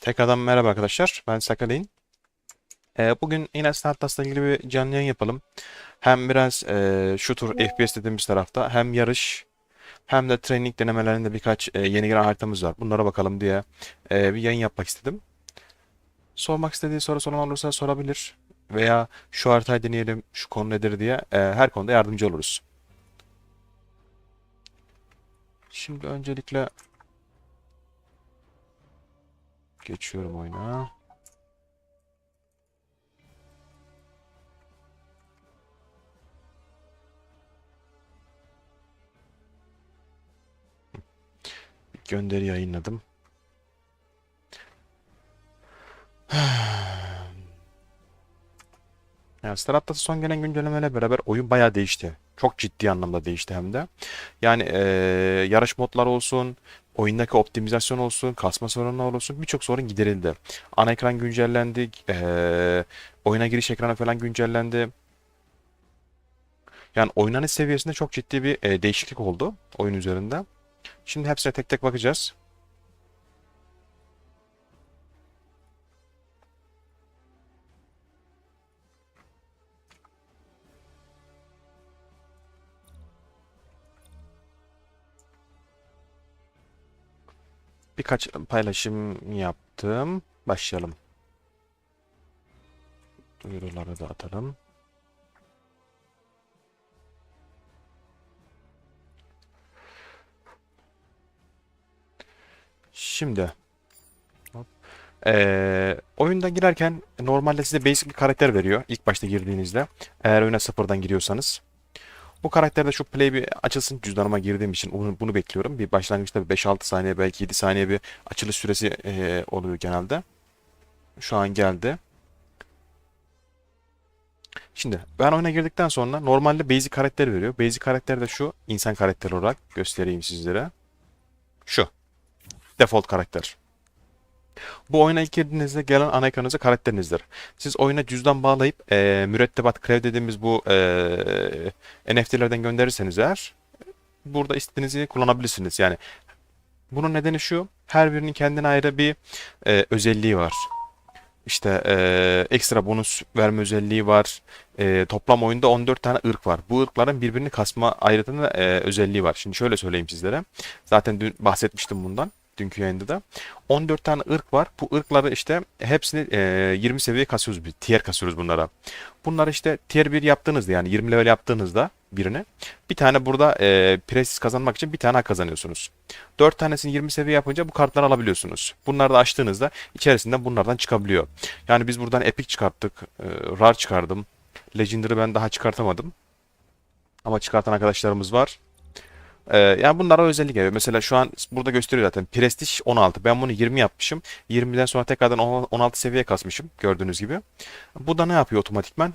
Tekrardan merhaba arkadaşlar. Ben Sakaleyin. Bugün yine Startas'la ilgili bir canlı yayın yapalım. Hem biraz şu tur FPS dediğimiz tarafta hem yarış hem de training denemelerinde birkaç yeni giren haritamız var. Bunlara bakalım diye bir yayın yapmak istedim. Sormak istediği soru olan olursa sorabilir. Veya şu haritayı deneyelim, şu konu nedir diye her konuda yardımcı oluruz. Şimdi öncelikle geçiyorum oyuna. Bir gönderi yayınladım. Yani Serap'ta son gelen güncellemeyle beraber oyun bayağı değişti. Çok ciddi anlamda değişti hem de. Yani yarış modları olsun, oyundaki optimizasyon olsun, kasma sorunları olsun birçok sorun giderildi. Ana ekran güncellendi, oyuna giriş ekranı falan güncellendi. Yani oynanış seviyesinde çok ciddi bir değişiklik oldu oyun üzerinde. Şimdi hepsine tek tek bakacağız. Birkaç paylaşım yaptım. Başlayalım. Duyuruları da atalım. Şimdi oyunda girerken normalde size basic bir karakter veriyor ilk başta girdiğinizde. Eğer oyuna sıfırdan giriyorsanız. Bu karakterde şu play bir açılsın cüzdanıma girdiğim için bunu bekliyorum. Bir başlangıçta bir 5-6 saniye belki 7 saniye bir açılış süresi oluyor genelde. Şu an geldi. Şimdi ben oyuna girdikten sonra normalde basic karakter veriyor. Basic karakter de şu insan karakteri olarak göstereyim sizlere. Şu default karakter. Bu oyuna ilk girdiğinizde gelen ana ekranınıza karakterinizdir. Siz oyuna cüzdan bağlayıp mürettebat krev dediğimiz bu NFT'lerden gönderirseniz eğer burada istediğinizi kullanabilirsiniz. Yani bunun nedeni şu. Her birinin kendine ayrı bir özelliği var. İşte ekstra bonus verme özelliği var. Toplam oyunda 14 tane ırk var. Bu ırkların birbirini kasma ayrıtında özelliği var. Şimdi şöyle söyleyeyim sizlere. Zaten dün bahsetmiştim bundan. Dünkü yayında da. 14 tane ırk var. Bu ırkları işte hepsini 20 seviye kasıyoruz. Bir tier kasıyoruz bunlara. Bunlar işte tier 1 yaptığınızda yani 20 level yaptığınızda birini bir tane burada prestij kazanmak için bir tane hak kazanıyorsunuz. 4 tanesini 20 seviye yapınca bu kartları alabiliyorsunuz. Bunları da açtığınızda içerisinden bunlardan çıkabiliyor. Yani biz buradan Epic çıkarttık. Rar çıkardım. Legendary ben daha çıkartamadım. Ama çıkartan arkadaşlarımız var. Yani bunlara özellik geliyor. Mesela şu an burada gösteriyor zaten. Prestige 16. Ben bunu 20 yapmışım. 20'den sonra tekrardan 16 seviye kasmışım. Gördüğünüz gibi. Bu da ne yapıyor otomatikman?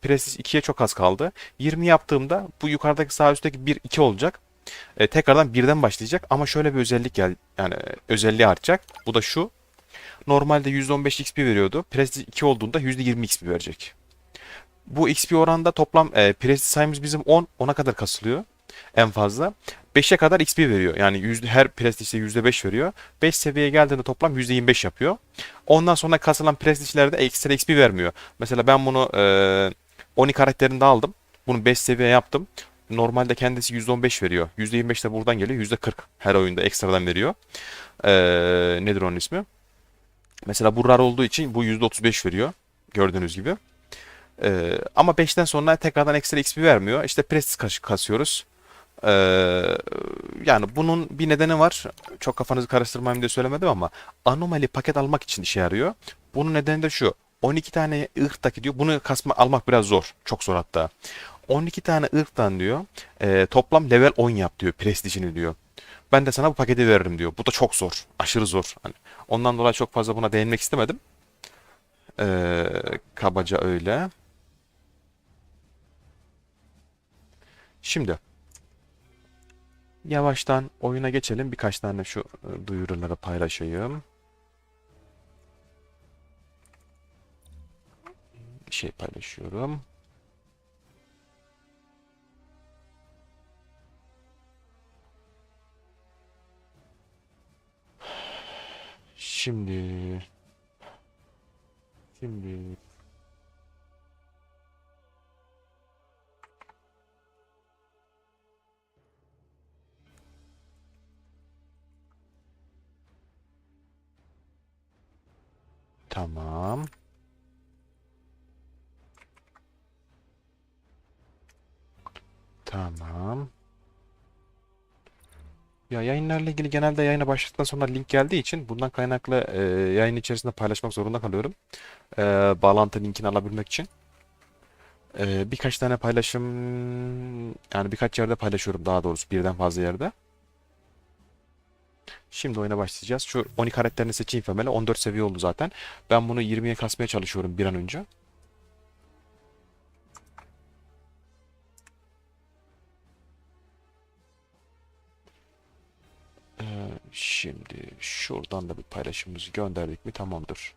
Prestige 2'ye çok az kaldı. 20 yaptığımda bu yukarıdaki sağ üstteki 1 2 olacak. Tekrardan birden başlayacak ama şöyle bir özellik yani özelliği artacak. Bu da şu. Normalde %15 XP veriyordu. Prestige 2 olduğunda %20 XP verecek. Bu XP oranda toplam Prestige sayımız bizim 10. 10'a kadar kasılıyor en fazla. 5'e kadar XP veriyor. Yani her Prestige'de %5 veriyor. 5 seviyeye geldiğinde toplam %25 yapıyor. Ondan sonra kasılan Prestige'lerde ekstra XP vermiyor. Mesela ben bunu Oni karakterinde aldım. Bunu 5 seviye yaptım. Normalde kendisi %15 veriyor. %25 de buradan geliyor. %40 her oyunda ekstradan veriyor. Nedir onun ismi? Mesela bu rar olduğu için bu %35 veriyor. Gördüğünüz gibi. Ama 5'ten sonra tekrardan ekstra XP vermiyor. İşte Prestige kasıyoruz. Ee, Yani bunun bir nedeni var. Çok kafanızı karıştırmayayım diye söylemedim ama anomali paket almak için işe yarıyor. Bunun nedeni de şu. 12 tane ırktaki diyor. Bunu almak biraz zor. Çok zor hatta. 12 tane ırktan diyor. Toplam level 10 yap diyor. Prestijini diyor. Ben de sana bu paketi veririm diyor. Bu da çok zor. Aşırı zor. Hani ondan dolayı çok fazla buna değinmek istemedim. Kabaca öyle. Şimdi yavaştan oyuna geçelim. Birkaç tane şu duyuruları paylaşayım. Bir şey paylaşıyorum. Şimdi şimdi tamam. Tamam. Ya yayınlarla ilgili genelde yayına başladıktan sonra link geldiği için bundan kaynaklı yayın içerisinde paylaşmak zorunda kalıyorum. Bağlantı linkini alabilmek için. Birkaç tane paylaşım yani birkaç yerde paylaşıyorum daha doğrusu birden fazla yerde. Şimdi oyuna başlayacağız. Şu Oni karakterini seçeyim Femele. 14 seviye oldu zaten. Ben bunu 20'ye kasmaya çalışıyorum bir an önce. Şimdi şuradan da bir paylaşımımızı gönderdik mi tamamdır.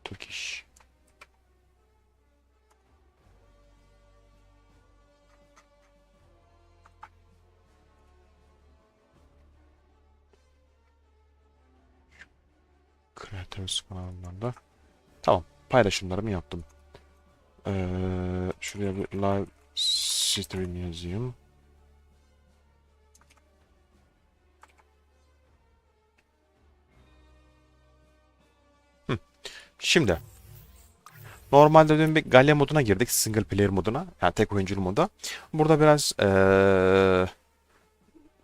Turkish. Creators kanallarında. Tamam. Paylaşımlarımı yaptım. Şuraya bir live stream yazayım. Şimdi normalde dün bir Galya moduna girdik. Single player moduna. Yani tek oyunculu moda. Burada biraz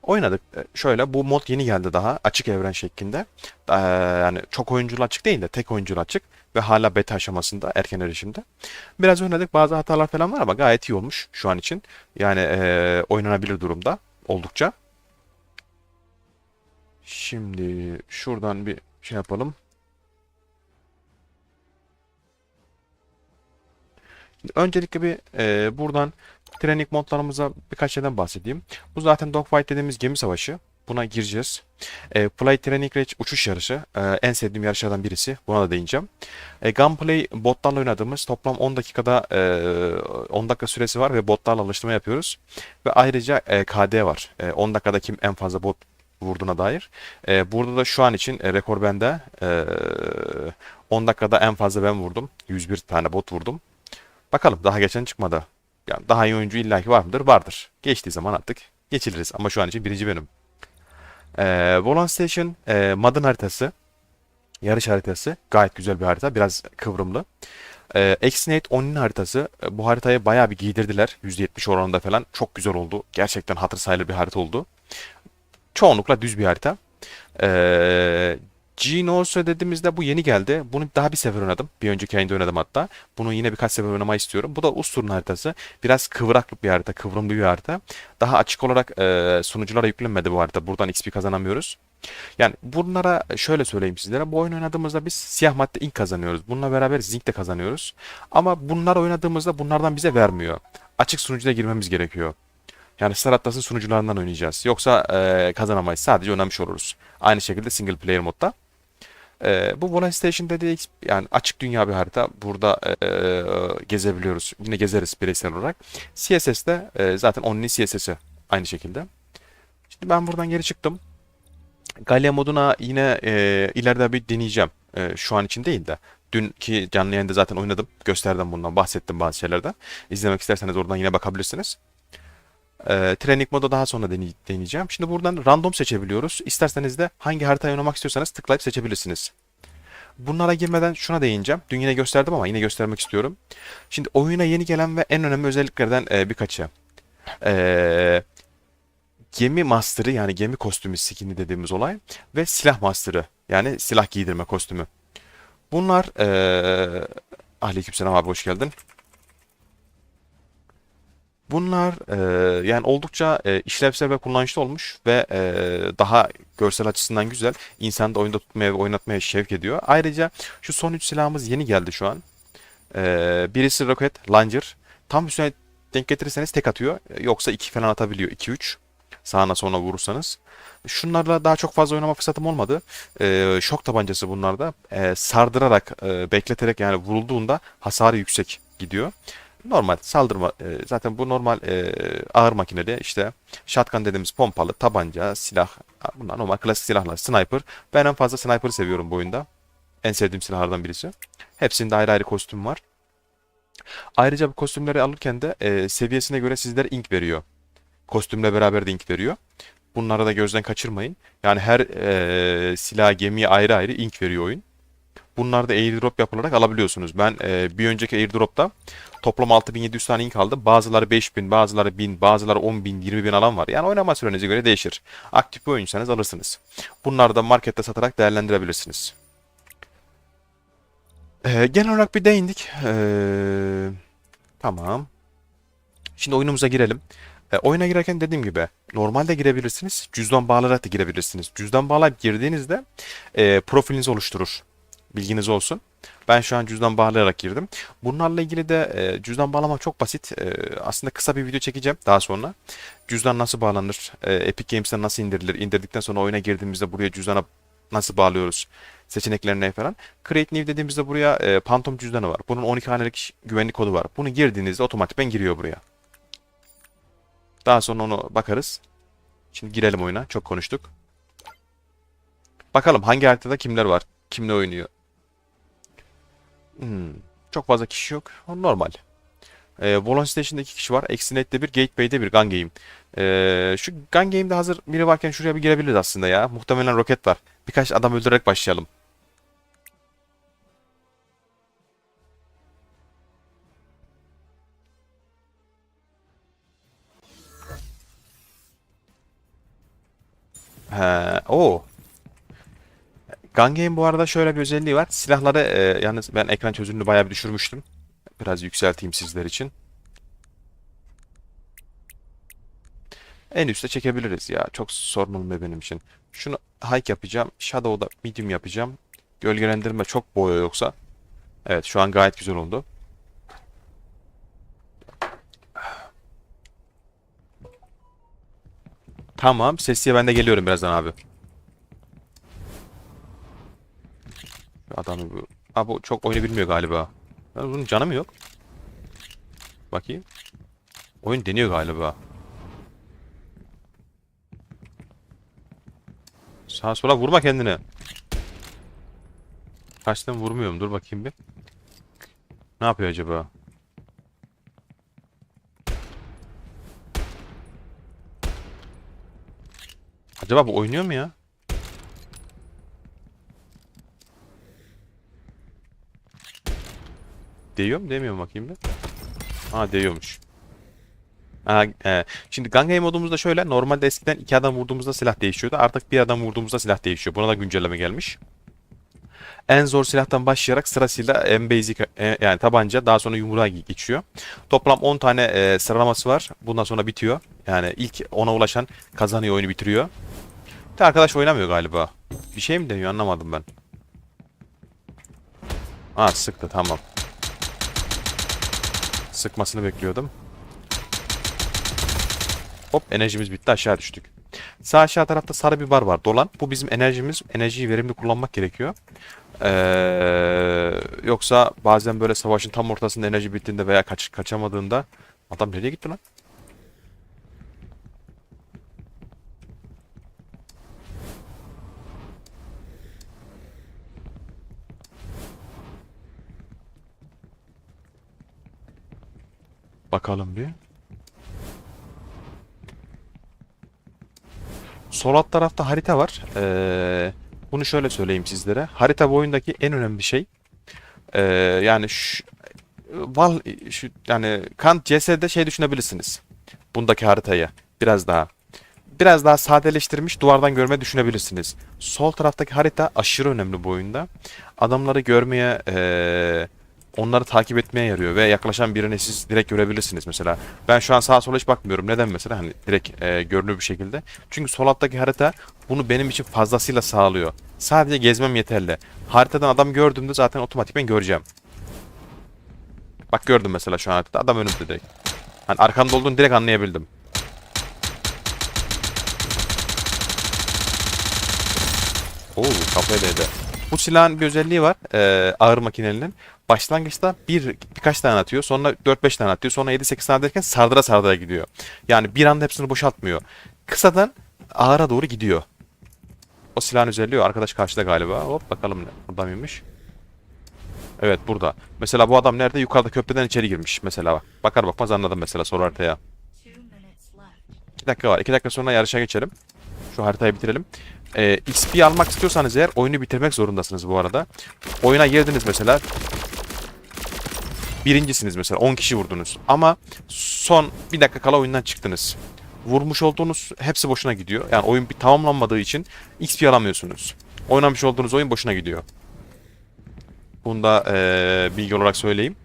oynadık. Şöyle bu mod yeni geldi daha. Açık evren şeklinde. Yani çok oyunculu açık değil de tek oyunculu açık. Ve hala beta aşamasında. Erken erişimde. Biraz oynadık. Bazı hatalar falan var ama gayet iyi olmuş şu an için. Yani oynanabilir durumda. Oldukça. Şimdi şuradan bir şey yapalım. Öncelikle bir buradan training modlarımıza birkaç şeyden bahsedeyim. Bu zaten Dogfight dediğimiz gemi savaşı. Buna gireceğiz. Play Training Range uçuş yarışı. En sevdiğim yarışlardan birisi. Buna da değineceğim. Gunplay botlarla oynadığımız toplam 10 dakikada 10 dakika süresi var ve botlarla alıştırma yapıyoruz. Ve ayrıca KD var. 10 dakikada kim en fazla bot vurduğuna dair. Burada da şu an için rekor bende. 10 dakikada en fazla ben vurdum. 101 tane bot vurdum. Bakalım daha geçen çıkmadı. Yani daha iyi oyuncu illaki var mıdır? Vardır. Geçtiği zaman artık geçiliriz. Ama şu an için birinci benim. Volant Station modern haritası. Yarış haritası. Gayet güzel bir harita. Biraz kıvrımlı. Exinate Oni'nin haritası. Bu haritayı bayağı bir giydirdiler. %70 oranında falan. Çok güzel oldu. Gerçekten hatır sayılır bir harita oldu. Çoğunlukla düz bir harita. Ee, Genos'a dediğimizde bu yeni geldi. Bunu daha bir sefer oynadım. Bir önceki ayında oynadım hatta. Bunu yine birkaç sefer oynamayı istiyorum. Bu da Ustur'un haritası. Biraz kıvraklık bir harita, kıvrımlı bir harita. Daha açık olarak sunuculara yüklenmedi bu harita. Buradan XP kazanamıyoruz. Yani bunlara şöyle söyleyeyim sizlere. Bu oyun oynadığımızda biz siyah madde ink kazanıyoruz. Bununla beraber zinc de kazanıyoruz. Ama bunlar oynadığımızda bunlardan bize vermiyor. Açık sunucuda girmemiz gerekiyor. Yani Star Atlas'ın sunucularından oynayacağız. Yoksa kazanamayız. Sadece oynamış oluruz. Aynı şekilde single player modda. Bu Volant Station dediği yani açık dünya bir harita. Burada gezebiliyoruz. Yine gezeriz bireysel olarak. CSS'de zaten Only CSS'i aynı şekilde. Şimdi ben buradan geri çıktım. Galya moduna yine ileride bir deneyeceğim. Şu an için değil de. Dünkü canlı yayında zaten oynadım. Gösterdim bundan. Bahsettim bazı şeylerden. İzlemek isterseniz oradan yine bakabilirsiniz. Training modu daha sonra deneyeceğim. Şimdi buradan random seçebiliyoruz. İsterseniz de hangi haritayı oynamak istiyorsanız tıklayıp seçebilirsiniz. Bunlara girmeden şuna değineceğim. Dün yine gösterdim ama yine göstermek istiyorum. Şimdi oyuna yeni gelen ve en önemli özelliklerden birkaçı. Ee, Gemi master'ı yani gemi kostümü skin'i dediğimiz olay ve silah master'ı yani silah giydirme kostümü. Bunlar aleykümselam abi hoş geldin. Bunlar yani oldukça işlevsel ve kullanışlı olmuş ve daha görsel açısından güzel. İnsanı da oyunda tutmaya ve oynatmaya şevk ediyor. Ayrıca şu son 3 silahımız yeni geldi şu an. Birisi Rocket Launcher. Tam üstüne denk getirirseniz tek atıyor. Yoksa 2 falan atabiliyor. 2-3. Sağına sonra vurursanız. Şunlarla daha çok fazla oynama fırsatım olmadı. Şok tabancası bunlarda. Sardırarak, bekleterek yani vurulduğunda hasarı yüksek gidiyor. Normal saldırma zaten bu normal ağır makineli işte shotgun dediğimiz pompalı tabanca silah bunlar normal klasik silahlar sniper ben en fazla sniper'ı seviyorum bu oyunda en sevdiğim silahlardan birisi hepsinde ayrı ayrı kostüm var ayrıca bu kostümleri alırken de seviyesine göre sizlere ink veriyor kostümle beraber de ink veriyor bunları da gözden kaçırmayın yani her silah gemiye ayrı ayrı ink veriyor oyun. Bunları da airdrop yapılarak alabiliyorsunuz. Ben bir önceki airdropta toplam 6700 tane ink aldım. Bazıları 5000, bazıları 1000, bazıları 10.000, 20.000 alan var. Yani oynama sürenize göre değişir. Aktif bir oyuncusanız alırsınız. Bunları da markette satarak değerlendirebilirsiniz. Genel olarak bir değindik. Tamam. Şimdi oyunumuza girelim. Oyuna girerken dediğim gibi normalde girebilirsiniz. Cüzdan bağlayarak da girebilirsiniz. Cüzdan bağlayıp girdiğinizde profilinizi oluşturur. Bilginiz olsun. Ben şu an cüzdan bağlayarak girdim. Bunlarla ilgili de cüzdan bağlamak çok basit. Aslında kısa bir video çekeceğim daha sonra. Cüzdan nasıl bağlanır? Epic Games'ten nasıl indirilir? İndirdikten sonra oyuna girdiğimizde buraya cüzdana nasıl bağlıyoruz? Seçeneklerine falan. Create New dediğimizde buraya Phantom cüzdanı var. Bunun 12 hanelik güvenlik kodu var. Bunu girdiğinizde otomatikman giriyor buraya. Daha sonra onu bakarız. Şimdi girelim oyuna. Çok konuştuk. Bakalım hangi haritada kimler var? Kimle oynuyor? Çok fazla kişi yok. O normal. Volon Station'da 2 kişi var. Exinet'te bir, Gateway'de bir Gun Game. Şu Gun Game'de hazır biri varken şuraya bir girebiliriz aslında ya. Muhtemelen roket var. Birkaç adam öldürerek başlayalım. O. Gun Game bu arada şöyle bir özelliği var. Silahları yalnız ben ekran çözünürlüğünü bayağı bir düşürmüştüm. Biraz yükselteyim sizler için. En üste çekebiliriz ya. Çok sorun olmuyor benim için. Şunu high yapacağım. Shadow'da medium yapacağım. Gölgelendirme çok boya yoksa. Evet şu an gayet güzel oldu. Tamam. Sesiye ben de geliyorum birazdan abi. Adamı bu. Abi bu çok oyunu bilmiyor galiba. Bunun canı mı yok? Bakayım. Oyun deniyor galiba. Sağa sola vurma kendini. Kaçtan vurmuyorum. Dur bakayım bir. Ne yapıyor acaba? Acaba bu oynuyor mu ya? Değiyor mu? Değmiyor mu bakayım bir. Ha değiyormuş. Ha, şimdi Gun Game modumuzda şöyle. Normalde eskiden 2 adam vurduğumuzda silah değişiyordu. Artık bir adam vurduğumuzda silah değişiyor. Buna da güncelleme gelmiş. En zor silahtan başlayarak sırasıyla en basic yani tabanca daha sonra yumruğa geçiyor. Toplam 10 tane sıralaması var. Bundan sonra bitiyor. Yani ilk 10'a ulaşan kazanıyor oyunu bitiriyor. Bir arkadaş oynamıyor galiba. Bir şey mi deniyor anlamadım ben. Ha sıktı tamam. Sıkmasını bekliyordum. Hop enerjimiz bitti aşağı düştük. Sağ aşağı tarafta sarı bir bar var dolan. Bu bizim enerjimiz. Enerjiyi verimli kullanmak gerekiyor. Yoksa bazen böyle savaşın tam ortasında enerji bittiğinde veya kaçamadığında adam nereye gitti lan? Bakalım bir. Sol alt tarafta harita var. Bunu şöyle söyleyeyim sizlere. Harita bu oyundaki en önemli şey. Yani yani Kant CS'de şey düşünebilirsiniz. Bundaki haritayı biraz daha sadeleştirilmiş duvardan görme düşünebilirsiniz. Sol taraftaki harita aşırı önemli bu oyunda. Adamları görmeye, onları takip etmeye yarıyor ve yaklaşan birini siz direkt görebilirsiniz mesela. Ben şu an sağa sola hiç bakmıyorum. Neden mesela? Hani direkt görünür bir şekilde. Çünkü sol alttaki harita bunu benim için fazlasıyla sağlıyor. Sadece gezmem yeterli. Haritadan adam gördüğümde zaten otomatikman göreceğim. Bak gördüm mesela şu an haritada adam önümde direkt. Hani arkamda olduğunu direkt anlayabildim. Oo kafaya değdi. Bu silahın bir özelliği var. Ağır makinelinin. Başlangıçta birkaç tane atıyor. Sonra 4-5 tane atıyor. Sonra 7-8 tane derken sardıra sardıra gidiyor. Yani bir anda hepsini boşaltmıyor. Kısadan ağıra doğru gidiyor. O silahın özelliği o. Arkadaş karşıda galiba. Hop bakalım burada mıymış? Evet burada. Mesela bu adam nerede? Yukarıda köprüden içeri girmiş mesela bak. Bakar bakmaz anladım mesela soru haritaya. 2 dakika var. 2 dakika sonra yarışa geçelim. Şu haritayı bitirelim. XP almak istiyorsanız eğer oyunu bitirmek zorundasınız bu arada. Oyuna girdiniz mesela. Birincisiniz mesela. 10 kişi vurdunuz. Ama son 1 dakika kala oyundan çıktınız. Vurmuş olduğunuz hepsi boşuna gidiyor. Yani oyun bir tamamlanmadığı için XP alamıyorsunuz. Oynamış olduğunuz oyun boşuna gidiyor. Bunu da bilgi olarak söyleyeyim.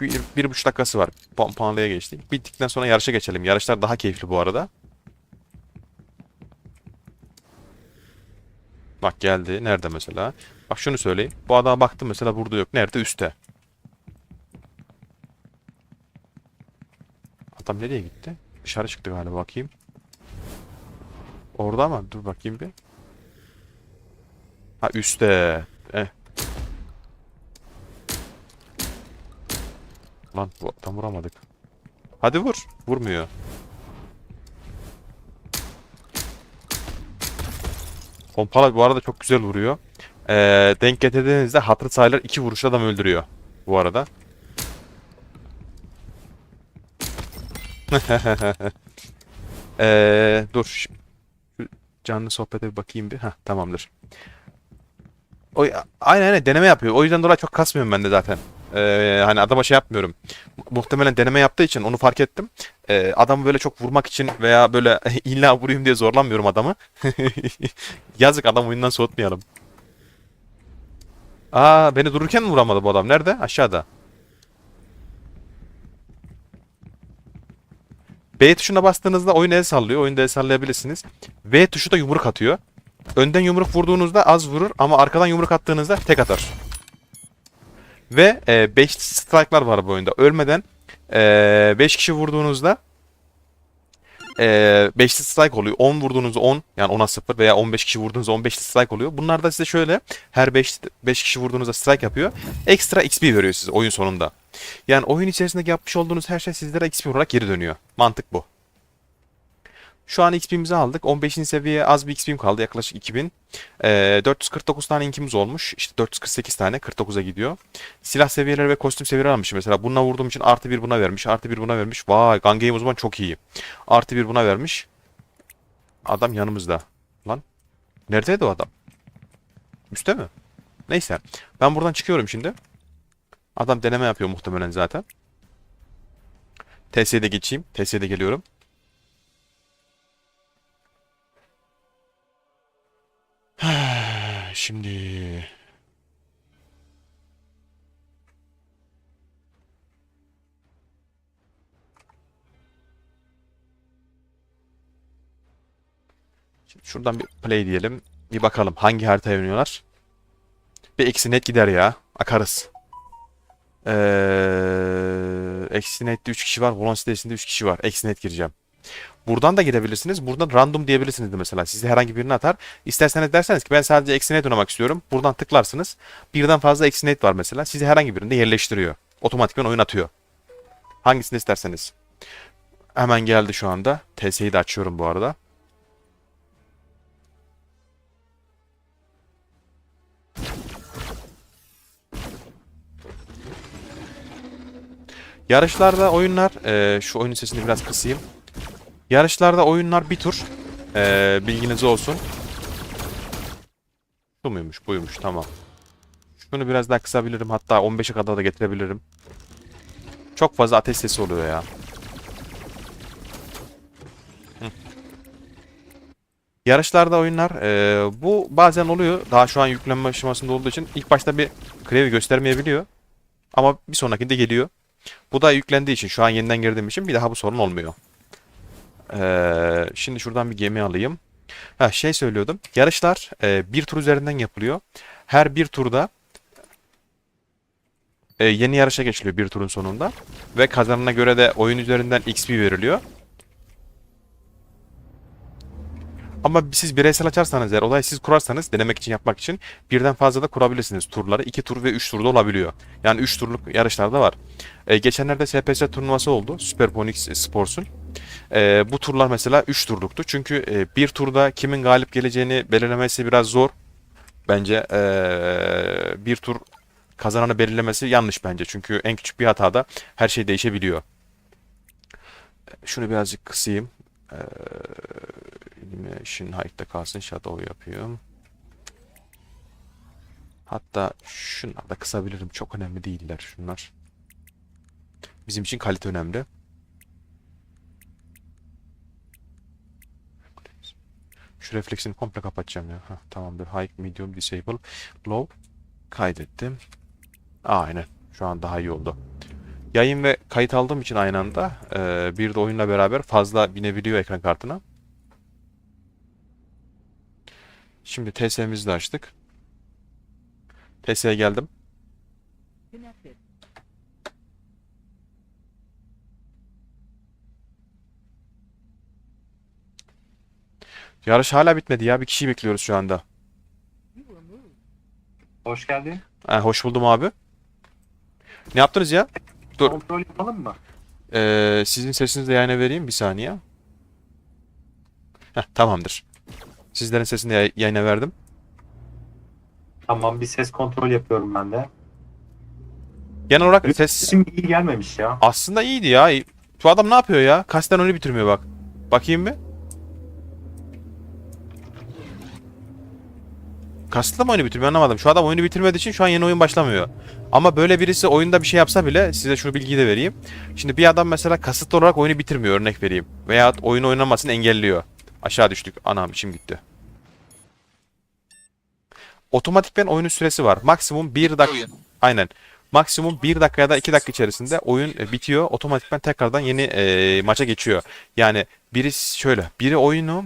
1,5 dakikası var. Puanlıya geçtik. Bittikten sonra yarışa geçelim. Yarışlar daha keyifli bu arada. Bak geldi. Nerede mesela? Bak şunu söyleyeyim. Bu adama baktım mesela burada yok. Nerede? Üstte. Adam nereye gitti? Dışarı çıktı galiba bakayım. Orada mı? Dur bakayım bir. Ha üstte. Lan tam vuramadık. Hadi vur. Vurmuyor. Pompalı bu arada çok güzel vuruyor. Denk getirdiğinizde hatır sayılır 2 vuruşla adam öldürüyor. Bu arada. Dur. Şu canlı sohbete bir bakayım bir. Heh, tamamdır. O, aynen deneme yapıyor. O yüzden dolayı çok kasmıyorum ben de zaten. Hani adama şey yapmıyorum. Muhtemelen deneme yaptığı için onu fark ettim. Adamı böyle çok vurmak için veya böyle illa vurayım diye zorlanmıyorum adamı. Yazık adam oyundan soğutmayalım. Aa beni dururken mi vuramadı bu adam? Nerede? Aşağıda. B tuşuna bastığınızda oyun el sallıyor. Oyunda el sallayabilirsiniz. V tuşu da yumruk atıyor. Önden yumruk vurduğunuzda az vurur ama arkadan yumruk attığınızda tek atar. Ve 5 strike'lar var bu oyunda. Ölmeden 5 kişi vurduğunuzda 5'li strike oluyor. 10 vurduğunuzda 10 yani 10'a 0 veya 15 kişi vurduğunuzda 15'li strike oluyor. Bunlar da size şöyle her 5 kişi vurduğunuzda strike yapıyor. Ekstra XP veriyor size oyun sonunda. Yani oyun içerisinde yapmış olduğunuz her şey sizlere XP olarak geri dönüyor. Mantık bu. Şu an XP'mizi aldık. 15. seviyeye az bir XP'm kaldı. Yaklaşık 2000. 449 tane inkimiz olmuş. İşte 448 tane 49'a gidiyor. Silah seviyeleri ve kostüm seviyeleri almışım. Mesela bununla vurduğum için artı 1 buna vermiş. Artı 1 buna vermiş. Vay Gun Game o zaman çok iyi. Artı 1 buna vermiş. Adam yanımızda. Lan. Neredeydi o adam? Üste mi? Neyse. Ben buradan çıkıyorum şimdi. Adam deneme yapıyor muhtemelen zaten. TS'de geçeyim. TS'de geliyorum. Şimdi şuradan bir play diyelim. Bir bakalım hangi haritaya oynuyorlar. Bir eksi net gider ya. Akarız. Eksi nette 3 kişi var. Volon sitesinde 3 kişi var. Eksi net gireceğim. Buradan da gidebilirsiniz. Buradan random diyebilirsiniz de mesela. Size herhangi birini atar. İsterseniz derseniz ki ben sadece eksi net oynamak istiyorum. Buradan tıklarsınız. Birden fazla eksi net var mesela. Sizi herhangi birinde yerleştiriyor. Otomatikman oyun atıyor. Hangisini isterseniz. Hemen geldi şu anda. TS'yi de açıyorum bu arada. Yarışlarda oyunlar, şu oyunun sesini biraz kısayım. Yarışlarda oyunlar bir tur. Bilginiz olsun. Bu muymuş, buymuş, tamam. Şunu biraz daha kısabilirim. Hatta 15'e kadar da getirebilirim. Çok fazla ateş sesi oluyor ya. Hı. Yarışlarda oyunlar, bu bazen oluyor. Daha şu an yüklenme aşamasında olduğu için ilk başta bir klavye göstermeyebiliyor. Ama bir sonrakinde geliyor. Bu da yüklendiği için şu an yeniden girdiğim için bir daha bu sorun olmuyor. Şimdi şuradan bir gemi alayım. Ha, şey söylüyordum. Yarışlar bir tur üzerinden yapılıyor. Her bir turda yeni yarışa geçiliyor bir turun sonunda. Ve kazanana göre de oyun üzerinden XP veriliyor. Ama siz bireysel açarsanız eğer odayı siz kurarsanız denemek için yapmak için birden fazla da kurabilirsiniz turları. 2 tur ve 3 turda olabiliyor. Yani 3 turluk yarışlar da var. Geçenlerde SPS turnuvası oldu. Superphoenix Sports'un. Bu turlar mesela 3 turluktu. Çünkü bir turda kimin galip geleceğini belirlemesi biraz zor. Bence bir tur kazananı belirlemesi yanlış bence. Çünkü en küçük bir hatada her şey değişebiliyor. Şunu birazcık kısayım. Illumination Height'ta kalsın. Shadow yapıyorum. Hatta şunları da kısabilirim. Çok önemli değiller şunlar. Bizim için kalite önemli. Şu refleksini komple kapatacağım ya. Heh, tamamdır. High, medium, disable, low. Kaydettim. Aynen. Şu an daha iyi oldu. Yayın ve kayıt aldığım için aynı anda bir de oyunla beraber fazla binebiliyor ekran kartına. Şimdi TS'mizi de açtık. TS'ye geldim. Yarış hala bitmedi ya. Bir kişiyi bekliyoruz şu anda. Hoş geldin. Hoş buldum abi. Ne yaptınız ya? Dur. Kontrol yapalım mı? Sizin sesinizi de yayına vereyim bir saniye. Heh, tamamdır. Sizlerin sesini de yayına verdim. Tamam, bir ses kontrol yapıyorum ben de. Genel olarak ses Sesim iyi gelmemiş ya. aslında iyiydi ya. Şu adam ne yapıyor ya? Kasten oyunu bitirmiyor bak. Bakayım mı? Kastla mı oyunu bitirmiyor anlamadım. Şu adam oyunu bitirmediği için şu an yeni oyun başlamıyor. Ama böyle birisi oyunda bir şey yapsa bile size şu bilgiyi de vereyim. Şimdi bir adam mesela kasıtlı olarak oyunu bitirmiyor örnek vereyim. Veya oyunu oynamasını engelliyor. Aşağı düştük. Anam içim gitti. Otomatikmen oyunun süresi var. Maksimum 1 dakika. Oyun. Aynen. Maksimum 1 dakika ya da 2 dakika içerisinde oyun bitiyor. Otomatikmen tekrardan yeni maça geçiyor. Yani biri şöyle. Biri oyunu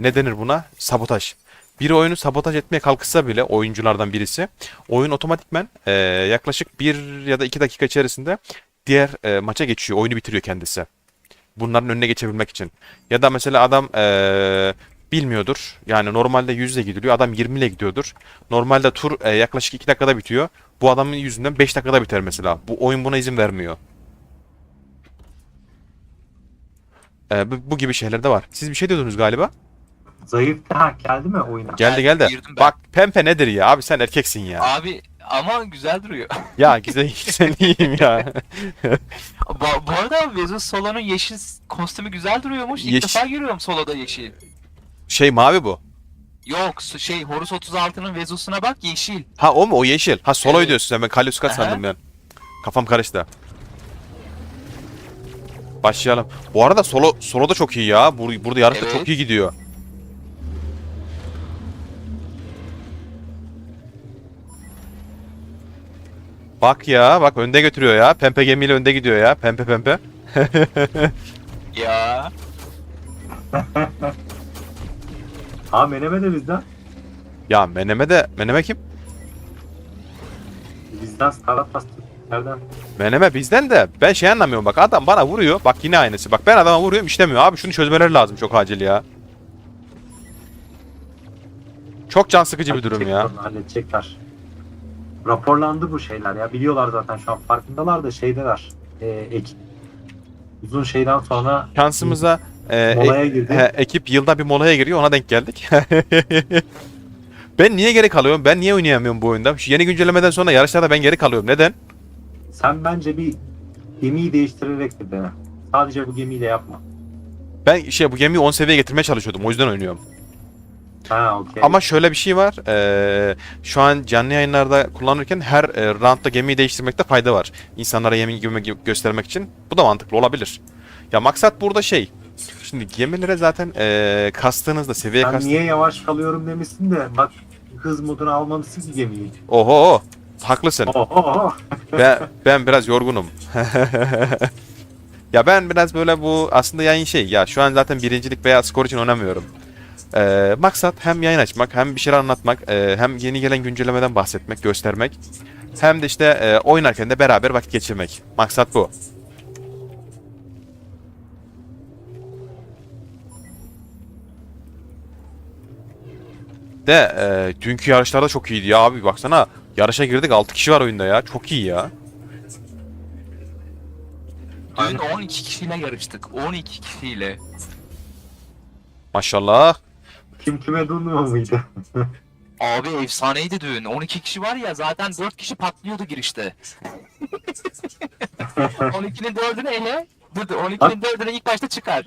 ne denir buna? Sabotaj. Biri oyunu sabotaj etmeye kalkışsa bile oyunculardan birisi oyun otomatikmen yaklaşık 1 ya da 2 dakika içerisinde diğer maça geçiyor. Oyunu bitiriyor kendisi. Bunların önüne geçebilmek için. Ya da mesela adam bilmiyordur. Yani normalde 100 ile gidiliyor. Adam 20 ile gidiyordur. Normalde tur yaklaşık 2 dakikada bitiyor. Bu adamın yüzünden 5 dakikada biter mesela. Bu oyun buna izin vermiyor. Bu gibi şeyler de var. Siz bir şey diyordunuz galiba. Zayıf ha geldi mi oyuna? Geldi geldi. Girdim ben. Bak pempe nedir ya? Abi sen erkeksin ya. Abi ama güzel duruyor. Ya güzel sen iyiyim ya. Bu arada Vesus Solo'nun yeşil kostümü güzel duruyormuş. İlk Yeş- defa görüyorum Solo'da yeşil. Şey mavi bu. Yok Horus 36'nın Vesus'una bak yeşil. Ha o mu? O yeşil. Ha soloy Evet. diyorsun sen. Ben Kalyuska Aha. sandım ben. Kafam karıştı. Başlayalım. Bu arada solo da çok iyi ya. Burada yarışta Evet. çok iyi gidiyor. Bak ya, bak önde götürüyor ya. Pempe gemiyle önde gidiyor ya. Pempe pempe. Ya. Ha Meneme de bizden. Ya Meneme kim? Bizden Stardust nereden? Meneme bizden de ben şey anlamıyorum bak adam bana vuruyor. Bak yine aynısı. Bak ben adama vuruyorum işlemiyor. Abi şunu çözmeleri lazım çok acil ya. Çok can sıkıcı bir durum ya. Halledecekler. Raporlandı bu şeyler ya. Biliyorlar zaten şu an farkındalar da şeydeler. Ekip uzun şeyden sonra Şansımıza molaya girdi. ekip yılda bir molaya giriyor ona denk geldik. Ben niye geri kalıyorum? Ben niye oynayamıyorum bu oyunda? Şu yeni güncellemeden sonra yarışlarda ben geri kalıyorum. Neden? Sen bence bir gemiyi değiştirerek de dene. Sadece bu gemiyle yapma. Ben bu gemiyi 10 seviyeye getirmeye çalışıyordum. O yüzden oynuyorum. Ha okey. Ama şöyle bir şey var. Şu an canlı yayınlarda kullanırken her roundda gemiyi değiştirmekte fayda var. İnsanlara gemi göstermek için. Bu da mantıklı olabilir. Ya maksat burada şey. Şimdi gemilere zaten kastığınızda seviye Sen kastığınızda... niye yavaş kalıyorum demişsin de bak hız modunu almamışsın ki gemiyi. Oho. Haklısın. Oho. Ben biraz yorgunum. Ya ben biraz böyle bu aslında yayın şey ya şu an zaten birincilik veya skor için oynamıyorum. Maksat hem yayın açmak hem bir şeyler anlatmak hem yeni gelen güncellemeden bahsetmek, göstermek hem de işte oynarken de beraber vakit geçirmek. Maksat bu. Dünkü yarışlarda çok iyiydi ya abi. Baksana yarışa girdik 6 kişi var oyunda ya. Çok iyi ya. Dün Aynen. 12 kişiyle yarıştık. 12 kişiyle. Maşallah. Kim kime durmuyor muydu? Abi efsaneydi dün. 12 kişi var ya zaten 4 kişi patlıyordu girişte. 12'nin 4'ünü ele. Dur 12'nin 4'ünü ilk başta çıkar.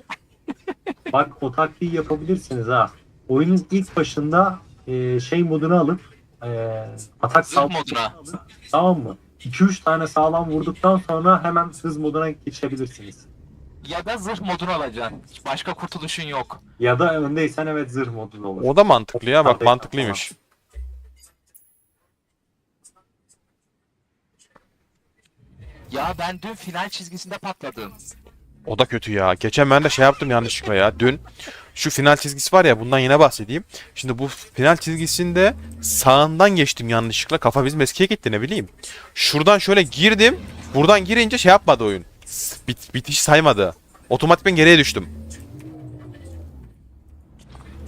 Bak o taktiği yapabilirsiniz ha. Oyunun ilk başında şey modunu alıp atak Zırh saldırı moduna. alıp, tamam mı? 2-3 tane sağlam vurduktan sonra hemen hız moduna geçebilirsiniz. Ya da zırh modunu alacaksın. Başka kurtuluşun yok. Ya da öndeysen evet zırh modunda olur. O da mantıklı ya. Bak mantıklıymış. Ya ben dün final çizgisinde patladım. O da kötü ya. Geçen ben de şey yaptım yanlışlıkla ya. Dün şu final çizgisi var ya, bundan yine bahsedeyim. Şimdi bu final çizgisinde sağından geçtim yanlışlıkla. Kafa bizim eskiye gitti, ne bileyim. Şuradan şöyle girdim. Buradan girince şey yapmadı oyun. Bitiş saymadı. Otomatikman geriye düştüm.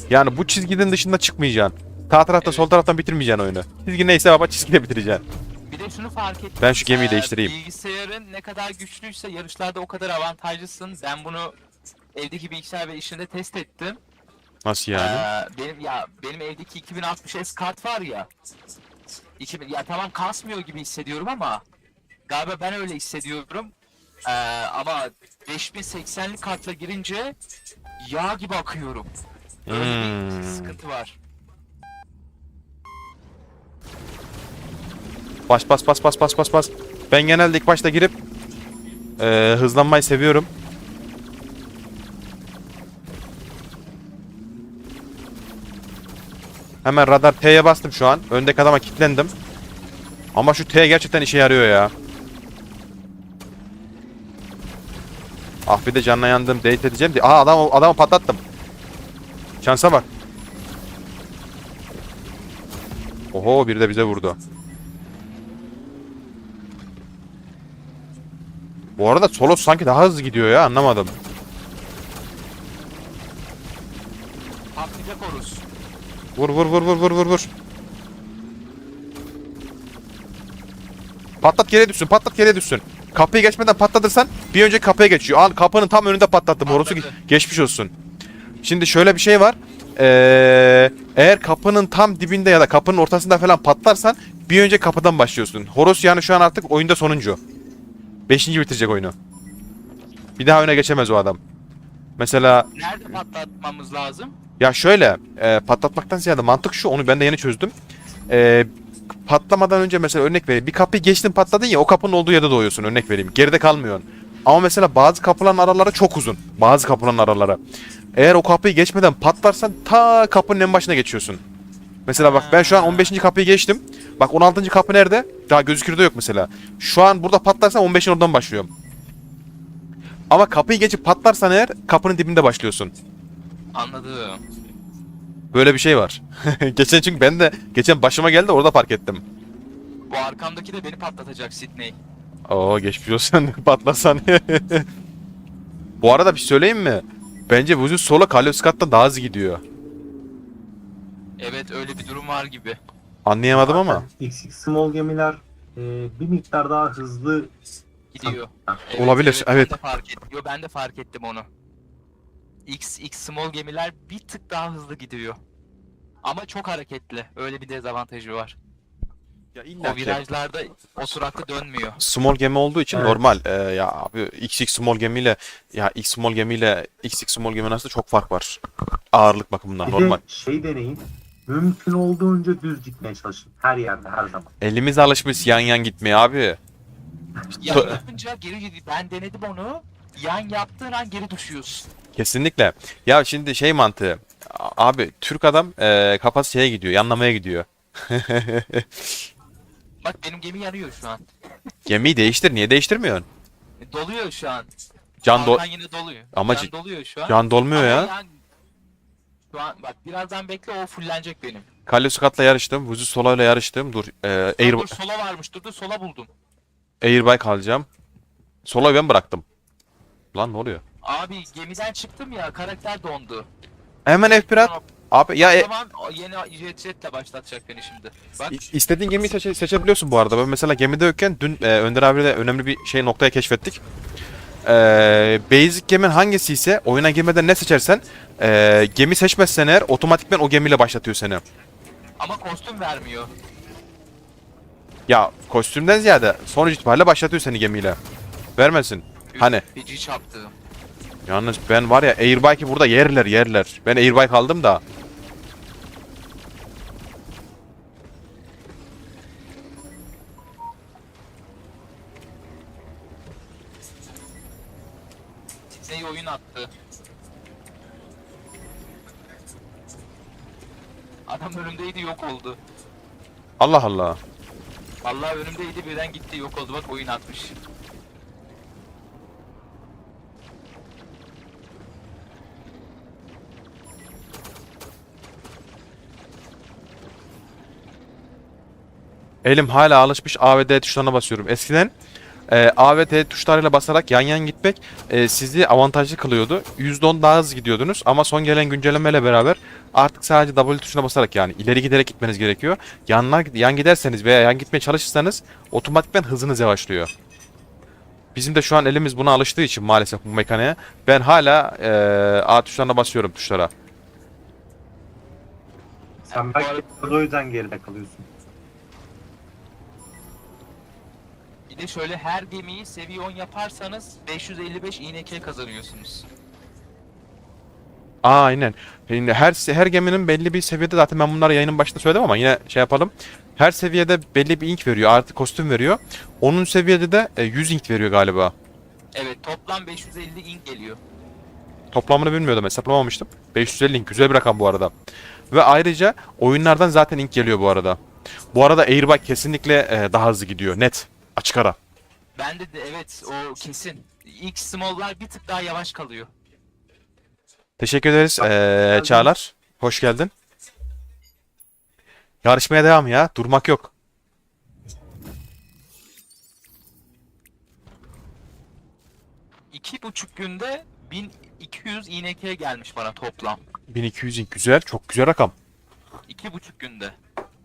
Yani bu çizginin dışında çıkmayacaksın. Sağ tarafta Evet. sol taraftan bitirmeyeceksin oyunu. Çizgi neyse baba, çizgide bitireceksin. Bir de şunu fark ettim. Ben şu gemiyi değiştireyim. Bilgisayarın ne kadar güçlüyse yarışlarda o kadar avantajlısın. Ben bunu evdeki bilgisayar ve işinde test ettim. Nasıl yani? Benim evdeki 2060 S kart var ya. 2000 ya tamam kasmıyor gibi hissediyorum ama galiba ben öyle hissediyorum. Ama 5080'lik kartla girince yağ gibi akıyorum. Öyle bir sıkıntı var. Bas bas bas bas bas bas bas. Ben genelde ilk başta girip hızlanmayı seviyorum. Hemen radar T'ye bastım şu an. Öndeki adama kilitlendim. Ama şu T gerçekten işe yarıyor ya. Ah bir de canına yandım. Date edeceğim diye. Aa adamı patlattım. Şansa bak. Oho, biri de bize vurdu. Bu arada Solos sanki daha hızlı gidiyor ya, anlamadım. Patlayacak oruz. Vur vur vur vur vur vur vur. Patlat geriye düşsün, patlat geriye düşsün. Kapıyı geçmeden patlatırsan bir önceki kapıya geçiyor. Al, kapının tam önünde patlattım. Orası Patladı. geçmiş olsun. Şimdi şöyle bir şey var. Eğer kapının tam dibinde ya da kapının ortasında falan patlarsan bir önceki kapıdan başlıyorsun. Horos yani şu an artık oyunda sonuncu. 5. bitirecek oyunu. Bir daha öne geçemez o adam. Mesela Nerede patlatmamız lazım? ya şöyle patlatmaktan ziyade mantık şu, onu ben de yeni çözdüm. Patlamadan önce mesela örnek vereyim. Bir kapıyı geçtin, patladın ya, o kapının olduğu yerde doğuyorsun, örnek vereyim. Geride kalmıyorsun. Ama mesela bazı kapıların araları çok uzun. Bazı kapıların araları. Eğer o kapıyı geçmeden patlarsan ta kapının en başına geçiyorsun. Mesela bak ben şu an 15. kapıyı geçtim. Bak 16. kapı nerede? Daha gözükürde yok mesela. Şu an burada patlarsam 15'in oradan başlıyorum. Ama kapıyı geçip patlarsan eğer kapının dibinde başlıyorsun. Anladım. Böyle bir şey var. Geçen çünkü ben de geçen başıma geldi, orada fark ettim. Bu arkamdaki de beni patlatacak Sydney. Oo, geçmiş olsun patlasan. Bu arada bir söyleyeyim mi? Bence Vuzul Solo Kalyoskat'ta daha hızlı gidiyor. Evet öyle bir durum var gibi. Anlayamadım ama. XX small gemiler bir miktar daha hızlı Gidiyor. Olabilir, evet. Ben de fark ettim. Yo, ben de fark ettim onu. X small gemiler bir tık daha hızlı gidiyor. Ama çok hareketli. Öyle bir dezavantajı var. Ya O virajlarda oturaklı dönmüyor. Small gemi olduğu için Evet. normal. Ya abi XX small gemiyle ya X small gemiyle XX small gemi arasında çok fark var. Ağırlık bakımından bir normal. de şey deneyin. Mümkün olduğunca düz gitmeye çalışın. Her yerde, her zaman. Elimiz alışmış yan yan gitmeye abi. Yan To- yapınca ben denedim onu. Yan yaptığın an geri düşüyorsun. Kesinlikle. Ya şimdi şey mantığı. Abi Türk adam kafası şeye gidiyor, yanlamaya gidiyor. Bak benim gemi yanıyor şu an. Gemiyi değiştir. Niye değiştirmiyorsun? Doluyor şu an. Can do Hakan yine doluyor. Ama Can doluyor şu an. can dolmuyor Ama ya. yan- Şu an bak birazdan bekle o fullenecek benim. Kalyosukat'la yarıştım. Vuzul Solo'yla yarıştım. Dur. Dur sola varmış. Dur sola buldum. Airbike alacağım. Solo'yu ben bıraktım. Lan ne oluyor? Abi gemiden çıktım ya karakter dondu. Hemen F1 at. Abi ya O zaman o yeni jetle başlatacak beni şimdi. Bak. istediğin gemiyi seçebiliyorsun bu arada. Ben mesela gemide yokken dün Önder abiyle önemli bir noktaya keşfettik. Basic gemin hangisi ise oyuna girmeden ne seçersen gemi seçmezsen eğer otomatikman o gemiyle başlatıyor seni. Ama kostüm vermiyor. Ya kostümden ziyade sonuç itibariyle başlatıyor seni gemiyle. Vermesin. Hani Feci çarptı. yalnız ben var ya Airbike'i burada yerler. Ben Airbike aldım da. Disney oyun attı. Adam önümdeydi yok oldu. Allah Allah. Vallahi önümdeydi birden gitti yok oldu bak oyun atmış. Elim hala alışmış A ve D tuşlarına basıyorum. Eskiden A ve D tuşlarıyla basarak yan yan gitmek sizi avantajlı kılıyordu. %10 daha hızlı gidiyordunuz ama son gelen güncellemeyle beraber artık sadece W tuşuna basarak yani ileri giderek gitmeniz gerekiyor. Yan giderseniz veya yan gitmeye çalışırsanız otomatikman hızınız yavaşlıyor. Bizim de şu an elimiz buna alıştığı için maalesef bu mekaniğe ben hala A tuşlarına basıyorum tuşlara. Sen belki o yüzden geride kalıyorsun. Bir de şöyle her gemiyi seviye 10 yaparsanız 555 INK kazanıyorsunuz. Aynen. Şimdi her geminin belli bir seviyede zaten ben bunları yayının başında söyledim ama yine şey yapalım. Her seviyede belli bir ink veriyor, artı kostüm veriyor. Onun seviyede de 100 ink veriyor galiba. Evet toplam 550 ink geliyor. Toplamını bilmiyordum, hesaplamamıştım. 550 ink güzel bir rakam bu arada. Ve ayrıca oyunlardan zaten ink geliyor bu arada. Bu arada Airbike kesinlikle daha hızlı gidiyor. Net. Açık ara. Bende de evet o kesin. İlk small'lar bir tık daha yavaş kalıyor. Teşekkür ederiz Çağlar. Hoş geldin. Yarışmaya devam ya. Durmak yok. İki buçuk günde 1200 INK gelmiş bana toplam. 1200 ink güzel. Çok güzel rakam. 2,5 günde.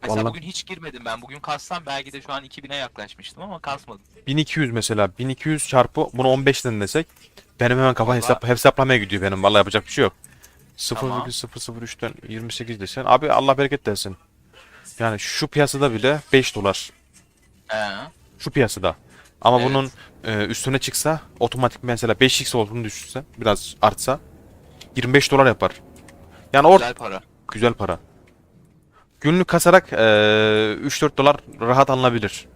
Mesela Vallahi. bugün hiç girmedim ben. Bugün kassam belki de şu an 2000'e yaklaşmıştım ama kasmadım. 1200 mesela. 1200 çarpı bunu 15'ten desek. Benim hemen kafa Vallahi. hesaplamaya gidiyor benim. Vallahi yapacak bir şey yok. Tamam. 0,003'ten 28 desen. Abi Allah bereket versin. Yani şu piyasada bile 5 dolar. He. Şu piyasada. Ama Evet. bunun üstüne çıksa otomatik mesela 5x olduğunu düşünsen biraz artsa 25 dolar yapar. Yani Güzel para. güzel para. Günlük kasarak 3-4 dolar rahat alınabilir.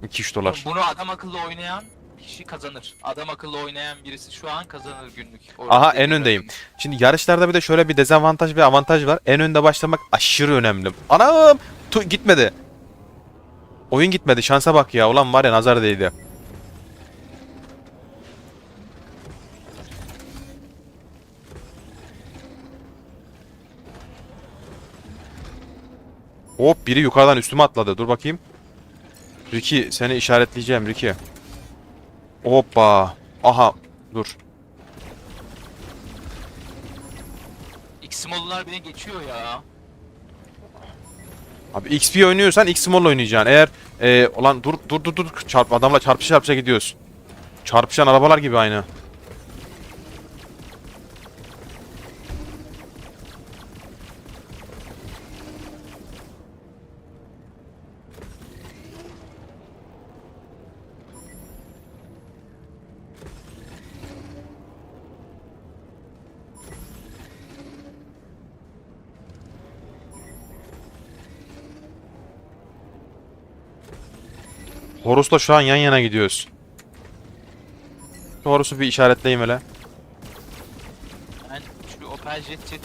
2-3 dolar. Bunu adam akıllı oynayan kişi kazanır. Adam akıllı oynayan birisi şu an kazanır günlük. Aha en öndeyim. Şimdi yarışlarda bir de şöyle bir dezavantaj ve avantaj var. En önde başlamak aşırı önemli. Anam! Gitmedi. Oyun gitmedi. Şansa bak ya. Ulan var ya nazar değdi. Hop biri yukarıdan üstüme atladı. Dur bakayım. Ricky seni işaretleyeceğim Ricky. Hoppa. Aha. Dur. X-Small'lar beni geçiyor ya. Abi XP oynuyorsan X-Small oynayacaksın. Eğer ulan dur. Adamla çarpışa gidiyoruz. Çarpışan arabalar gibi aynı. Horus'la şu an yan yana gidiyoruz. Şu Horus'u bir işaretleyeyim hele. Ben şu Opel Jet'i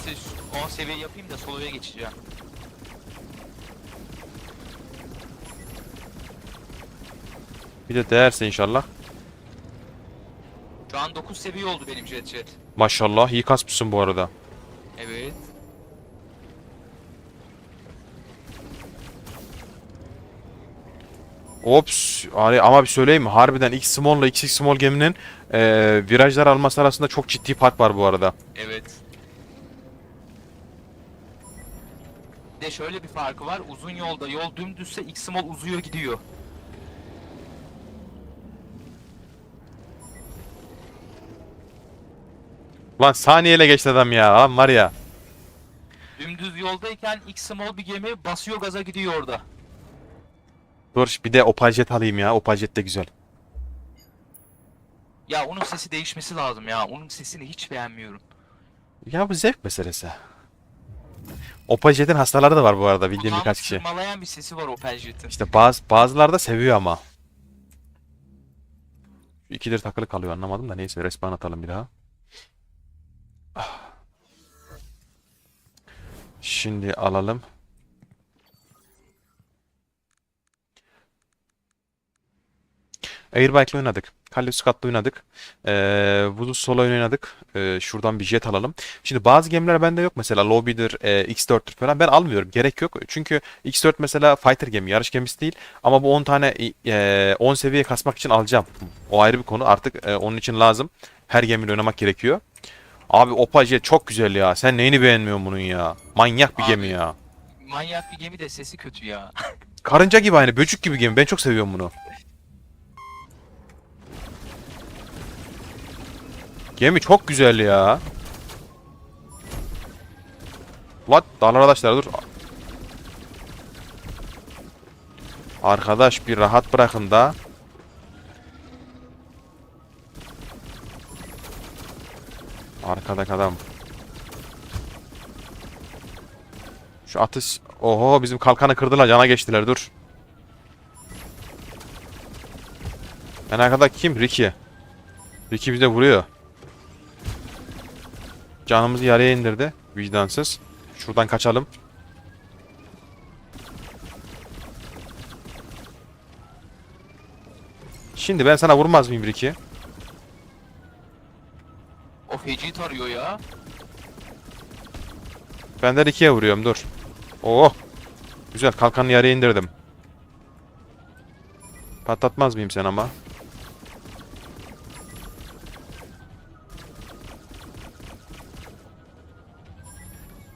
10 seviye yapayım da solo'ya geçeceğim. Bir de değerse inşallah. Şu an 9 seviye oldu benim Jet. Maşallah iyi kasmışsın bu arada. Evet. Ops. Ama bir söyleyeyim mi? Harbiden X Small ile XX Small geminin virajlar alması arasında çok ciddi fark var bu arada. Evet. şöyle bir farkı var. Uzun yolda yol dümdüzse X-Small uzuyor gidiyor. Lan saniyeyle geçti adam ya. Lan var ya. Dümdüz yoldayken X-Small bir gemi basıyor gaza gidiyor orada. Dur bir de Opal Jet alayım ya. Opal Jet de güzel. Ya onun sesi değişmesi lazım ya. Onun sesini hiç beğenmiyorum. Ya bu zevk meselesi. Opal Jet'in hastaları da var bu arada bildiğim Kulağımı birkaç kişi. tırmalayan bir sesi var Opel Jet'in. İşte bazıları da seviyor ama. İkidir takılı kalıyor anlamadım da neyse respawn atalım bir daha. Ah. Şimdi alalım. Airbike'la oynadık. Call Scott'la oynadık. Voodoo Solo oynadık. Şuradan bir jet alalım. Şimdi bazı gemiler bende yok. Mesela Lobby'dir, X4'tür falan. Ben almıyorum. Gerek yok. Çünkü X4 mesela fighter gemi, yarış gemisi değil. Ama bu 10 tane 10 seviye kasmak için alacağım. O ayrı bir konu. Artık onun için lazım. Her gemiyle oynamak gerekiyor. Abi Opal Jet çok güzel ya. Sen neyini beğenmiyorsun bunun ya? Manyak bir Abi, gemi ya. manyak bir gemi de sesi kötü ya. Karınca gibi aynı. Böcük gibi gemi. Ben çok seviyorum bunu. Gemi çok güzel ya. What? Lan arkadaşlar dur. Arkadaş bir rahat bırakın da. Arkadaki adam. Şu atış. Oho bizim kalkanı kırdılar cana geçtiler dur. En arkadaki kim? Ricky. Ricky bize vuruyor. Canımızı yarıya indirdi. Vicdansız. Şuradan kaçalım. Şimdi ben sana vurmaz mıyım Ricky? O feci tarıyor ya. Ben de Ricky'ye vuruyorum dur. Oh. Güzel kalkanı yarıya indirdim. Patlatmaz mıyım sen ama?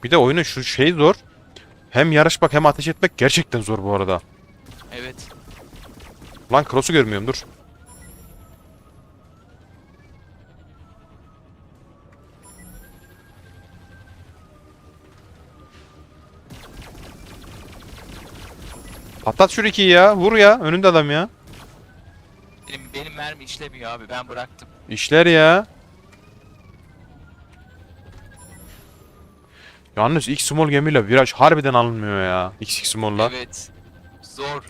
Bir de oyunun şu şey zor. Hem yarışmak hem ateş etmek gerçekten zor bu arada. Evet. Lan cross'u görmüyorum dur. Patlat şu Ricky'yi ya. Vur ya. Önünde adam ya. Benim mermi işlemiyor abi. Ben bıraktım. İşler ya. Yalnız X small gemiyle viraj harbiden alınmıyor ya. X small'la. Evet. Zor.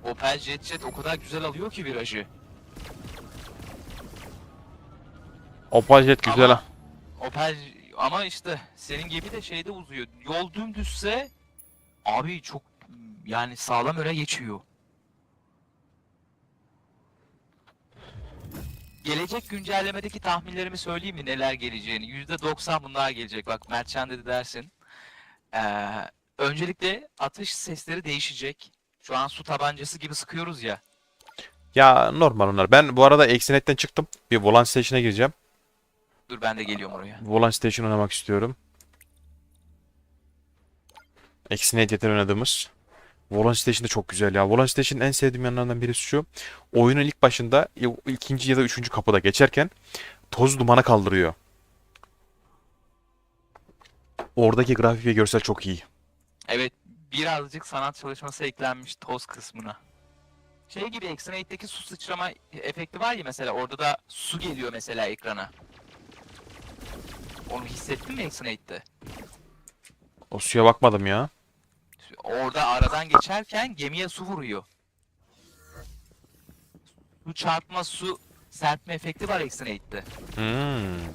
Opel Jet o kadar güzel alıyor ki virajı. Opal Jet güzel ha. Opel ama işte senin gibi de şeyde uzuyor. Yol dümdüzse abi çok yani sağlam öne geçiyor. Gelecek güncellemedeki tahminlerimi söyleyeyim mi neler geleceğini? %90 bunlar gelecek. Bak Mertcan dedi dersin. Ee, öncelikle atış sesleri değişecek. Şu an su tabancası gibi sıkıyoruz ya. Ya normal onlar. Ben bu arada Exinet'ten çıktım. Bir Volant Station'a gireceğim. Dur ben de geliyorum oraya. Volant Station oynamak istiyorum. Exinet yeter oynadığımız. Volant Station da çok güzel ya. Volant Station'ın en sevdiğim yanlarından birisi şu. Oyunun ilk başında ikinci ya da üçüncü kapıda geçerken toz dumana kaldırıyor. Oradaki grafik ve görsel çok iyi. Evet birazcık sanat çalışması eklenmiş toz kısmına. Şey gibi X-Raid'deki su sıçrama efekti var ya mesela orada da su geliyor mesela ekrana. Onu hissettin mi X-Raid'de? O suya bakmadım ya. Orada aradan geçerken gemiye su vuruyor. Su çarpma, su serpme efekti var X-Raid'de. Hmm.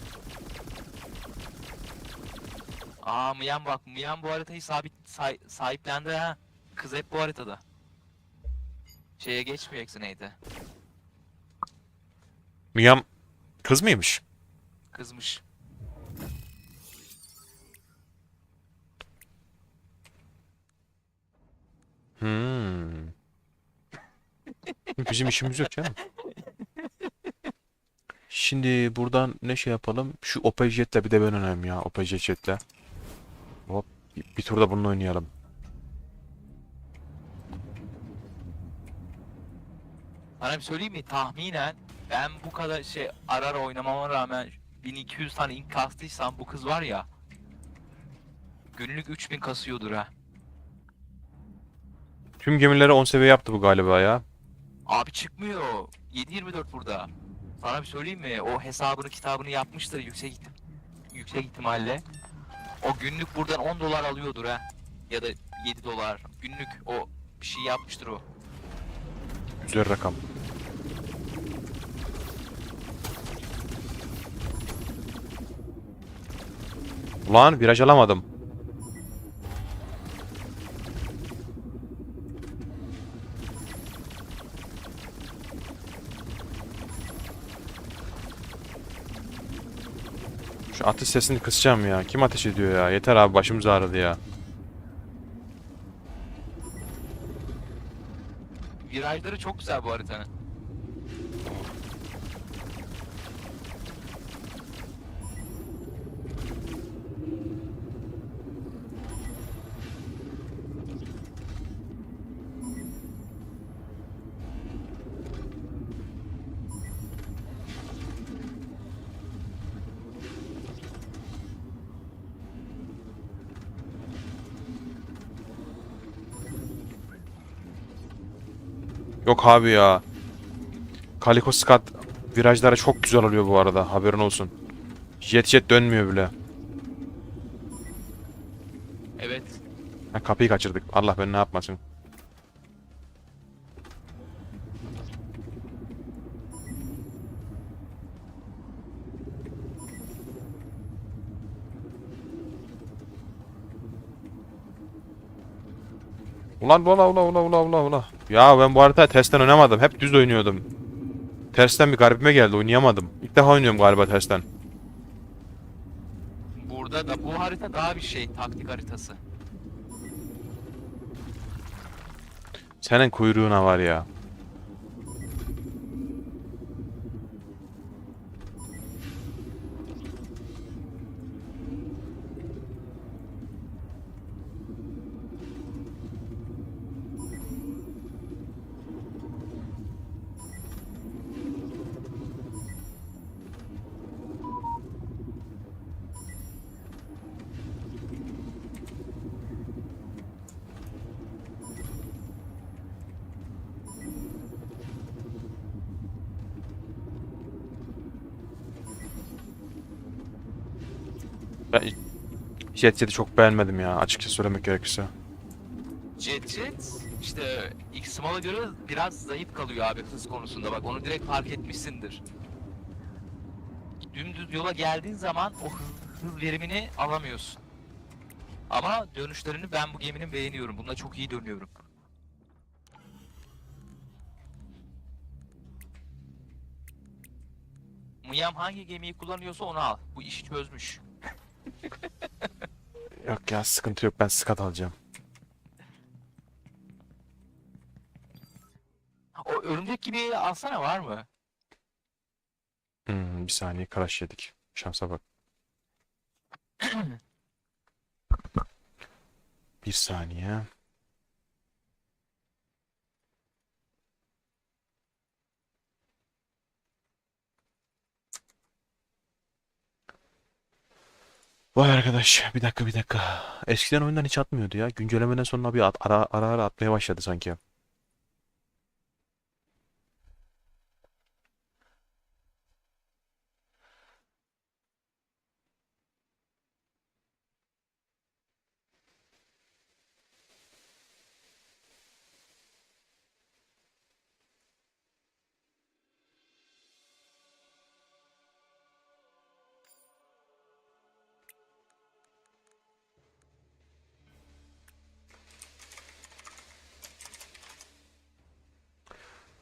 Aa Miyan bak, Miyan bu haritayı sahiplendi ha. Kız hep bu haritada. Şeye geçmiyor X-Raid'e. Miyam kız mıymış? Kızmış. Hmm. Bizim işimiz yok canım. Şimdi buradan ne şey yapalım? Şu Opel Jet'le bir de ben oynayayım ya. Opel Jet'le. Hop. Bir turda bununla oynayalım. Sana bir söyleyeyim mi? Tahminen ben bu kadar arar oynamama rağmen 1200 tane ink kastıysam bu kız var ya günlük 3000 kasıyordur ha. Tüm gemileri 10 seviye yaptı bu galiba ya. Abi çıkmıyor. 7/24 burada. Sana bir söyleyeyim mi? O hesabını kitabını yapmıştır yüksek ihtimalle. O günlük buradan 10 dolar alıyordur ha. Ya da 7 dolar. Günlük o bir şey yapmıştır o. Güzel rakam. Ulan viraj alamadım. Şu atış sesini kısacağım ya. Kim ateş ediyor ya? Yeter abi, başımız ağrıdı ya. Virajları çok güzel bu haritanın. Yok abi ya. Calico Scott virajları çok güzel oluyor bu arada. Haberin olsun. Jet dönmüyor bile. Evet. Ha, kapıyı kaçırdık. Allah ben ne yapmasın. Ulan ula. Ya ben bu haritayı tersten oynamadım. Hep düz oynuyordum. Tersten bir garibime geldi. Oynayamadım. İlk defa oynuyorum galiba tersten. Burada da bu harita daha bir taktik haritası. Senin kuyruğuna var ya. Ben Jet'i çok beğenmedim ya. Açıkça söylemek gerekirse. Jet işte X-Small'a göre biraz zayıf kalıyor abi hız konusunda. Bak onu direkt fark etmişsindir. Dümdüz yola geldiğin zaman o hız verimini alamıyorsun. Ama dönüşlerini ben bu geminin beğeniyorum. Bunda çok iyi dönüyorum. Miyam hangi gemiyi kullanıyorsa onu al. Bu işi çözmüş. Yok ya, sıkıntı yok. Ben Scott alacağım. O örümcek gibi alsana, var mı? Bir saniye, crash yedik. Şansa bak. Bir saniye. Vay arkadaş, bir dakika. Eskiden oyundan hiç atmıyordu ya. Güncellemeden sonra bir ara atmaya başladı sanki.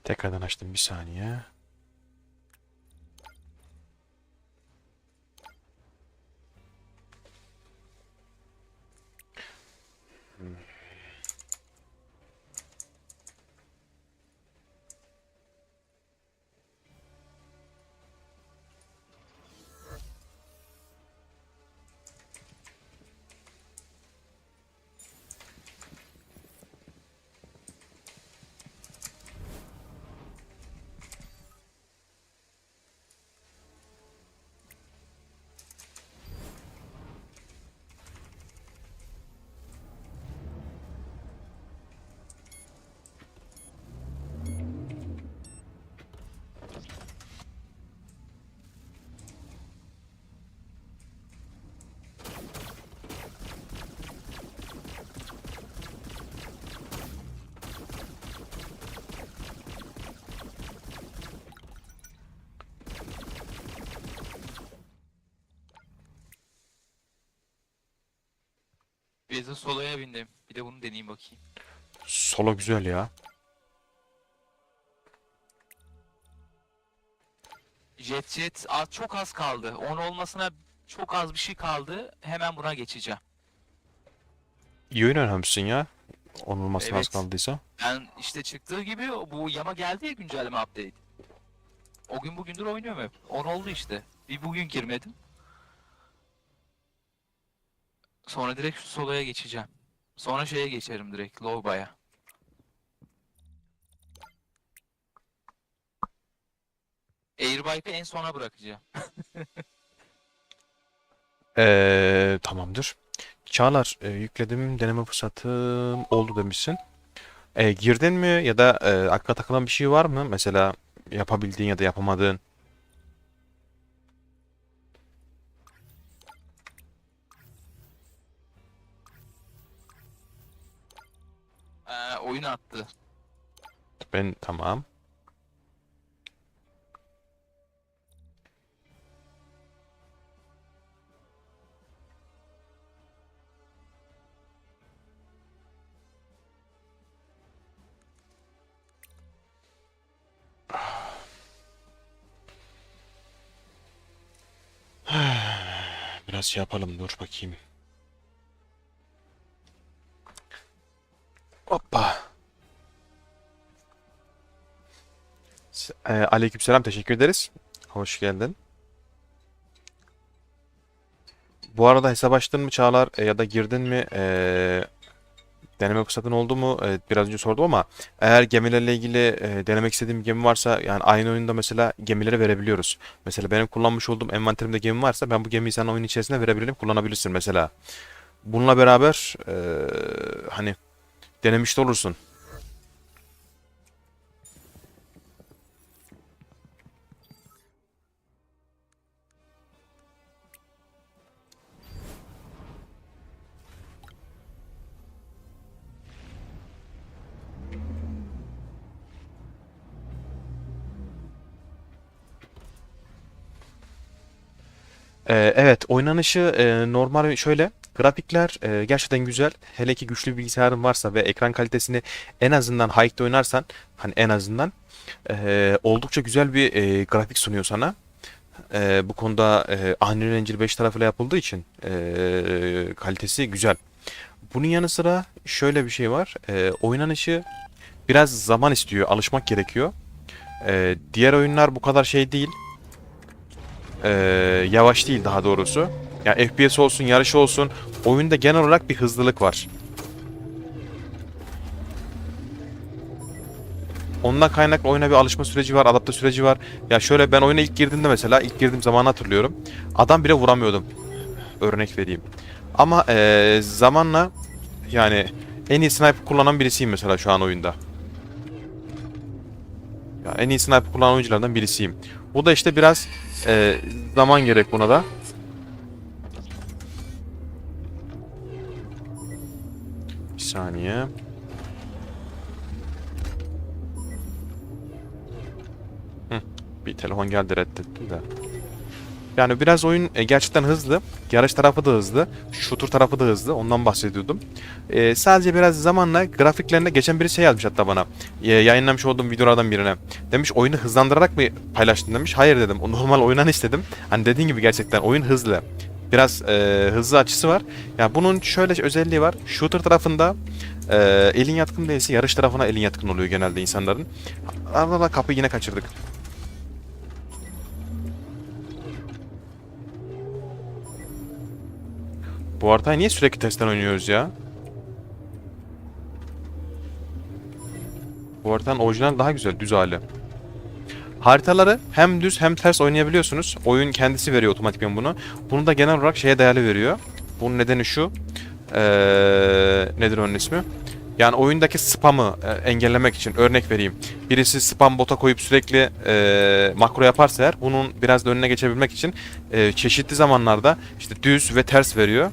Tekrardan açtım, bir saniye. FPS'e soloya bindim. Bir de bunu deneyeyim bakayım. Solo güzel ya. Jet çok az kaldı. 10 olmasına çok az bir şey kaldı. Hemen buna geçeceğim. İyi oyun oynamışsın ya. Onun olmasına az Evet. kaldıysa. Ben işte çıktığı gibi bu yama geldi ya, güncelleme update. O gün bugündür oynuyorum hep. 10 oldu işte. Bir bugün girmedim. Sonra direkt şu soloya geçeceğim. Sonra şeye geçerim direkt. Lowba'ya. Airbike'ı en sona bırakacağım. Tamamdır. Çağlar, yükledim, deneme fırsatım oldu demişsin. Girdin mi ya da aklına takılan bir şey var mı? Mesela yapabildiğin ya da yapamadığın. Oyun attı. Ben tamam. Biraz şey yapalım, dur bakayım. Hoppa. Aleykümselam, teşekkür ederiz. Hoş geldin. Bu arada hesap açtın mı Çağlar, ya da girdin mi? Deneme fırsatın oldu mu? Biraz önce sordum ama eğer gemilerle ilgili denemek istediğim bir gemi varsa, yani aynı oyunda mesela gemileri verebiliyoruz. Mesela benim kullanmış olduğum envanterimde gemi varsa ben bu gemiyi sana oyun içerisinde verebilirim, kullanabilirsin mesela. Bununla beraber hani denemiş de olursun. Evet, oynanışı normal şöyle. Grafikler gerçekten güzel. Hele ki güçlü bir bilgisayarın varsa ve ekran kalitesini en azından high'da oynarsan, hani en azından oldukça güzel bir grafik sunuyor sana. Bu konuda Unreal Engine 5 tarafıyla yapıldığı için kalitesi güzel. Bunun yanı sıra şöyle bir şey var. Oynanışı biraz zaman istiyor, alışmak gerekiyor. Diğer oyunlar bu kadar şey değil. Ee, Yavaş değil daha doğrusu. Yani FPS olsun, yarış olsun, oyunda genel olarak bir hızlılık var. Ondan kaynaklı oyuna bir alışma süreci var, adapte süreci var. Ya şöyle, ben oyuna ilk girdiğimde mesela, ilk girdiğim zamanı hatırlıyorum. Adam bile vuramıyordum. Örnek vereyim. Ama zamanla yani en iyi sniper kullanan birisiyim mesela şu an oyunda. Ya en iyi sniper kullanan oyunculardan birisiyim. Bu da işte biraz zaman gerek buna da. Bir saniye. Hı, bir telefon geldi, reddettim de. Yani biraz oyun gerçekten hızlı. Yarış tarafı da hızlı. Shooter tarafı da hızlı. Ondan bahsediyordum. Sadece biraz zamanla grafiklerine, geçen biri şey yazmış hatta bana. Yayınlamış olduğum videolardan birine. Demiş oyunu hızlandırarak mı paylaştın demiş. Hayır dedim. O normal oynan istedim. Hani dediğin gibi gerçekten oyun hızlı. Biraz hızlı açısı var. Yani bunun şöyle özelliği var. Shooter tarafında elin yatkın değilse yarış tarafına elin yatkın oluyor genelde insanların. Arada da kapıyı yine kaçırdık. Bu haritayı niye sürekli testten oynuyoruz ya? Bu haritanın orijinal daha güzel, düz hali. Haritaları hem düz hem ters oynayabiliyorsunuz. Oyun kendisi veriyor otomatikman bunu. Bunu da genel olarak şeye dayalı veriyor. Bunun nedeni şu. Nedir onun ismi? Yani oyundaki spamı engellemek için, örnek vereyim. Birisi spam bota koyup sürekli makro yaparsa eğer, bunun biraz da önüne geçebilmek için çeşitli zamanlarda işte düz ve ters veriyor.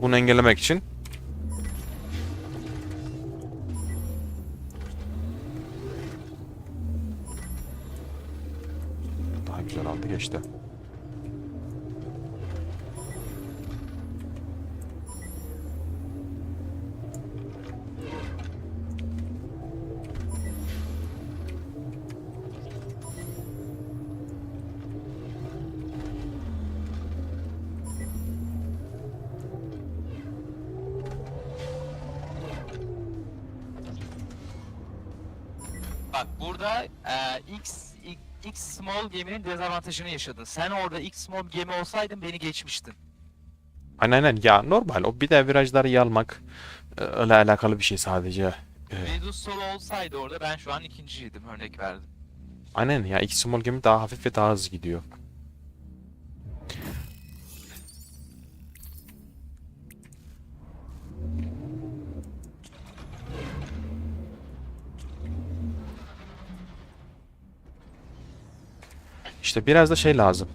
Bunu engellemek için. Daha güzel aldı geçti. bak burada X small geminin dezavantajını yaşadın. Sen orada X small gemi olsaydın beni geçmiştin. Aynen ya, normal. O bir de virajları iyi almak öyle alakalı bir şey sadece. Vedus solo olsaydı orada ben şu an ikinciydim, örnek verdim. Aynen ya, iki small gemi daha hafif ve daha hızlı gidiyor. İşte biraz da şey lazım.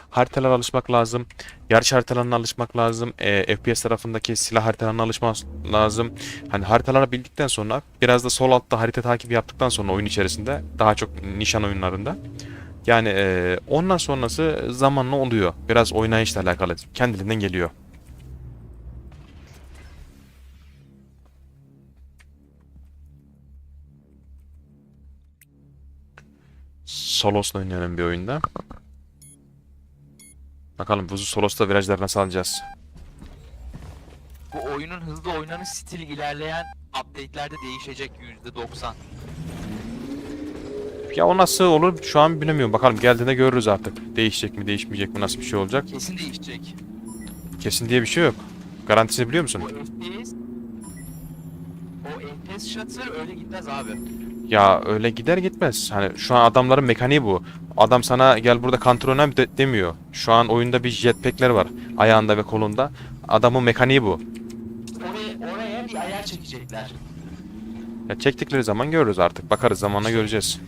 Haritalara alışmak lazım. Yarış haritalarına alışmak lazım. FPS tarafındaki silah haritalarına alışmak lazım. Hani haritaları bildikten sonra biraz da sol altta harita takibi yaptıktan sonra oyun içerisinde daha çok nişan oyunlarında. Yani ondan sonrası zamanla oluyor. Biraz oynayışla alakalı. Kendiliğinden geliyor. Solos'la oynayan bir oyunda. Bakalım bu Solos'ta virajları nasıl alacağız? Bu oyunun hızlı oynanış stili ilerleyen update'lerde değişecek %90. Ya o nasıl olur şu an bilemiyorum. Bakalım geldiğinde görürüz artık. Değişecek mi, değişmeyecek mi, nasıl bir şey olacak? Kesin değişecek. Kesin diye bir şey yok. Garantisini biliyor musun? O FPS shutter öyle gitmez abi. Ya öyle gider gitmez. Hani şu an adamların mekaniği bu. Adam sana gel burada kontrol önem demiyor. Şu an oyunda bir jetpack'ler var. Ayağında ve kolunda. Adamın mekaniği bu. Oraya bir ayar çekecekler. Ya çektikleri zaman görürüz artık. Bakarız, zamanla göreceğiz.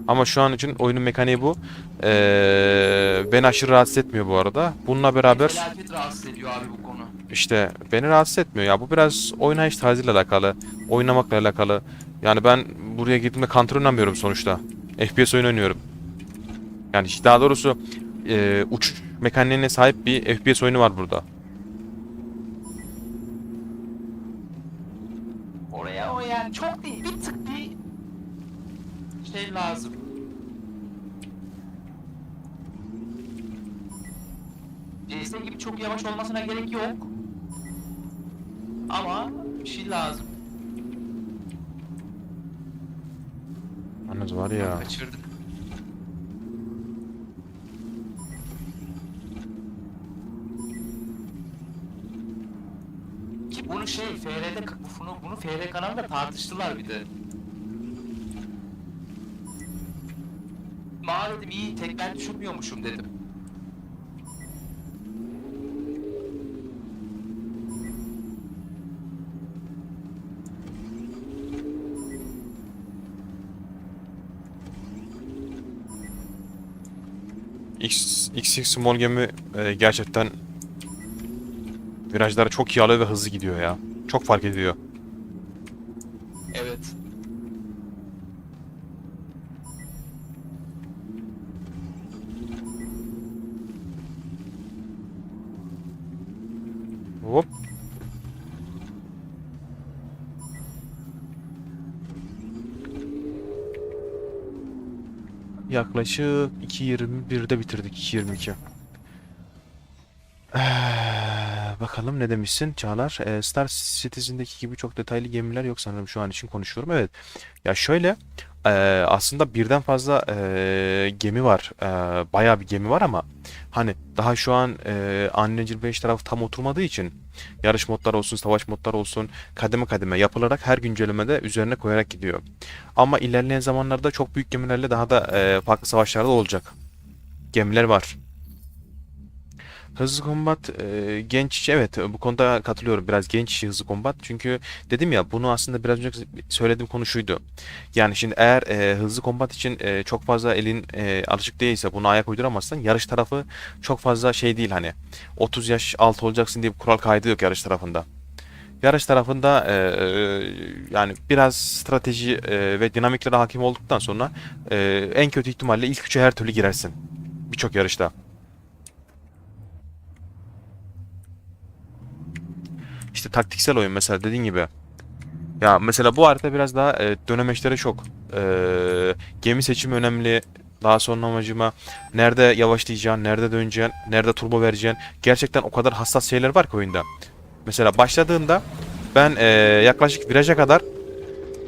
Ama şu an için oyunun mekaniği bu. Beni aşırı rahatsız etmiyor bu arada. Bununla beraber Felaket rahatsız ediyor abi bu konu. işte beni rahatsız etmiyor ya. Bu biraz oynayış tarzıyla alakalı. Oynamakla alakalı. Yani ben buraya gittiğimde kontrol oynamıyorum sonuçta. FPS oyun oynuyorum. Yani daha doğrusu uçuş mekaniğine sahip bir FPS oyunu var burada. Oraya o yani çok değil, bir tık bir şey lazım. CS gibi çok yavaş olmasına gerek yok. Ama bir şey lazım. Yalnız var ya. Kaçırdık. Ki bunu bunu FR kanalında tartıştılar bir de. Dedim iyi, tek ben düşürmüyormuşum dedim. XX Small gemi gerçekten virajlara çok iyi alıyor ve hızlı gidiyor ya. Çok fark ediyor. Evet. Hop. Yaklaşık 2.21'de bitirdik. 2.22. Bakalım ne demişsin Çağlar? Star Citizen'deki gibi çok detaylı gemiler yok sanırım, şu an için konuşuyorum. Evet. Ya şöyle aslında birden fazla gemi var. Bayağı bir gemi var ama hani daha şu an Unreal 5 tarafı tam oturmadığı için yarış modları olsun, savaş modları olsun kademe kademe yapılarak her güncellemede üzerine koyarak gidiyor. Ama ilerleyen zamanlarda çok büyük gemilerle daha da farklı savaşlarda olacak. Gemiler var. Hızlı kombat genç işi, evet, bu konuda katılıyorum, biraz genç işi hızlı kombat, çünkü dedim ya, bunu aslında biraz önce söylediğim konu şuydu. Yani şimdi eğer hızlı kombat için çok fazla elin alışık değilse, buna ayak uyduramazsan, yarış tarafı çok fazla şey değil, hani 30 yaş altı olacaksın diye bir kural kaydı yok yarış tarafında. Yarış tarafında yani biraz strateji ve dinamiklere hakim olduktan sonra en kötü ihtimalle ilk üçe her türlü girersin birçok yarışta. İşte taktiksel oyun mesela, dediğin gibi. Ya mesela bu harita biraz daha dönemeçlere çok. Gemi seçimi önemli. Daha sonra amacıma nerede yavaşlayacaksın, nerede döneceksin, nerede turbo vereceksin. Gerçekten o kadar hassas şeyler var ki oyunda. Mesela başladığında ben yaklaşık viraja kadar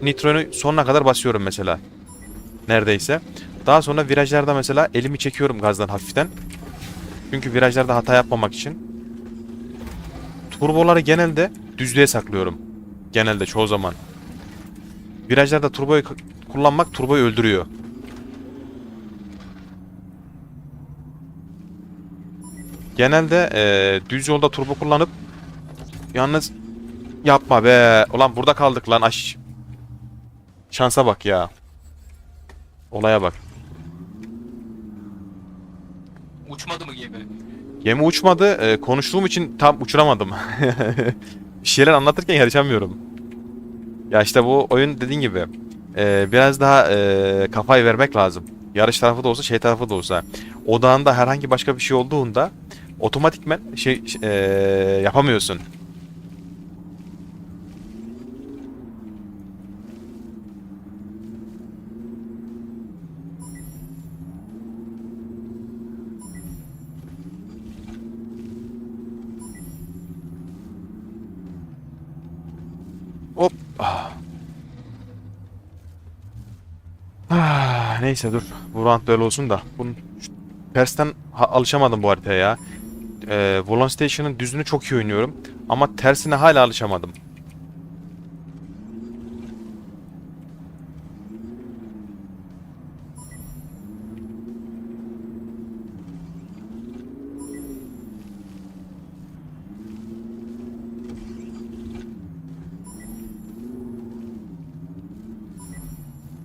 nitro'yu sonuna kadar basıyorum mesela. Neredeyse. Daha sonra virajlarda mesela elimi çekiyorum gazdan hafiften. Çünkü virajlarda hata yapmamak için. Turboları genelde düzlüğe saklıyorum. Genelde çoğu zaman. Virajlarda turboyu kullanmak turboyu öldürüyor. Genelde düz yolda turbo kullanıp yalnız yapma be. Ulan burada kaldık lan. Şansa bak ya. Olaya bak. Uçmadı mı gemi? Gemi uçmadı. Konuştuğum için tam uçuramadım. Bir şeyler anlatırken yarışamıyorum. Ya işte bu oyun dediğin gibi biraz daha kafayı vermek lazım. Yarış tarafı da olsa şey tarafı da olsa. Odağında herhangi başka bir şey olduğunda otomatikmen yapamıyorsun. Hop. Neyse dur. Bu round böyle olsun da. Tersten alışamadım bu haritaya ya. Volan Station'ın düzünü çok iyi oynuyorum. Ama tersine hala alışamadım.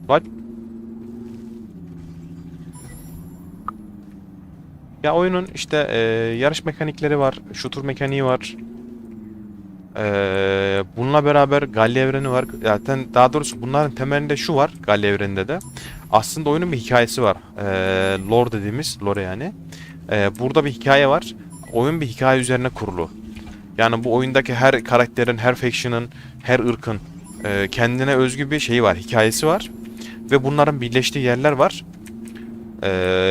Bak. Ya oyunun işte yarış mekanikleri var. Shooter mekaniği var. Bununla beraber Galya evreni var. Zaten daha doğrusu bunların temelinde şu var. Galya evreninde de. Aslında oyunun bir hikayesi var. Lore dediğimiz lore yani. Burada bir hikaye var. Oyun bir hikaye üzerine kurulu. Yani bu oyundaki her karakterin, her faction'ın, her ırkın kendine özgü bir şeyi var, hikayesi var. Ve bunların birleştiği yerler var.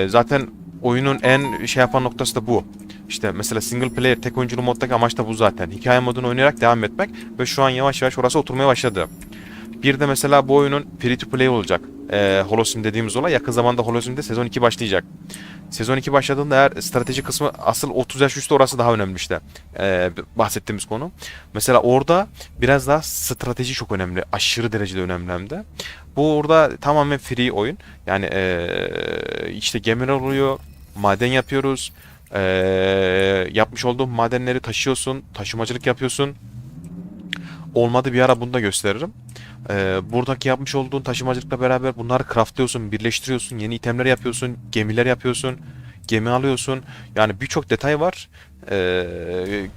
Zaten oyunun en şey yapan noktası da bu. İşte mesela single player tek oyunculu moddaki amaç da bu zaten. Hikaye modunu oynayarak devam etmek ve şu an yavaş yavaş orası oturmaya başladı. Bir de mesela bu oyunun free to play olacak. Holosim dediğimiz olay yakın zamanda Holosim'de sezon 2 başlayacak. Sezon 2 başladığında eğer strateji kısmı asıl 30 yaş üstü orası daha önemli işte. Bahsettiğimiz konu. Mesela orada biraz daha strateji çok önemli. Aşırı derecede önemli hem de. Bu orada tamamen free oyun. Yani işte gemiler oluyor. Maden yapıyoruz. Yapmış olduğun madenleri taşıyorsun. Taşımacılık yapıyorsun. Olmadı bir ara bunu da gösteririm. Buradaki yapmış olduğun taşımacılıkla beraber bunları craftlıyorsun, birleştiriyorsun, yeni itemler yapıyorsun, gemiler yapıyorsun, gemi alıyorsun. Yani birçok detay var.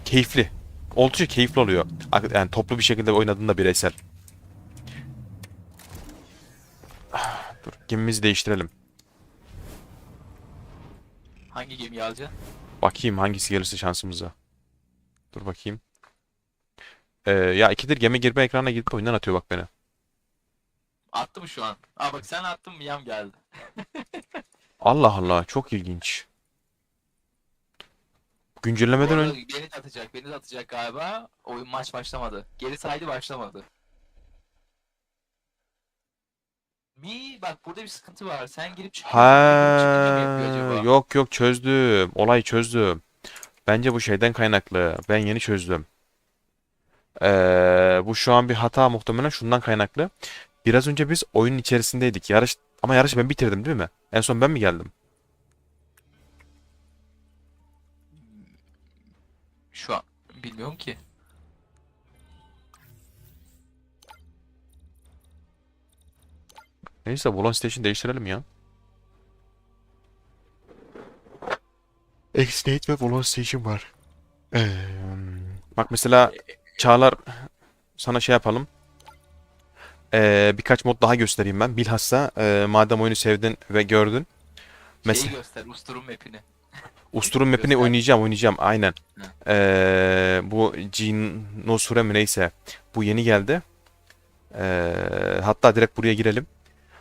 Keyifli. Oldukça keyifli oluyor. Yani toplu bir şekilde oynadığında bireysel. Dur, gemimizi değiştirelim. Hangi gemiyi alacaksın? Bakayım hangisi gelirse şansımıza. Dur bakayım. Ya ikidir gemi girme ekranına gidip oyundan atıyor bak beni. Attı mı şu an? Aa bak sen attın mı yam geldi. Allah Allah çok ilginç. Bu Güncellemeden arada önce... beni de atacak galiba. Oyun maç başlamadı. Geri saydı başlamadı. Bak burada bir sıkıntı var. Sen girip çıkıyorsun. Girip çıkınca mı yapıyor Ha, acaba? yok çözdüm. Olayı çözdüm. Bence bu şeyden kaynaklı. Ben yeni çözdüm. Bu şu an bir hata muhtemelen şundan kaynaklı. Biraz önce biz oyunun içerisindeydik. Ama yarışı ben bitirdim değil mi? En son ben mi geldim? Şu an bilmiyorum ki. Neyse Volon Station değiştirelim ya. X-State ve Volon Station var. Bak mesela Çağlar sana şey yapalım. Birkaç mod daha göstereyim ben. Bilhassa madem oyunu sevdin ve gördün. Şeyi Mesela göster. Ustur'un map'ini. Ustur'un map'ini Göster. oynayacağım aynen. Hı. Bu Gino Sure mi neyse. Bu yeni geldi. Hatta direkt buraya girelim.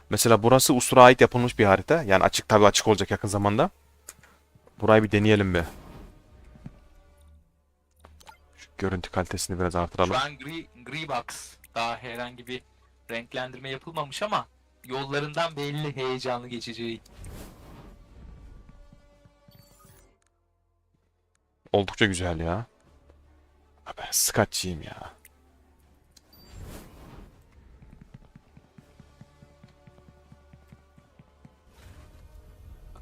Mesela burası Ustur'a ait yapılmış bir harita. Yani açık tabii açık olacak yakın zamanda. Burayı bir deneyelim bir. Şu görüntü kalitesini biraz Şu artıralım. an gri box. Daha herhangi bir Renklendirme yapılmamış ama yollarından belli heyecanlı geçeceği. Oldukça güzel ya. Ben Scott'çıyım ya.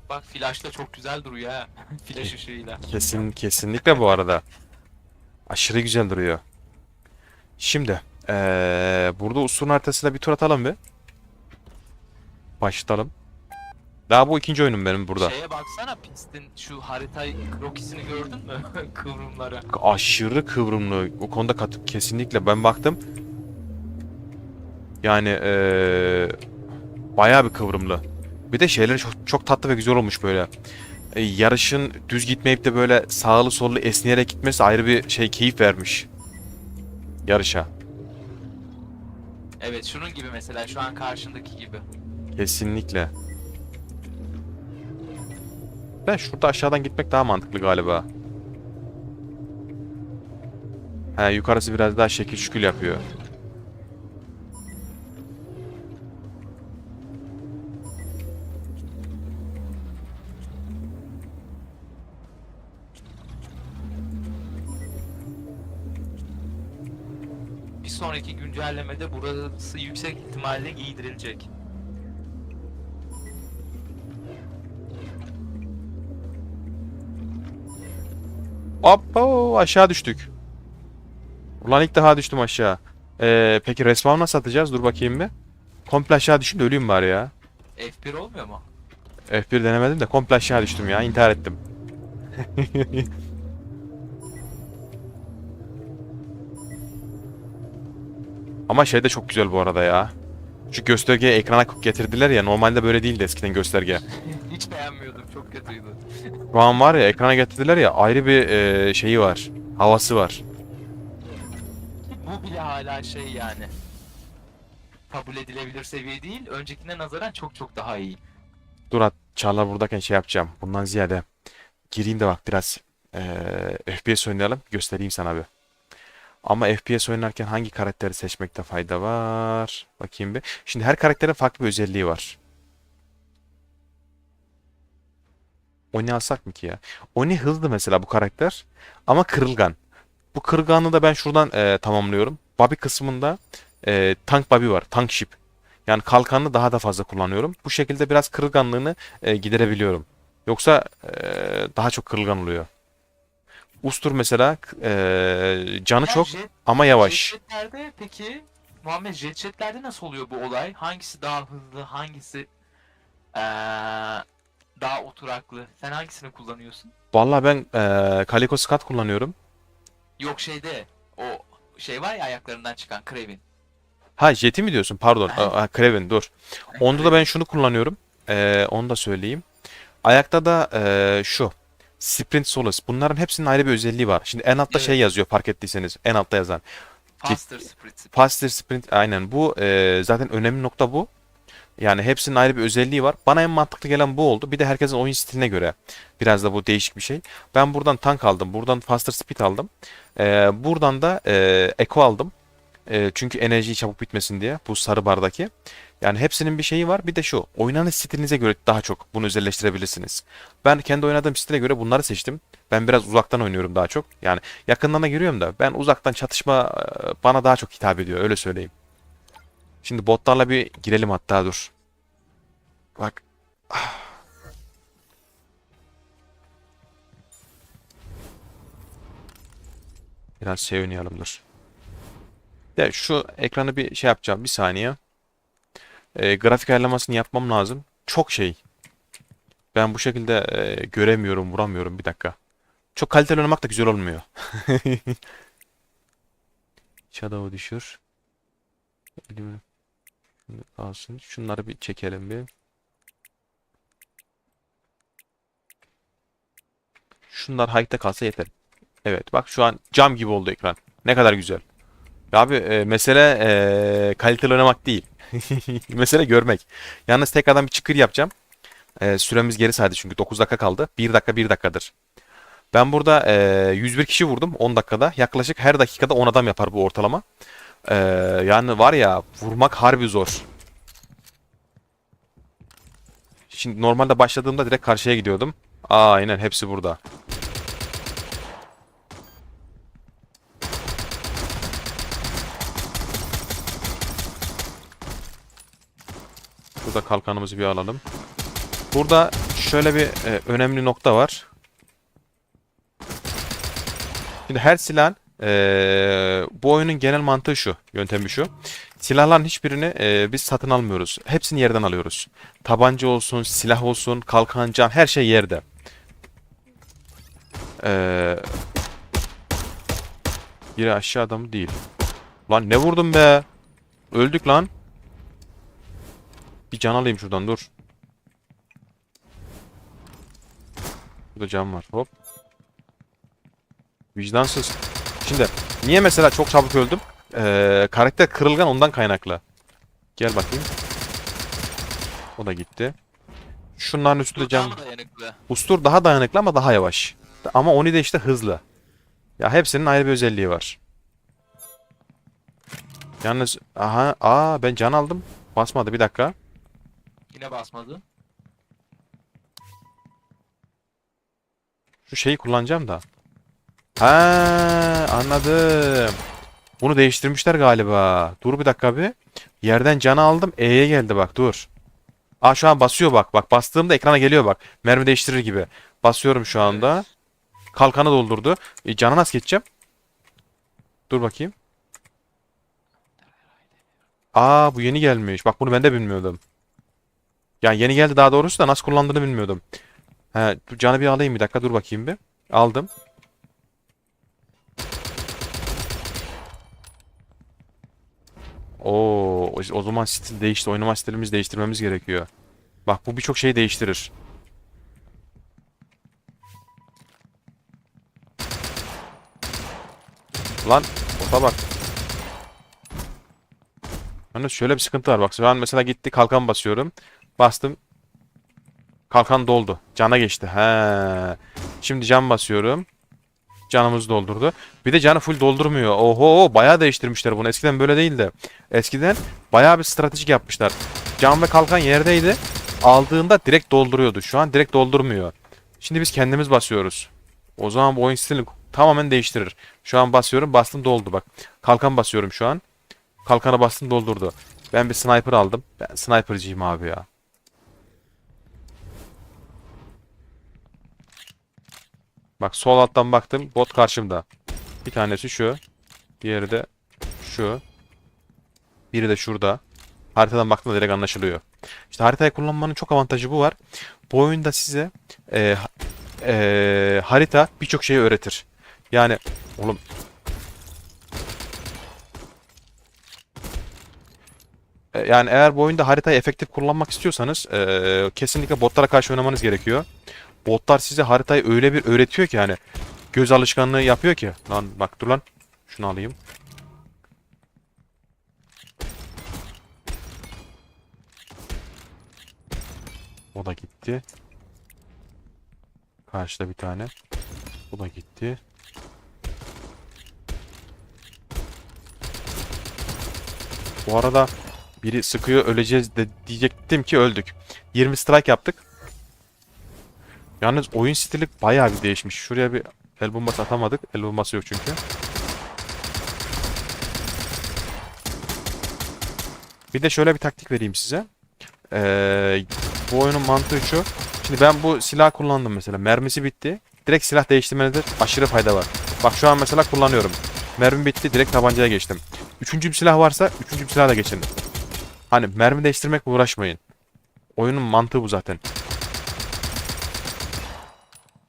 Bak flash'ta çok güzel duruyor ha. Flash ışığıyla. Kesinlikle bu arada. Aşırı güzel duruyor. Şimdi burada usulün haritasıyla bir tur atalım bir. Başlayalım. Daha bu ikinci oyunum benim burada. Şeye baksana pistin şu haritayı krokisini gördün mü? Kıvrımları. Aşırı kıvrımlı. O konuda kesinlikle ben baktım. Yani bayağı bir kıvrımlı. Bir de şeyleri çok tatlı ve güzel olmuş böyle. Yarışın düz gitmeyip de böyle sağlı sollu esneyerek gitmesi ayrı bir şey keyif vermiş. Yarışa. Evet şunun gibi mesela şu an karşındaki gibi. Kesinlikle. Ben şurada aşağıdan gitmek daha mantıklı galiba. He, yukarısı biraz daha şekil şükül yapıyor. Bir sonraki güncellemede burası yüksek ihtimalle giydirilecek. Hoppa aşağı düştük. Ulan ilk defa düştüm aşağı. Peki respawn nasıl atacağız? Dur bakayım bir. Komple aşağı düşün de öleyim bari ya. F1 olmuyor mu? F1 denemedim de komple aşağı düştüm ya. İntihar ettim. Ama şey de çok güzel bu arada ya. Şu göstergeyi ekrana getirdiler ya. Normalde böyle değildi eskiden gösterge. Hiç beğenmiyordum çok kötüydü. Şu an var ya ekrana getirdiler ya ayrı bir şeyi var. Havası var. Bu bile hala şey yani. Kabul edilebilir seviye değil. Öncekine nazaran çok çok daha iyi. Dur at Çağlar buradayken şey yapacağım. Bundan ziyade gireyim de bak biraz FPS oynayalım. Göstereyim sana bir. Ama FPS oynarken hangi karakteri seçmekte fayda var? Bakayım bir. Şimdi her karakterin farklı bir özelliği var. Oni alsak mı ki ya? Oni hızlı mesela bu karakter. Ama kırılgan. Bu kırılganlığı da ben şuradan tamamlıyorum. Bobby kısmında tank Bobby var. Tank ship. Yani kalkanını daha da fazla kullanıyorum. Bu şekilde biraz kırılganlığını giderebiliyorum. Yoksa daha çok kırılgan oluyor. Ustur mesela canı Ya çok jet, ama yavaş. jetsetlerde peki Muhammed jetsetlerde nasıl oluyor bu olay? Hangisi daha hızlı, hangisi eee, daha oturaklı? Sen hangisini kullanıyorsun? Vallahi ben Calico Scud kullanıyorum. Yok şeyde o şey var ya ayaklarından çıkan Kraven. Ha Jet'i mi diyorsun? Pardon. Aha. Kraven dur. Onda da ben şunu kullanıyorum. Onu da söyleyeyim. Ayakta da şu. Sprint Solace. Bunların hepsinin ayrı bir özelliği var. Şimdi en altta şey Evet. yazıyor fark ettiyseniz. En altta yazan. Faster Sprint. Faster Sprint aynen bu zaten önemli nokta bu. Yani hepsinin ayrı bir özelliği var. Bana en mantıklı gelen bu oldu. Bir de herkesin oyun stiline göre biraz da bu değişik bir şey. Ben buradan tank aldım. Buradan Faster Speed aldım. Buradan da Echo aldım. Çünkü enerjiyi çabuk bitmesin diye. Bu sarı bardaki. Yani hepsinin bir şeyi var. Bir de şu. Oynanış stilinize göre daha çok bunu özelleştirebilirsiniz. Ben kendi oynadığım stile göre bunları seçtim. Ben biraz uzaktan oynuyorum daha çok. Yani yakından da giriyorum da ben uzaktan çatışma bana daha çok hitap ediyor. Öyle söyleyeyim. Şimdi botlarla bir girelim hatta dur. Bak. Biraz şey oynayalım dur. De şu ekranı bir şey yapacağım. Bir saniye. Grafik ayarlamasını yapmam lazım. Çok şey. Ben bu şekilde göremiyorum, vuramıyorum. Bir dakika. Çok kaliteli oynamak da güzel olmuyor. Shadow'u düşür. Elimi- Şunu kalsın. Şunları bir çekelim bir. Şunlar high'ta kalsa yeter. Evet bak şu an cam gibi oldu ekran. Ne kadar güzel. Ya abi mesele kaliteli oynamak değil. Mesele görmek. Yalnız tekrardan bir çıkır yapacağım. Süremiz geri saydı çünkü 9 dakika kaldı. 1 dakika 1 dakikadır. Ben burada 101 kişi vurdum 10 dakikada. Yaklaşık her dakikada 10 adam yapar bu ortalama. Yani var ya, vurmak harbi zor. Şimdi normalde başladığımda direkt karşıya gidiyordum. Aynen, hepsi burada. Burada kalkanımızı bir alalım. Burada şöyle bir önemli nokta var. Şimdi her silahın bu oyunun genel mantığı şu, yöntemi şu. Silahların hiçbirini biz satın almıyoruz. Hepsini yerden alıyoruz. Tabanca olsun, silah olsun, kalkan, can, her şey yerde. Eee Biri aşağıda mı? Değil. Lan ne vurdum be? Öldük lan. Bir can alayım şuradan, dur. Burada can var. Hop. Vicdansız. Şimdi niye mesela çok çabuk öldüm? Karakter kırılgan, ondan kaynaklı. Gel bakayım. O da gitti. Şunların üstünde Dur, daha can. mı dayanıklı? Ustur daha dayanıklı ama daha yavaş. Ama Oni de işte hızlı. Ya hepsinin ayrı bir özelliği var. Yalnız ben can aldım. Basmadı, bir dakika. Yine basmadı. Şu şeyi kullanacağım da. Ha, anladım. Bunu değiştirmişler galiba. Dur bir dakika bir. Yerden canı aldım. E'ye geldi bak, dur. Şu an basıyor bak. Bak bastığımda ekrana geliyor bak. Mermi değiştirir gibi. Basıyorum şu anda. Evet. Kalkanı doldurdu. Canı nasıl geçeceğim? Dur bakayım. Bu yeni gelmiş. Bak bunu ben de bilmiyordum. Yani yeni geldi daha doğrusu da nasıl kullandığını bilmiyordum. Dur, canı bir alayım bir dakika, dur bakayım bir. Aldım. O zaman stil değişti. Oynama stilimizi değiştirmemiz gerekiyor. Bak bu birçok şeyi değiştirir. Lan ota bak. Hani şöyle bir sıkıntı var. Bak şu an mesela gitti, kalkan basıyorum. Bastım. Kalkan doldu. Cana geçti. Şimdi can basıyorum. Canımızı doldurdu. Bir de canı full doldurmuyor. Oho, bayağı değiştirmişler bunu. Eskiden böyle değildi. Eskiden bayağı bir stratejik yapmışlar. Can ve kalkan yerdeydi. Aldığında direkt dolduruyordu. Şu an direkt doldurmuyor. Şimdi biz kendimiz basıyoruz. O zaman bu oyun stilini tamamen değiştirir. Şu an basıyorum, bastım doldu bak. Kalkan basıyorum şu an. Kalkana bastım doldurdu. Ben bir sniper aldım. Ben sniper'cıyım abi ya. Bak sol alttan baktım. Bot karşımda. Bir tanesi şu. Diğeri de şu. Biri de şurada. Haritadan baktığında direkt anlaşılıyor. İşte haritayı kullanmanın çok avantajı bu var. Bu oyunda size harita birçok şeyi öğretir. Yani oğlum, yani eğer bu oyunda haritayı efektif kullanmak istiyorsanız kesinlikle botlara karşı oynamanız gerekiyor. Botlar size haritayı öyle bir öğretiyor ki, yani göz alışkanlığı yapıyor ki. Lan bak, dur lan. Şunu alayım. O da gitti. Karşıda bir tane. O da gitti. Bu arada biri sıkıyor, öleceğiz de diyecektim ki öldük. 20 strike yaptık. Yalnız oyun stili bayağı bir değişmiş. Şuraya bir el bombası atamadık. El bombası yok çünkü. Bir de şöyle bir taktik vereyim size. Bu oyunun mantığı şu. Şimdi ben bu silah kullandım mesela. Mermisi bitti. Direkt silah değiştirmenizde aşırı fayda var. Bak şu an mesela kullanıyorum. Mermi bitti. Direkt tabancaya geçtim. Üçüncü bir silah varsa üçüncü bir silah da geçin. Hani mermi değiştirmekle uğraşmayın. Oyunun mantığı bu zaten.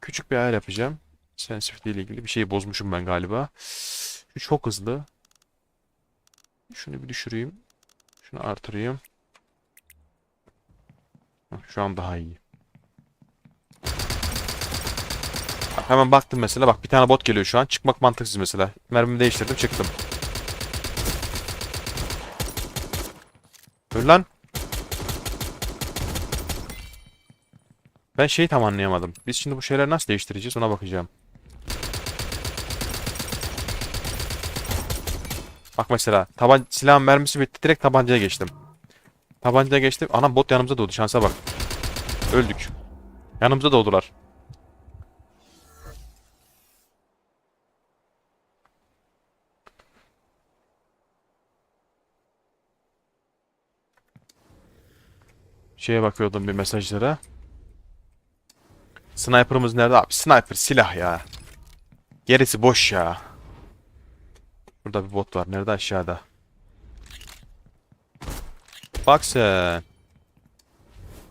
Küçük bir ayar yapacağım. Sensitivity ile ilgili bir şeyi bozmuşum ben galiba. Şu çok hızlı. Şunu bir düşüreyim. Şunu artırayım. Şu an daha iyi. Bak, hemen baktım mesela. Bak bir tane bot geliyor şu an. Çıkmak mantıksız mesela. Mermimi değiştirdim, çıktım. Öl lan. Ben şeyi tam anlayamadım. Biz şimdi bu şeyleri nasıl değiştireceğiz, ona bakacağım. Bak mesela silahın mermisi bitti. Direkt tabancaya geçtim. Tabancaya geçtim. Anam bot yanımıza doğdu. Şansa bak. Öldük. Yanımıza doğdular. Şeye bakıyordum bir mesajlara. Sniper'ımız nerede? Abi sniper silah ya. Gerisi boş ya. Burada bir bot var. Nerede? Aşağıda. Bak sen.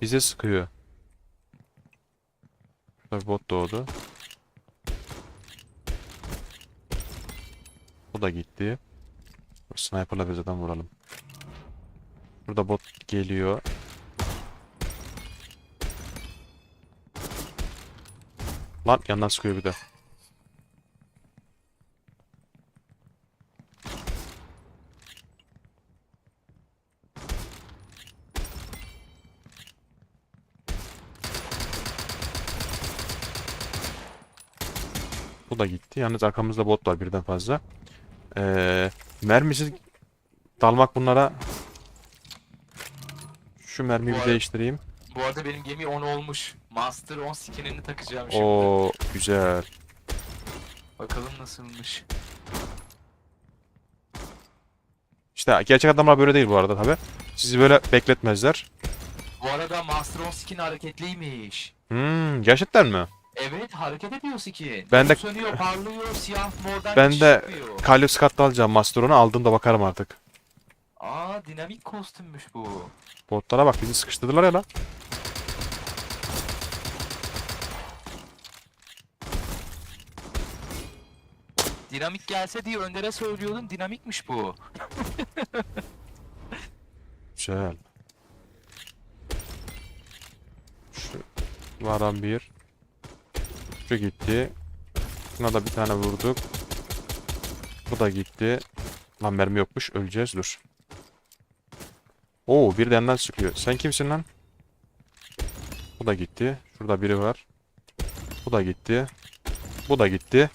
Bize sıkıyor. Burada bir bot doğdu. O da gitti. Sniper'la biz adam vuralım. Burada bot geliyor. Lan yandan sıkıyor bir de. Bu da gitti. Yalnız arkamızda bot var birden fazla. Mermisiz dalmak bunlara. Şu mermiyi bir değiştireyim. Bu arada benim gemi 10 olmuş. Master 10 skinini takacağım şimdi. O güzel. Bakalım nasılmış. İşte gerçek adamlar böyle değil bu arada tabi. Sizi böyle bekletmezler. Bu arada Master 10 skin hareketliymiş. Gerçekten mi? Evet, hareket ediyor skin. Ben de- Sönüyor, parlıyor, siyah mordan Ben geçiş de yapıyor. Kalyos Scott'ta alacağım Masteron'u. Aldığımda bakarım artık. Aa, dinamik kostümmüş bu. Botlara bak bizi sıkıştırdılar ya lan. Dinamik gelse diye Önder'e söylüyordum, dinamikmiş bu. Güzel. Şu varan bir. Şu gitti. Buna da bir tane vurduk. Bu da gitti. Lan mermi yokmuş. Öleceğiz dur. Oo bir de yandan sıkıyor. Sen kimsin lan? Bu da gitti. Şurada biri var. Bu da gitti. Bu da gitti.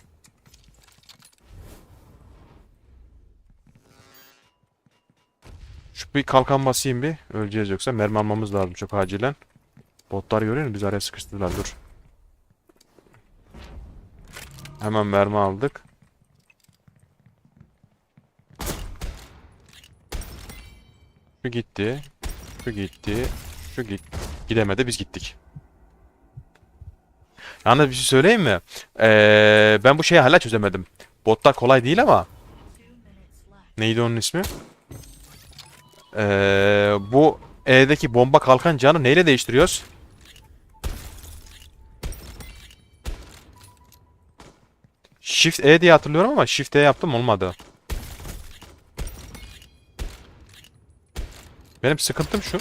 Şu bir kalkan basayım bir. Öleceğiz yoksa. Mermi almamız lazım çok acilen. Botlar görüyor musun? Biz araya sıkıştırdılar. Dur. Hemen mermi aldık. Şu gitti. Şu gitti. Şu gitti. Gidemedi biz gittik. Yalnız bir şey söyleyeyim mi? Ben bu şeyi hala çözemedim. Botlar kolay değil ama. Neydi onun ismi? Bu E'deki bomba kalkan canı neyle değiştiriyoruz? Shift E diye hatırlıyorum ama Shift E yaptım olmadı. Benim sıkıntım şu.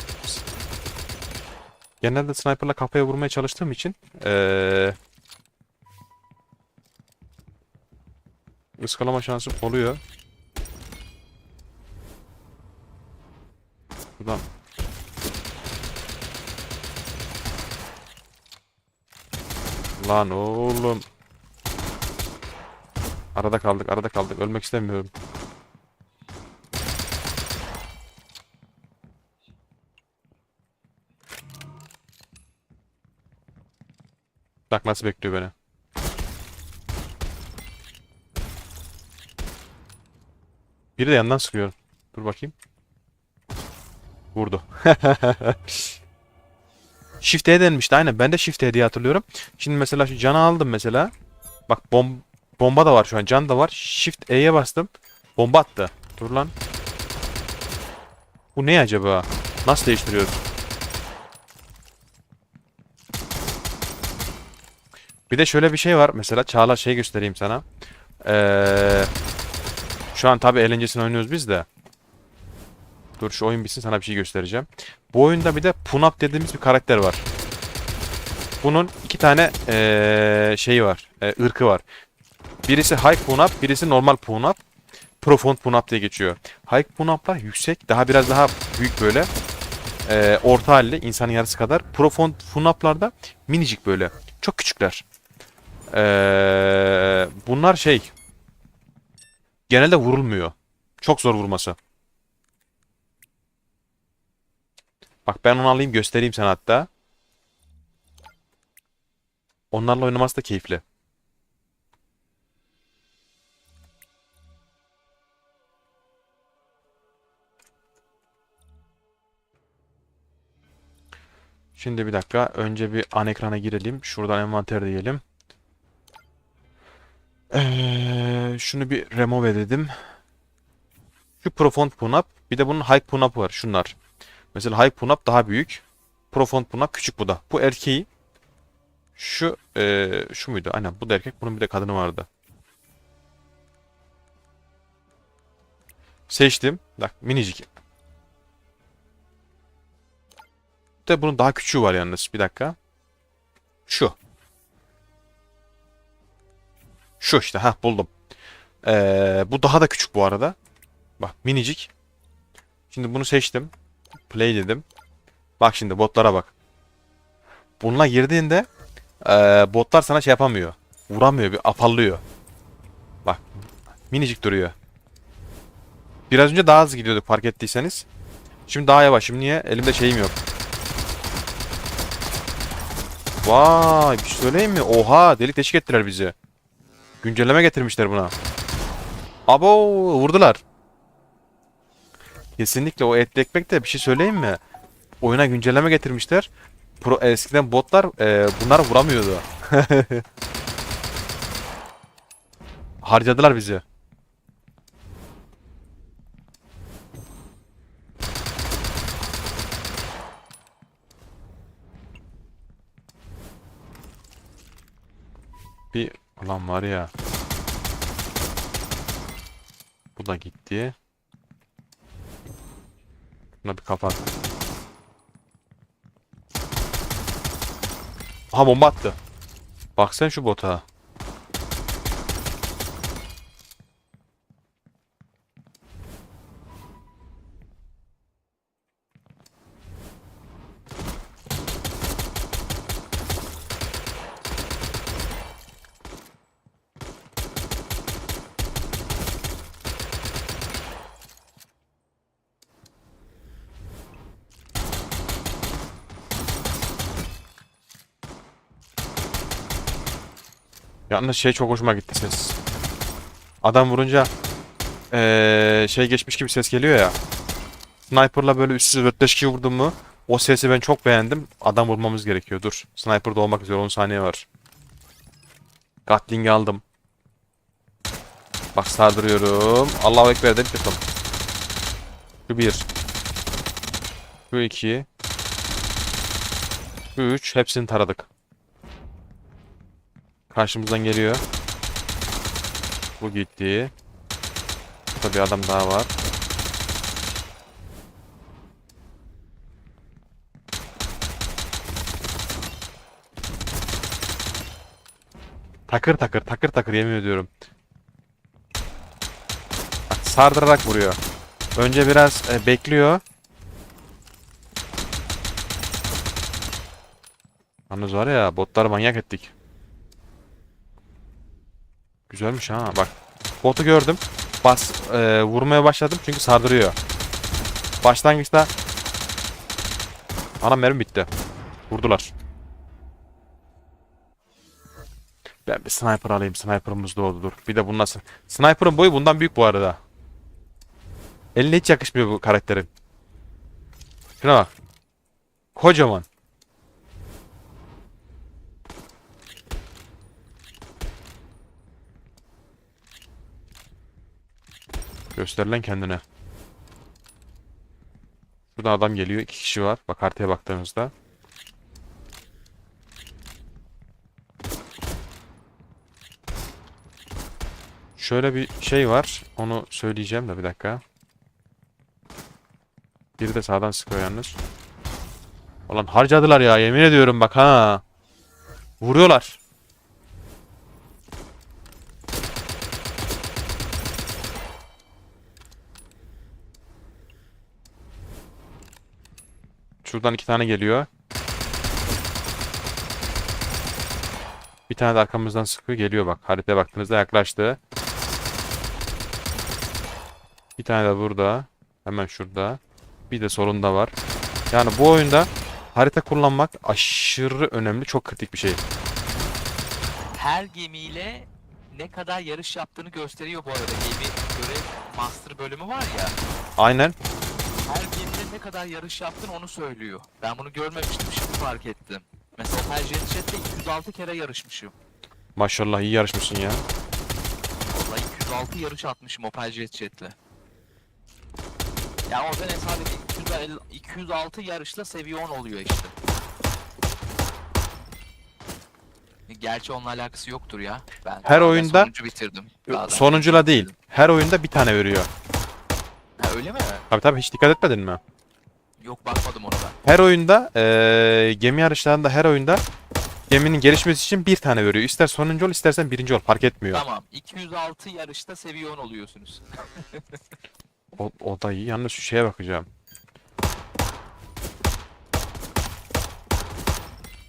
Genelde sniper'la kafaya vurmaya çalıştığım için ıskalama şansım oluyor. Buradan. Lan oğlum. Arada kaldık, arada kaldık. Ölmek istemiyorum. Bak nasıl bekliyor beni. Biri de yandan sıkıyor. Dur bakayım. Vurdu. Shift E denmişti aynen. Ben de Shift E diye hatırlıyorum. Şimdi mesela şu canı aldım mesela. Bak bomba da var şu an. Can da var. Shift E'ye bastım. Bomba attı. Dur lan. Bu ne acaba? Nasıl değiştiriyoruz? Bir de şöyle bir şey var. Mesela Çağla şey göstereyim sana. Şu an tabii eğlencesini oynuyoruz biz de. Dur şu oyun bitsin sana bir şey göstereceğim. Bu oyunda bir de Punap dediğimiz bir karakter var. Bunun iki tane şeyi var. Irkı var. Birisi High Punap, birisi normal Punap. Profound Punap diye geçiyor. High Punap'lar yüksek, biraz daha büyük böyle. Orta halli, insanın yarısı kadar. Profound Punap'lar da minicik böyle. Çok küçükler. Bunlar şey genelde vurulmuyor. Çok zor vurması. Bak ben onu alayım göstereyim sana hatta. Onlarla oynaması da keyifli. Şimdi bir dakika. Önce bir an ekrana girelim. Şuradan envanter diyelim. Şunu bir remove edelim. Şu Profond Punap. Bir de bunun High Punap var. Şunlar. Mesela High Punap daha büyük. Profond Punap küçük bu da. Bu erkeği. Şu muydu? Aynen bu da erkek. Bunun bir de kadını vardı. Seçtim. Bak minicik. Bir de bunun daha küçüğü var yalnız. Bir dakika. Şu. Şu işte. Ha buldum. Bu daha da küçük bu arada. Bak minicik. Şimdi bunu seçtim. Play dedim. Bak şimdi botlara bak. Bununla girdiğinde botlar sana şey yapamıyor. Vuramıyor, bir afallıyor. Bak minicik duruyor. Biraz önce daha hızlı gidiyorduk fark ettiyseniz. Şimdi daha yavaşım. Niye? Elimde şeyim yok. Vay bir şey söyleyeyim mi? Oha delik deşik ettiler bizi. Güncelleme getirmişler buna. Abo vurdular. Kesinlikle o etli ekmek de bir şey söyleyeyim mi? Oyuna güncelleme getirmişler. Eskiden botlar bunlar vuramıyordu. Harcadılar bizi. Bir ulan var ya. Bu da gitti. Buna bir kapat. Aha bomba attı. Bak sen şu bota. Yalnız şey çok hoşuma gitti ses. Adam vurunca şey geçmiş gibi ses geliyor ya. Sniper'la böyle üstsüz 4-5 vurdum mu? O sesi ben çok beğendim. Adam vurmamız gerekiyor. Dur. Sniper'da olmak üzere 10 saniye var. Gatling'i aldım. Bak sardırıyorum. Allahu Ekber dedik bakalım. Şu 1. Şu 2. Şu 3. Hepsini taradık. Karşımızdan geliyor. Bu gitti. Burada bir adam daha var. Takır takır takır takır yemin ediyorum. Bak, sardırarak vuruyor. Önce biraz bekliyor. Yalnız var ya botları manyak ettik. Güzelmiş ha bak. Botu gördüm. Vurmaya başladım çünkü sardırıyor. Başlangıçta ana mermi bitti. Vurdular. Ben bir sniper alayım. Sniper'ımız doğdu dur. Bir de bundan sniper'ın boyu bundan büyük bu arada. Eline hiç yakışmıyor bu karakterin. Şuna bak. Kocaman. Göster lan kendine. Burada adam geliyor. 2 kişi var. Bak haritaya baktığınızda. Şöyle bir şey var. Onu söyleyeceğim de bir dakika. Biri de sağdan sıkıyor yalnız. Ulan harcadılar ya yemin ediyorum bak ha. Vuruyorlar. Şuradan 2 tane geliyor. Bir tane de arkamızdan sıkıyor geliyor bak. Haritaya baktığınızda yaklaştı. Bir tane de burada. Hemen şurada. Bir de solunda var. Yani bu oyunda harita kullanmak aşırı önemli. Çok kritik bir şey. Her gemiyle ne kadar yarış yaptığını gösteriyor bu arada. Gemi görev master bölümü var ya. Aynen. Her gemide ne kadar yarış yaptın onu söylüyor. Ben bunu görmemiştim, şimdi fark ettim. Mesela Opel Jet'te 206 kere yarışmışım. Maşallah iyi yarışmışsın ya. Vallahi 206 yarış atmışım Opel Jet'le. Ya oradan hesap edeyim. 206 yarışla seviye 10 oluyor işte. Gerçi onunla alakası yoktur ya. Her Ben oyunda- sonuncu bitirdim. Daha da Sonuncula değil. Her oyunda bir tane veriyor. Ha, öyle mi? Tabii hiç dikkat etmedin mi? Yok, bakmadım ona ben. Her oyunda gemi yarışlarında her oyunda geminin gelişmesi için bir tane veriyor. İster sonuncu ol istersen birinci ol fark etmiyor. Tamam. 206 yarışta seviye 10 oluyorsunuz. O da iyi. Yalnız şu şeye bakacağım.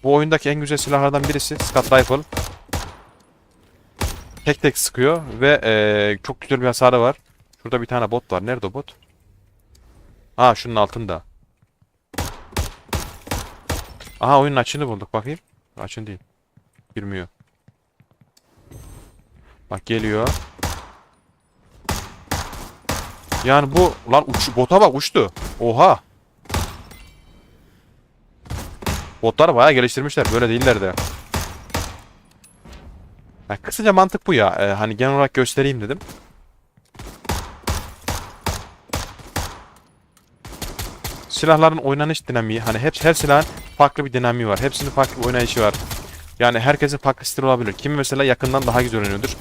Bu oyundaki en güzel silahlardan birisi Scout Rifle. Tek tek sıkıyor ve çok güzel bir hasarı var. Şurada bir tane bot var. Nerede o bot? Aa şunun altında. Aha oyunun açığını bulduk bakayım. Açın değil. Girmiyor. Bak geliyor. Yani bu lan bota bak uçtu. Oha. Botları bayağı geliştirmişler. Böyle değiller de. Yani kısaca mantık bu ya. Hani genel olarak göstereyim dedim. Silahların oynanış dinamiği. Hani her silahın farklı bir dinamiği var. Hepsinin farklı bir oynayışı var. Yani herkesin farklı stil olabilir. Kimi mesela yakından daha güzel oynuyordur.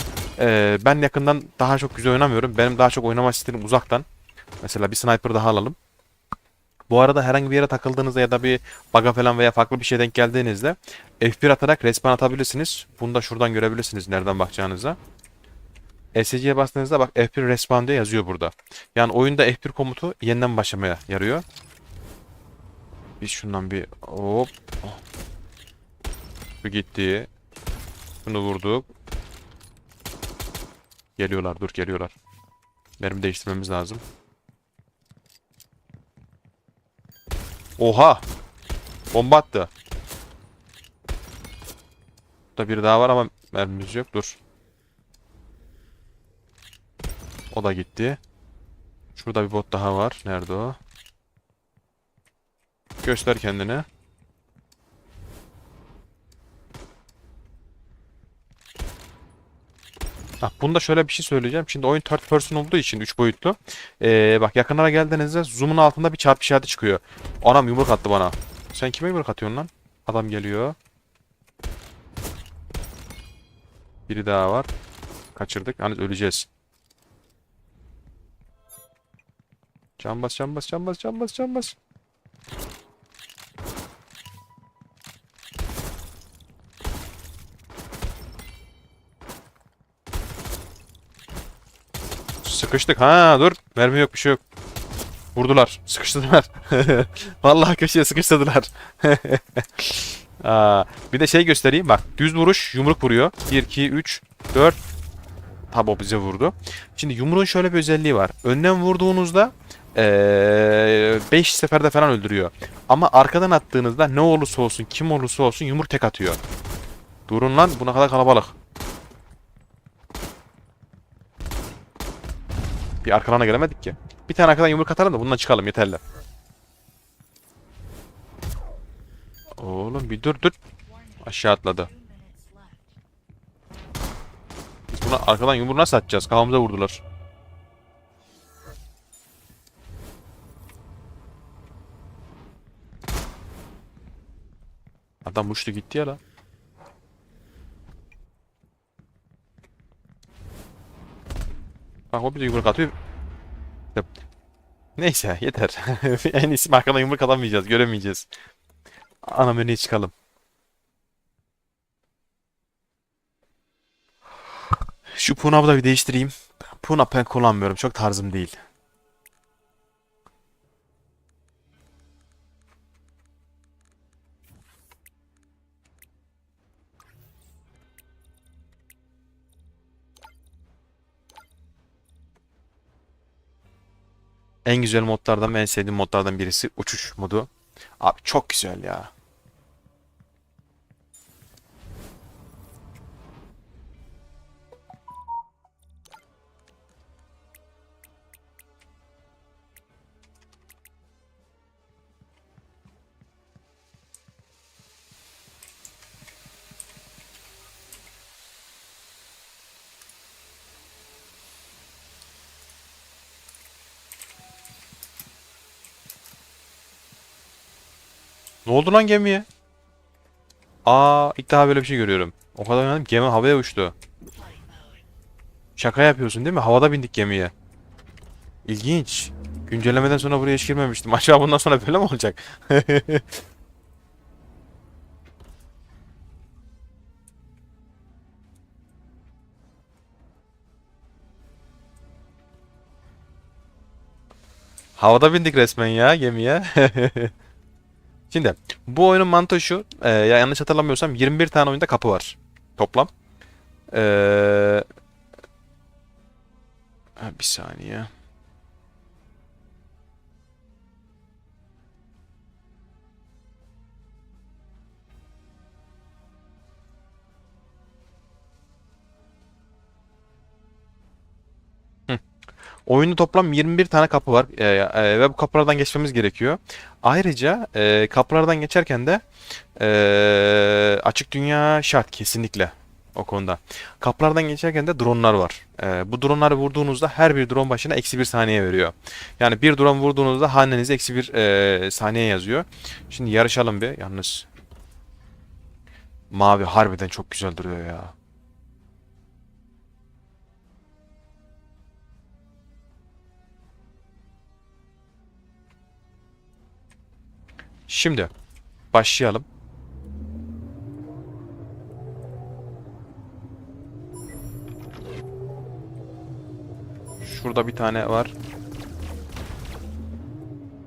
Ben yakından daha çok güzel oynamıyorum. Benim daha çok oynama stilim uzaktan. Mesela bir sniper daha alalım. Bu arada herhangi bir yere takıldığınızda ya da bir bug'a falan veya farklı bir şey denk geldiğinizde F1 atarak respawn atabilirsiniz. Bunu da şuradan görebilirsiniz nereden bakacağınıza. SC'ye bastığınızda bak F1 respawn diye yazıyor burada. Yani oyunda F1 komutu yeniden başlamaya yarıyor. Biz şundan bir hop. Bu gitti. Şunu vurduk. Geliyorlar dur geliyorlar. Mermi değiştirmemiz lazım. Oha! Bomba attı. Burada biri daha var ama mermimiz yok. Dur. O da gitti. Şurada bir bot daha var. Nerede o? Göster kendini. Bunda şöyle bir şey söyleyeceğim. Şimdi oyun third person olduğu için 3 boyutlu. Bak yakınlara geldiğinizde zoom'un altında bir çarpı işareti çıkıyor. Anam yumruk attı bana. Sen kime yumruk atıyorsun lan? Adam geliyor. Biri daha var. Kaçırdık. Hani öleceğiz. Can bas, can bas, can bas, can bas, can bas. Sıkıştık. Ha dur. Mermi yok bir şey yok. Vurdular. Sıkıştırdılar. Vallahi köşeye sıkıştırdılar. Bir de şey göstereyim. Bak düz vuruş yumruk vuruyor. 1, 2, 3, 4. Tabi o bize vurdu. Şimdi yumruğun şöyle bir özelliği var. Önden vurduğunuzda 5 seferde falan öldürüyor. Ama arkadan attığınızda ne olursa olsun kim olursa olsun yumruk tek atıyor. Durun lan buna kadar kalabalık. Bir arkalarına gelemedik ki. Bir tane arkadan yumruk atalım da bundan çıkalım yeterli. Oğlum bir dur dur. Aşağı atladı. Biz buna arkadan yumruğu nasıl atacağız? Kafamıza vurdular. Adam uçtu gitti ya lan. Bak o bir de yumruk atıyor. Yap. Neyse yeter. En iyisi arkadan yumruk atamayacağız. Göremeyeceğiz. Ana menüye çıkalım. Şu Puna'yı da bir değiştireyim. Puna ben kullanmıyorum. Çok tarzım değil. En güzel modlardan ve en sevdiğim modlardan birisi uçuş modu. Abi çok güzel ya. Ne oldu lan gemiye? Aa, ilk daha böyle bir şey görüyorum. O kadar önemli gemi havaya uçtu. Şaka yapıyorsun değil mi? Havada bindik gemiye. İlginç. Güncellemeden sonra buraya hiç girmemiştim. Acaba bundan sonra böyle mi olacak? Havada bindik resmen ya gemiye. Şimdi bu oyunun mantığı şu. Ya yanlış hatırlamıyorsam 21 tane oyunda kapı var. Toplam. Ee, bir saniye. Oyunda toplam 21 tane kapı var ve bu kapılardan geçmemiz gerekiyor. Ayrıca kapılardan geçerken de açık dünya şart kesinlikle o konuda. Kapılardan geçerken de dronlar var. Bu dronları vurduğunuzda her bir drone başına -1 saniye veriyor. Yani bir drone vurduğunuzda hanenize -1 saniye yazıyor. Şimdi yarışalım bir. Yalnız mavi harbiden çok güzel duruyor ya. Şimdi başlayalım. Şurada bir tane var.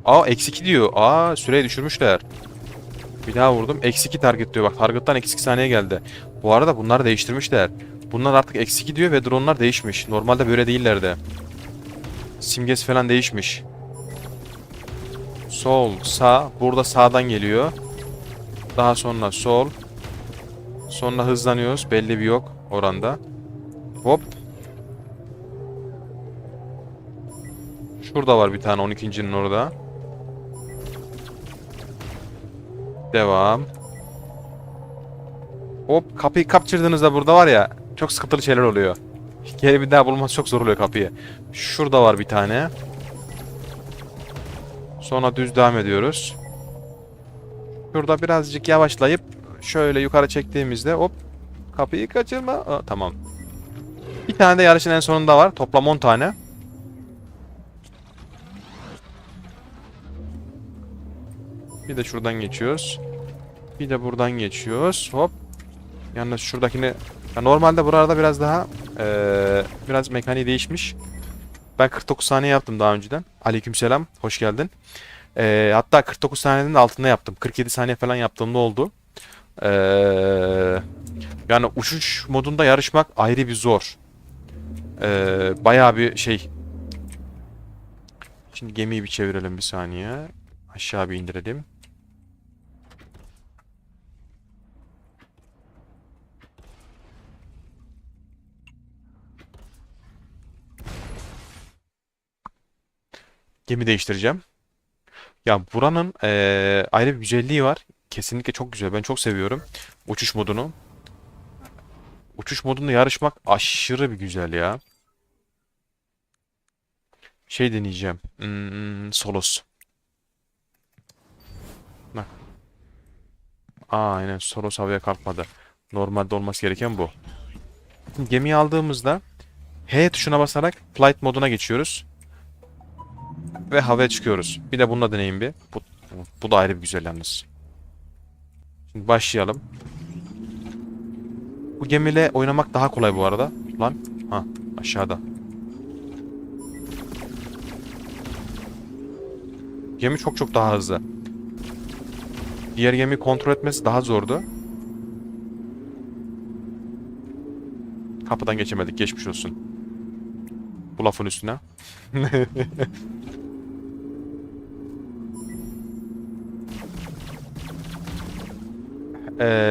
Aa -2 diyor. Aa, süreyi düşürmüşler. Bir daha vurdum. -2 target diyor. Bak, target'tan -2 saniye geldi. Bu arada bunları değiştirmişler. Bunlar artık -2 diyor ve drone'lar değişmiş. Normalde böyle değillerdi. Simgesi falan değişmiş. Sol, sağ. Burada sağdan geliyor. Daha sonra sol. Sonra hızlanıyoruz. Belli bir yok oranda. Hop. Şurada var bir tane 12.'nin orada. Devam. Hop, kapıyı kaptırdığınızda burada var ya, çok sıkıntılı şeyler oluyor. Geri bir daha bulması çok zor oluyor kapıyı. Şurada var bir tane. Sonra düz devam ediyoruz. Şurada birazcık yavaşlayıp şöyle yukarı çektiğimizde hop, kapıyı kaçırma. Aa, tamam. Bir tane de yarışın en sonunda var. Toplam 10 tane. Bir de şuradan geçiyoruz. Bir de buradan geçiyoruz. Hop. Yalnız şuradakini... Ya normalde burada biraz daha... biraz mekaniği değişmiş. Ben 49 saniye yaptım daha önceden. Aleykümselam. Hoş geldin. Hatta 49 saniyenin de altında yaptım. 47 saniye falan yaptığımda oldu. Yani uçuş modunda yarışmak ayrı bir zor. Bayağı bir şey. Şimdi gemiyi bir çevirelim bir saniye. Aşağı bir indirelim. Gemi değiştireceğim. Ya buranın ayrı bir güzelliği var. Kesinlikle çok güzel. Ben çok seviyorum uçuş modunu. Uçuş modunda yarışmak aşırı bir güzel ya. Şey deneyeceğim. Solos. Bak. Aynen, Solos havaya kalkmadı. Normalde olması gereken bu. Şimdi gemiyi aldığımızda H tuşuna basarak flight moduna geçiyoruz. Ve havaya çıkıyoruz. Bir de bununla deneyim bir. Bu da ayrı bir güzel yalnız. Şimdi başlayalım. Bu gemiyle oynamak daha kolay bu arada. Lan. Ha, aşağıda. Gemi çok çok daha hızlı. Diğer gemiyi kontrol etmesi daha zordu. Kapıdan geçemedik. Geçmiş olsun. Bu lafın üstüne.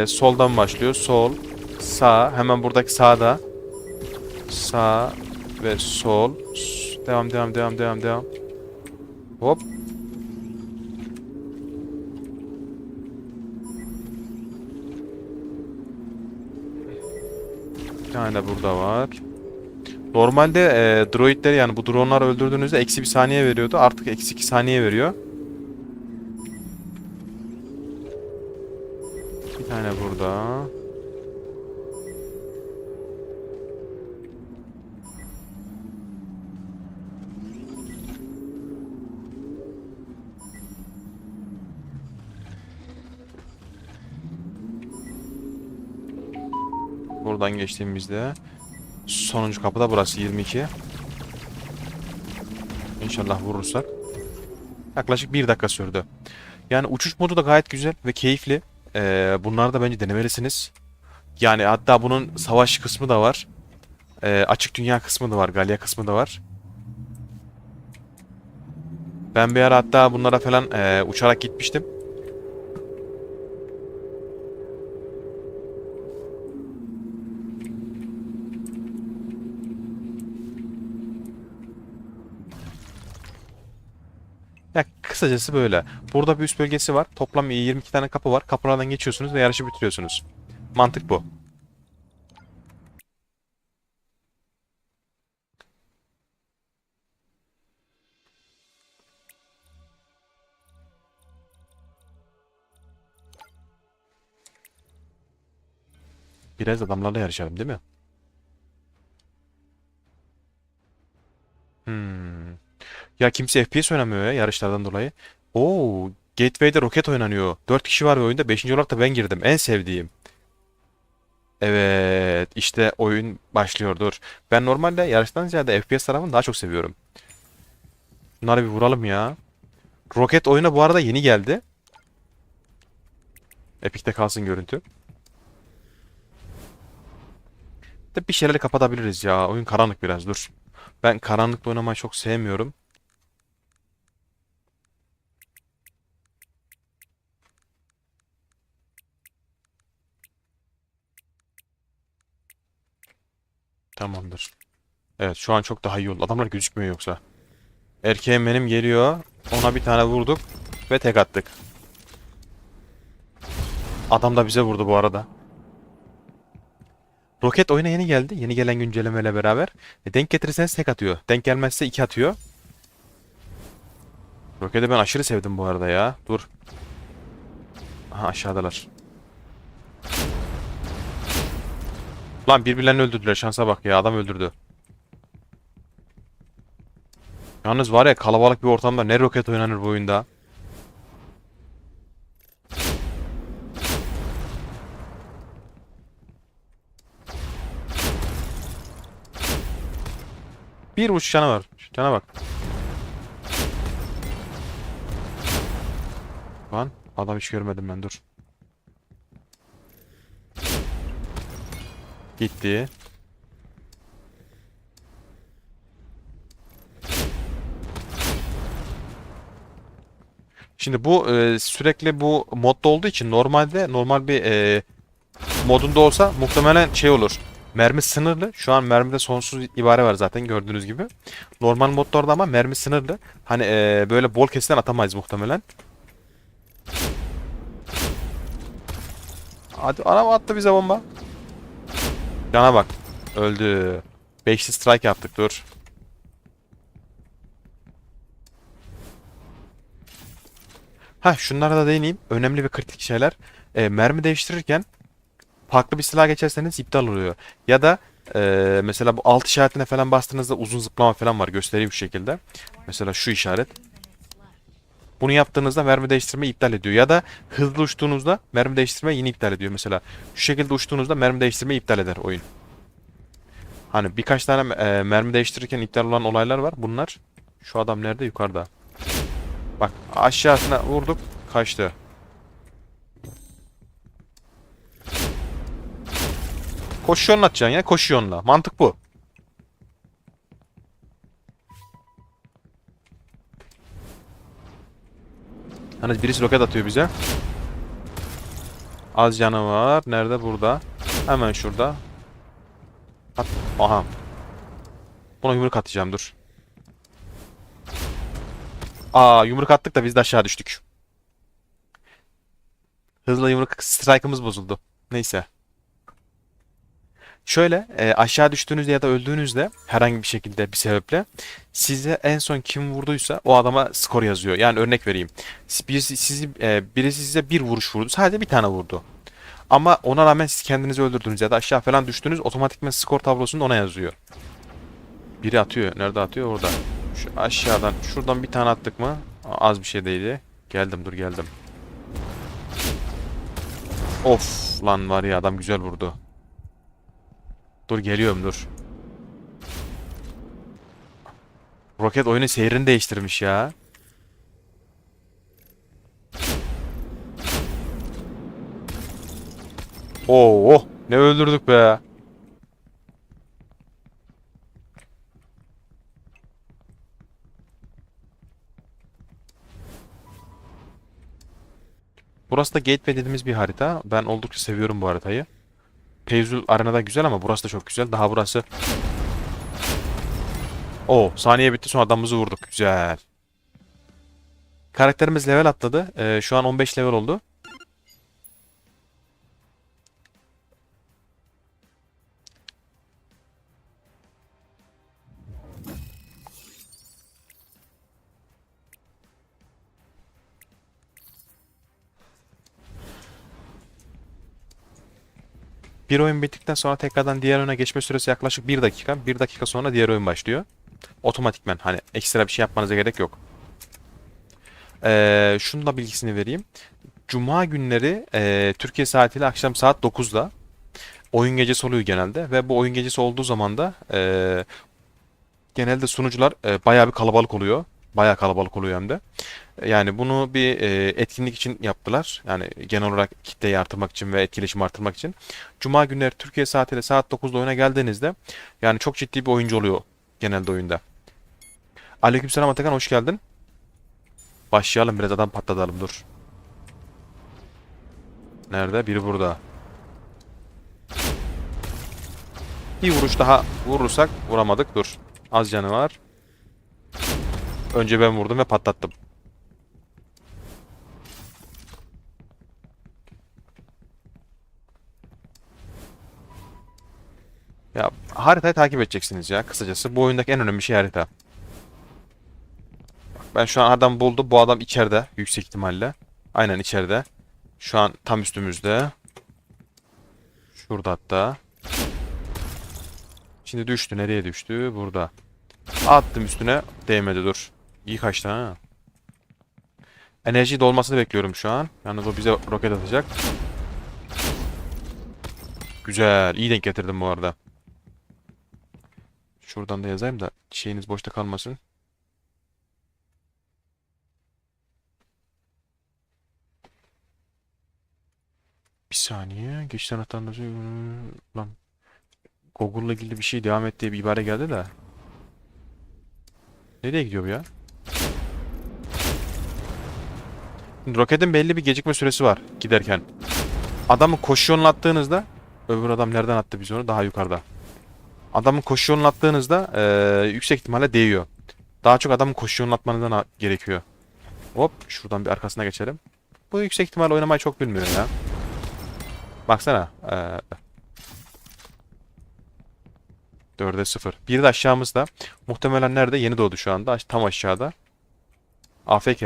Soldan başlıyor. Sol, sağ. Hemen buradaki sağda. Sağ ve sol. Devam, devam, devam, devam, devam. Hop. Bir tane de burada var. Normalde droidleri yani bu dronları öldürdüğünüzde eksi 1 saniye veriyordu. Artık eksi 2 saniye veriyor. Bir tane burada. Buradan geçtiğimizde sonuncu kapı da burası 22. İnşallah vurursak. Yaklaşık 1 dakika sürdü. Yani uçuş modu da gayet güzel ve keyifli. Bunları da bence denemelisiniz. Yani hatta bunun savaş kısmı da var. Açık dünya kısmı da var. Galya kısmı da var. Ben bir ara hatta bunlara falan uçarak gitmiştim. Ya kısacası böyle. Burada bir üst bölgesi var. Toplam 22 tane kapı var. Kapılardan geçiyorsunuz ve yarışı bitiriyorsunuz. Mantık bu. Biraz adamlarla yarışalım değil mi? Hmm. Ya kimse FPS oynamıyor ya yarışlardan dolayı. Oo, Gateway'de roket oynanıyor. 4 kişi var bir oyunda. 5. olarak da ben girdim. En sevdiğim. Evet, işte oyun başlıyordur. Ben normalde yarıştan ziyade FPS tarafını daha çok seviyorum. Bunları bir vuralım ya. Roket oyuna bu arada yeni geldi. Epic'te kalsın görüntü. De bir şeyleri kapatabiliriz ya. Oyun karanlık biraz dur. Ben karanlıkta oynamayı çok sevmiyorum. Tamamdır. Evet şu an çok daha iyi oldu. Adamlar gözükmüyor yoksa. Erkeğim benim geliyor. Ona bir tane vurduk ve tek attık. Adam da bize vurdu bu arada. Roket oyuna yeni geldi. Yeni gelen güncellemeyle beraber. Denk getirirseniz tek atıyor. Denk gelmezse 2 atıyor. Roket'i ben aşırı sevdim bu arada ya. Dur. Aha aşağıdalar. Lan birbirlerini öldürdüler. Şansa bak ya. Adam öldürdü. Yalnız var ya kalabalık bir ortamda ne roket oynanır bu oyunda. Bir uç canı var. Cana bak. Lan adam hiç görmedim ben dur. Gitti. Şimdi bu sürekli bu modda olduğu için normalde normal bir modunda olsa muhtemelen şey olur. Mermi sınırlı. Şu an mermide sonsuz ibare var zaten gördüğünüz gibi. Normal modlarda ama mermi sınırlı. Hani böyle bol kesilen atamayız muhtemelen. Hadi anam attı bize bomba. Cana bak. Öldü. 5'li strike yaptık dur. Ha şunlara da değineyim. Önemli ve kritik şeyler. Mermi değiştirirken farklı bir silah geçerseniz iptal oluyor. Ya da mesela bu alt işaretine falan bastığınızda uzun zıplama falan var. Göstereyim şu şekilde. Mesela şu işaret. Bunu yaptığınızda mermi değiştirmeyi iptal ediyor. Ya da hızlı uçtuğunuzda mermi değiştirmeyi yine iptal ediyor. Mesela şu şekilde uçtuğunuzda mermi değiştirmeyi iptal eder oyun. Hani birkaç tane mermi değiştirirken iptal olan olaylar var. Bunlar. Şu adam nerede? Yukarıda. Bak aşağısına vurduk. Kaçtı. Koşu yolunu atacaksın ya. Koşu yoluna. Mantık bu. Hani birisi roket atıyor bize. Az canı var. Nerede? Burada. Hemen şurada. Aha. Buna yumruk atacağım, dur. Yumruk attık da biz de aşağı düştük. Hızla yumruk strike'ımız bozuldu. Neyse. Şöyle aşağı düştüğünüzde ya da öldüğünüzde herhangi bir şekilde bir sebeple size en son kim vurduysa o adama skor yazıyor. Yani örnek vereyim. Birisi size bir vuruş vurdu. Sadece bir tane vurdu. Ama ona rağmen siz kendinizi öldürdünüz ya da aşağı falan düştünüz, otomatikman skor tablosunda ona yazıyor. Biri atıyor. Nerede atıyor? Orada. Şu aşağıdan. Şuradan bir tane attık mı? Az bir şey değildi. Geldim, dur geldim. Of lan, var ya, adam güzel vurdu. Dur geliyorum, dur. Roket oyunu seyrini değiştirmiş ya. Oo, ne öldürdük be. Burası da Gateway dediğimiz bir harita. Ben oldukça seviyorum bu haritayı. Peuzul Arena'da güzel ama burası da çok güzel. Daha burası. Saniye bitti, sonra adamımızı vurduk. Güzel. Karakterimiz level atladı. Şu an 15 level oldu. Bir oyun bittikten sonra tekrardan diğer oyuna geçme süresi yaklaşık 1 dakika. 1 dakika sonra diğer oyun başlıyor. Otomatikmen, hani ekstra bir şey yapmanıza gerek yok. Şunun da bilgisini vereyim. Cuma günleri Türkiye saatiyle akşam saat 9'da oyun gecesi oluyor genelde. Ve bu oyun gecesi olduğu zaman da genelde sunucular bayağı bir kalabalık oluyor. Bayağı kalabalık oluyor hem de. Yani bunu bir etkinlik için yaptılar. Yani genel olarak kitleyi artırmak için ve etkileşimi artırmak için. Cuma günleri Türkiye saatiyle saat 9'da oyuna geldiğinizde yani çok ciddi bir oyuncu oluyor genelde oyunda. Aleykümselam Atakan, hoş geldin. Başlayalım, biraz adam patlatalım, dur. Nerede? Biri burada. Bir vuruş daha vurursak, vuramadık, dur. Az canı var. Önce ben vurdum ve patlattım. Ya haritayı takip edeceksiniz ya, kısacası. Bu oyundaki en önemli şey harita. Ben şu an adam buldu. Bu adam içeride yüksek ihtimalle. Aynen içeride. Şu an tam üstümüzde. Şurada hatta. Şimdi düştü. Nereye düştü? Burada. Attım üstüne. Değmedi, dur. İyi kaçtı ha. Enerji dolmasını bekliyorum şu an. Yalnız o bize roket atacak. Güzel. İyi denk getirdim bu arada. Şuradan da yazayım da şeyiniz boşta kalmasın. Bir saniye. Geçiş anahtarınızı... Lan. Google'la ilgili bir şey devam et diye bir ibare geldi de. Nereye gidiyor bu ya? Roketin belli bir gecikme süresi var giderken. Adamı koşu yoluna attığınızda, öbür adam nereden attı biz onu? Daha yukarıda. Adamın koşu yoluna attığınızda yüksek ihtimalle değiyor. Daha çok adamın koşu yoluna atmanızdan gerekiyor. Hop, şuradan bir arkasına geçelim. Bu yüksek ihtimalle oynamayı çok bilmiyor ya. Baksana. 4'e 0. Bir de aşağımızda. Muhtemelen nerede? Yeni doğdu şu anda. Tam aşağıda. AFK.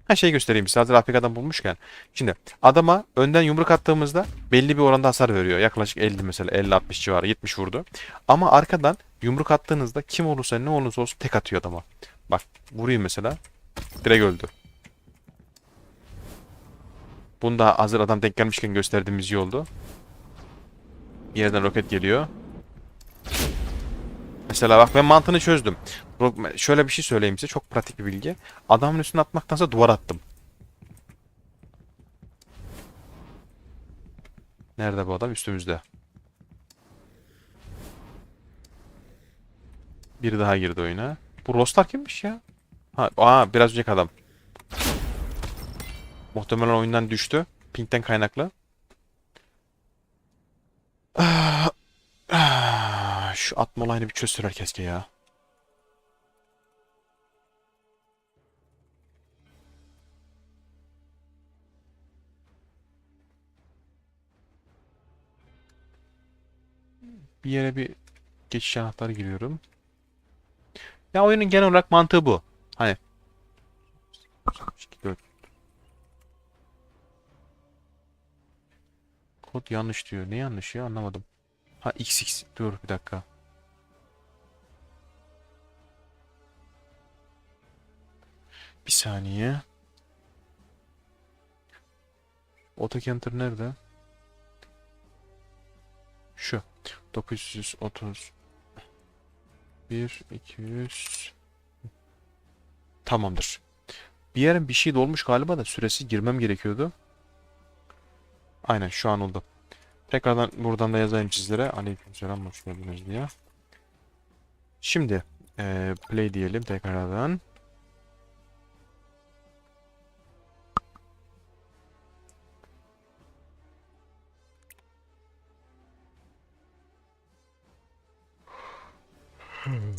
Her şeyi göstereyim size, hazır AFK'dan bulmuşken. Şimdi adama önden yumruk attığımızda belli bir oranda hasar veriyor. Yaklaşık 50 mesela, 50-60 civarı, 70 vurdu. Ama arkadan yumruk attığınızda kim olursa ne olursa olsun tek atıyor adama. Bak vurayım mesela. Direkt öldü. Bunu da hazır adam denk gelmişken gösterdiğimiz iyi oldu. Bir yerden roket geliyor. Mesela bak, ben mantığını çözdüm. Şöyle bir şey söyleyeyim size, çok pratik bir bilgi. Adamın üstüne atmaktansa duvar attım. Nerede bu adam? Üstümüzde. Biri daha girdi oyuna. Bu Rostar kimmiş ya? Biraz önceki adam. Muhtemelen oyundan düştü. Ping'den kaynaklı. Şu atma olayını bir çözsünler keşke ya. Bir yere bir geçiş anahtarı giriyorum. Ya oyunun genel olarak mantığı bu. Hani 4. Kod yanlış diyor. Ne yanlış ya anlamadım. Ha XX dur bir dakika. Bir saniye. Autocounter nerede? Şu. 930 200 Tamamdır. Bir yerin bir şey dolmuş galiba da süresi girmem gerekiyordu. Aynen şu an oldu. Tekrardan buradan da yazayım sizlere. Aleykümselam hoş geldiniz diye. Şimdi play diyelim tekrardan. Hmm.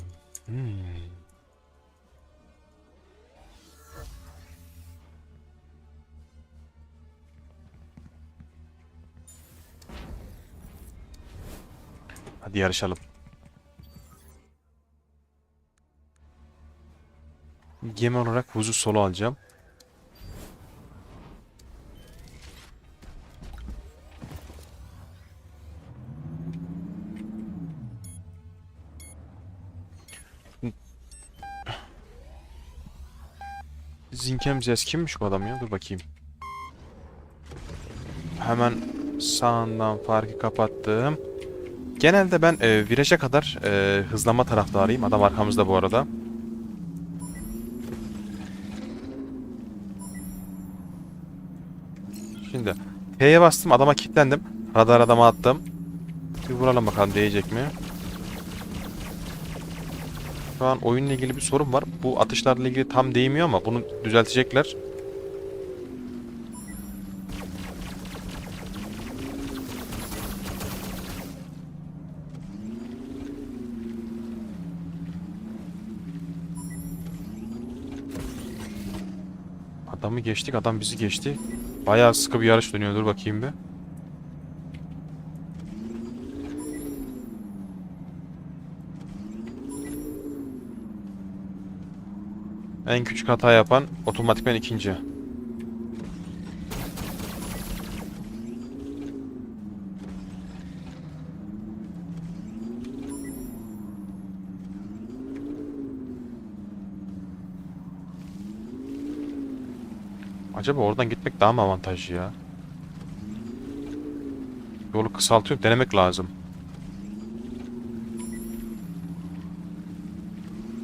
Hadi yarışalım. Gemi olarak huzu solo alacağım. Zinkemzes kimmiş bu adam ya? Dur bakayım. Hemen sağından farkı kapattım. Genelde ben viraja kadar hızlanma taraftarıyım. Adam arkamızda bu arada. Şimdi P'ye bastım adama kilitlendim. Radar adama attım. Bir vuralım bakalım değecek mi? Şu an oyunla ilgili bir sorun var. Bu atışlarla ilgili tam değmiyor ama bunu düzeltecekler. Adamı geçtik, adam bizi geçti. Bayağı sıkı bir yarış dönüyor. Dur bakayım bir. En küçük hata yapan otomatikman ikinci. Acaba oradan gitmek daha mı avantajlı ya? Yolu kısaltıyor, denemek lazım.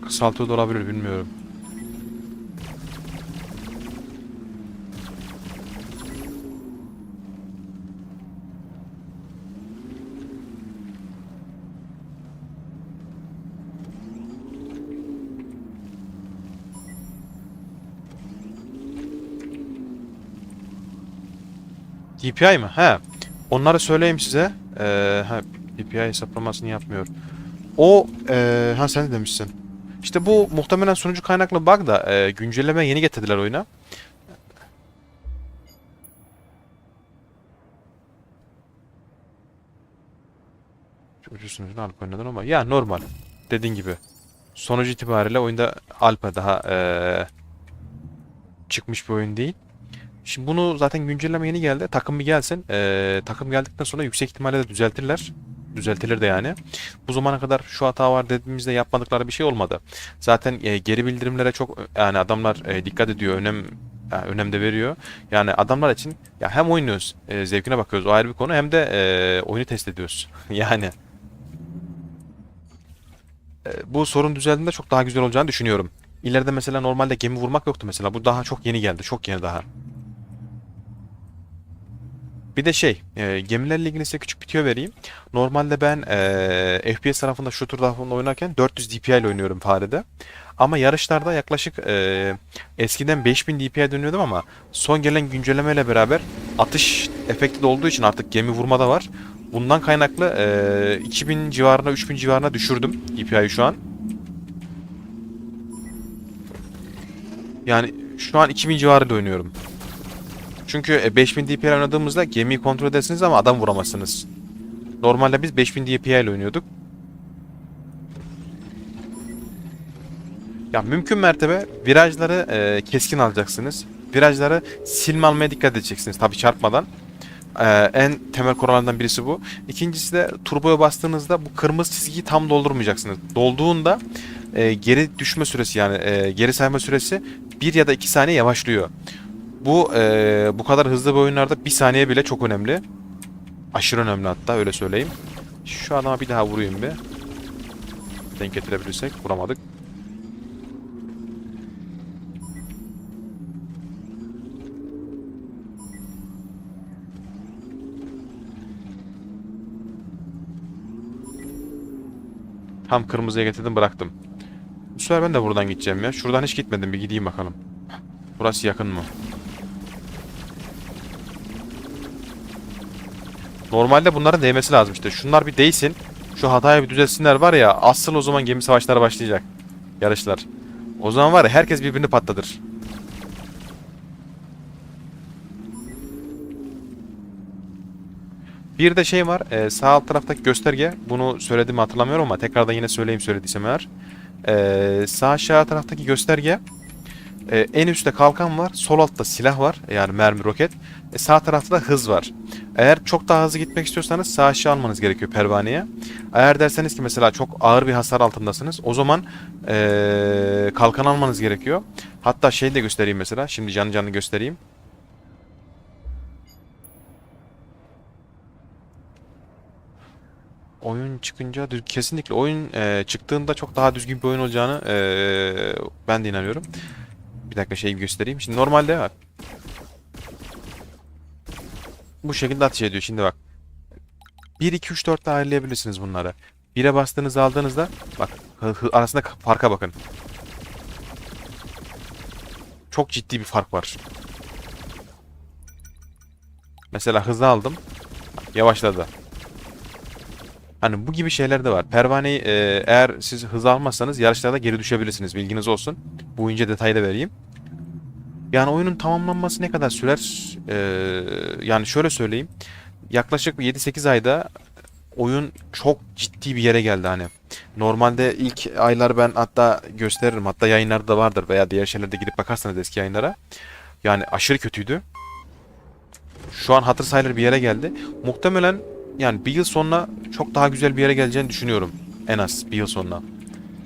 Kısaltıyor da olabilir, bilmiyorum. DPI mi? He. Onları söyleyeyim size. DPI hesaplamasını yapmıyor. O ha sen de demişsin. İşte bu muhtemelen sunucu kaynaklı bug da güncelleme yeni getirdiler oyuna. Ucuz sunucunu Alp oynadım ama ya normal. Dediğin gibi. Sonucu itibariyle oyunda Alp'a daha çıkmış bir oyun değil. Şimdi bunu zaten güncelleme yeni geldi. Takım bir gelsin. Takım geldikten sonra yüksek ihtimalle de düzeltirler. Düzeltilir de yani. Bu zamana kadar şu hata var dediğimizde yapmadıkları bir şey olmadı. Zaten geri bildirimlere çok yani adamlar dikkat ediyor. Önem de veriyor. Yani adamlar için ya hem oynuyoruz, zevkine bakıyoruz. O ayrı bir konu. Hem de oyunu test ediyoruz. Yani bu sorun düzeldiğinde çok daha güzel olacağını düşünüyorum. İleride mesela normalde gemi vurmak yoktu mesela. Bu daha çok yeni geldi. Çok yeni daha. Bir de gemilerle ilgili size küçük bir tüyo vereyim. Normalde ben FPS tarafında, shooter tarafında oynarken 400 DPI ile oynuyorum farede. Ama yarışlarda yaklaşık eskiden 5000 DPI'ye dönüyordum ama son gelen güncellemeyle beraber atış efekti de olduğu için artık gemi vurma da var. Bundan kaynaklı 2000 civarına 3000 civarına düşürdüm DPI'yi şu an. Yani şu an 2000 civarında oynuyorum. Çünkü 5000 DPI oynadığımızda gemiyi kontrol edersiniz ama adam vuramazsınız. Normalde biz 5000 DPI ile oynuyorduk. Ya mümkün mertebe virajları keskin alacaksınız. Virajları silme almaya dikkat edeceksiniz tabii çarpmadan. En temel kurallardan birisi bu. İkincisi de turboya bastığınızda bu kırmızı çizgiyi tam doldurmayacaksınız. Dolduğunda geri düşme süresi yani geri sayma süresi 1 ya da 2 saniye yavaşlıyor. Bu kadar hızlı bir oyunlarda 1 saniye bile çok önemli. Aşırı önemli hatta öyle söyleyeyim. Şu adama bir daha vurayım bir. Denk getirebilirsek. Vuramadık. Tam kırmızıya getirdim bıraktım. Bu sefer ben de buradan gideceğim ya. Şuradan hiç gitmedim. Bir gideyim bakalım. Burası yakın mı? Normalde bunların değmesi lazım işte. Şunlar bir değsin. Şu hatayı bir düzelsinler var ya. Asıl o zaman gemi savaşları başlayacak. Yarışlar. O zaman var ya herkes birbirini patlatır. Bir de şey var. Sağ alt taraftaki gösterge. Bunu söylediğimi hatırlamıyorum ama tekrardan yine söyleyeyim söylediysem eğer. Sağ aşağı taraftaki gösterge. En üstte kalkan var. Sol altta silah var. Yani mermi, roket. Sağ tarafta da hız var. Eğer çok daha hızlı gitmek istiyorsanız sağ aşağı almanız gerekiyor pervaneye. Eğer derseniz ki mesela çok ağır bir hasar altındasınız. O zaman kalkan almanız gerekiyor. Hatta şey de göstereyim mesela. Şimdi canlı canlı göstereyim. Oyun çıkınca kesinlikle oyun çıktığında çok daha düzgün bir oyun olacağını ben de inanıyorum. Bir dakika şeyi göstereyim. Şimdi normalde bak. Bu şekilde ateş ediyor. Şimdi bak. 1, 2, 3, 4'te ayarlayabilirsiniz bunları. 1'e bastığınızda aldığınızda bak arasında farka bakın. Çok ciddi bir fark var. Mesela hızı aldım. Yavaşladı. Hani bu gibi şeyler de var. Pervaneyi eğer siz hız almazsanız yarışlarda geri düşebilirsiniz. Bilginiz olsun. Bu ince detayı da vereyim. Yani oyunun tamamlanması ne kadar sürer? Yani şöyle söyleyeyim. Yaklaşık 7-8 ayda oyun çok ciddi bir yere geldi hani. Normalde ilk aylar ben hatta gösteririm. Hatta yayınlarda da vardır veya diğer şeylerde gidip bakarsanız eski yayınlara. Yani aşırı kötüydü. Şu an hatır sayılır bir yere geldi. Muhtemelen yani bir yıl sonra çok daha güzel bir yere geleceğini düşünüyorum. En az bir yıl sonra.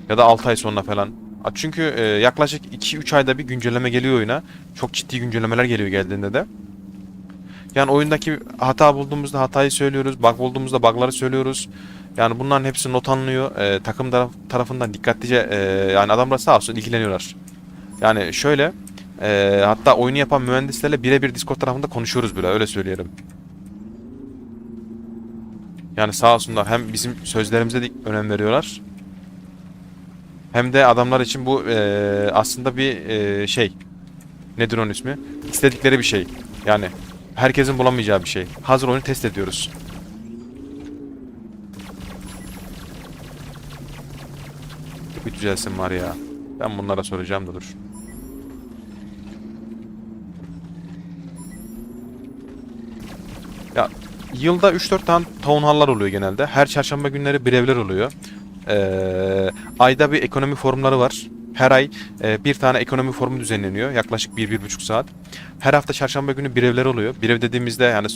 Ya da 6 ay sonra falan. Çünkü yaklaşık 2-3 ayda bir güncelleme geliyor oyuna. Çok ciddi güncellemeler geliyor geldiğinde de. Yani oyundaki hata bulduğumuzda hatayı söylüyoruz. Bug bulduğumuzda bug'ları söylüyoruz. Yani bunların hepsi not alınıyor. Takım tarafından dikkatlice yani adamlar sağ olsun ilgileniyorlar. Yani şöyle hatta oyunu yapan mühendislerle birebir Discord tarafında konuşuyoruz bile öyle söyleyelim. Yani sağ olsunlar hem bizim sözlerimize de önem veriyorlar. Hem de adamlar için bu aslında bir şey. Nedir onun ismi? İstedikleri bir şey. Yani herkesin bulamayacağı bir şey. Hazır oyunu test ediyoruz. Bir düzelsin var ya. Ben bunlara soracağım da dur. Ya yılda 3-4 tane town hall'lar oluyor genelde. Her çarşamba günleri brevler oluyor. Ayda bir ekonomi forumları var. Her ay bir tane ekonomi forumu düzenleniyor. Yaklaşık 1-1,5 saat. Her hafta çarşamba günü brevler oluyor. Brev dediğimizde yani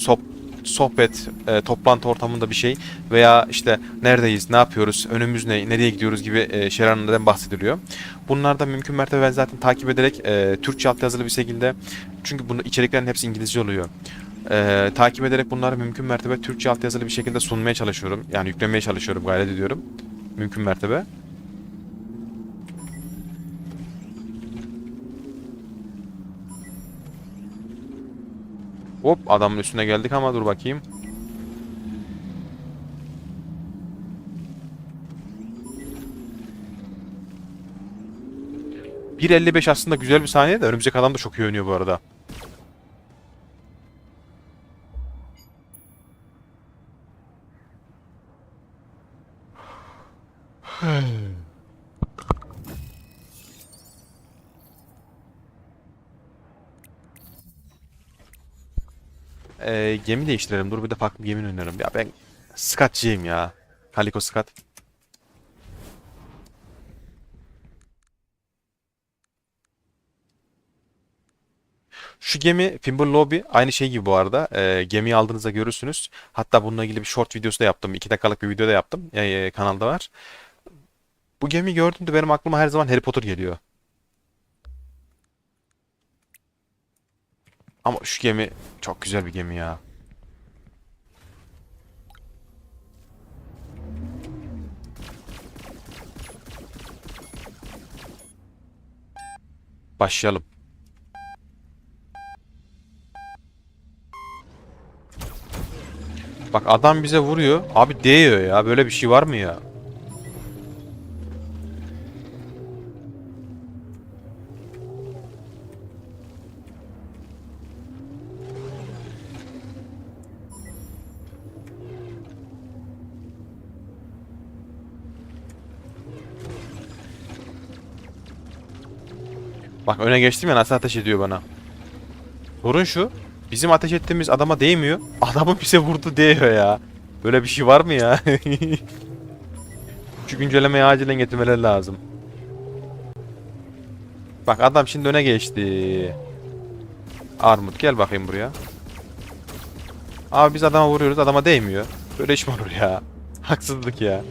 sohbet, toplantı ortamında bir şey veya işte neredeyiz, ne yapıyoruz, önümüz ne, nereye gidiyoruz gibi şeylerden bahsediliyor. Bunlar da mümkün mertebe ben zaten takip ederek Türkçe altyazılı bir şekilde çünkü bunu içeriklerin hepsi İngilizce oluyor. Takip ederek bunları mümkün mertebe Türkçe altyazılı bir şekilde sunmaya çalışıyorum. Yani yüklemeye çalışıyorum, gayret ediyorum. Mümkün mertebe. Hop adamın üstüne geldik ama dur bakayım. 1.55 aslında güzel bir saniye de Örümcek Adam da çok iyi oynuyor bu arada. Gemi değiştirelim. Dur bir de farklı bir gemi oynarım. Ya ben Scott'cıyım ya. Calico Scott. Şu gemi Fimbul Lobby aynı şey gibi bu arada. Gemiyi aldığınızda görürsünüz. Hatta bununla ilgili bir short videosu da yaptım. 2 dakikalık bir video da yaptım. Kanalda var. Bu gemiyi gördüğümde benim aklıma her zaman Harry Potter geliyor. Ama şu gemi çok güzel bir gemi ya. Başlayalım. Bak adam bize vuruyor. Abi değiyor ya. Böyle bir şey var mı ya? Bak öne geçtim ya nasıl ateş ediyor bana. Sorun şu. Bizim ateş ettiğimiz adama değmiyor. Adamın bize vurdu değiyor ya. Böyle bir şey var mı ya? Şu güncellemeyi acilen getirmeleri lazım. Bak adam şimdi öne geçti. Armut gel bakayım buraya. Abi biz adama vuruyoruz adama değmiyor. Böyle iş mi olur ya? Haksızlık ya.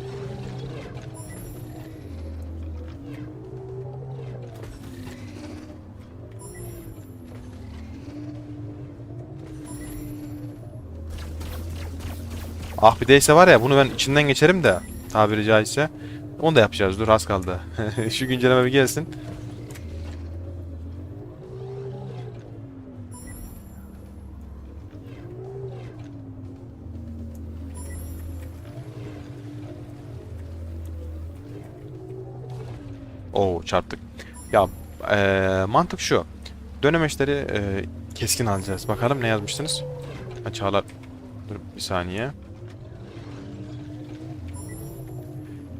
Ah bir değse var ya bunu ben içinden geçerim de tabiri caizse. Onu da yapacağız dur az kaldı. Şu güncelleme bir gelsin. Oo çarptık. Ya mantık şu. Dönemeçleri keskin alacağız. Bakalım ne yazmıştınız? Ha, Çağlar. Dur bir saniye.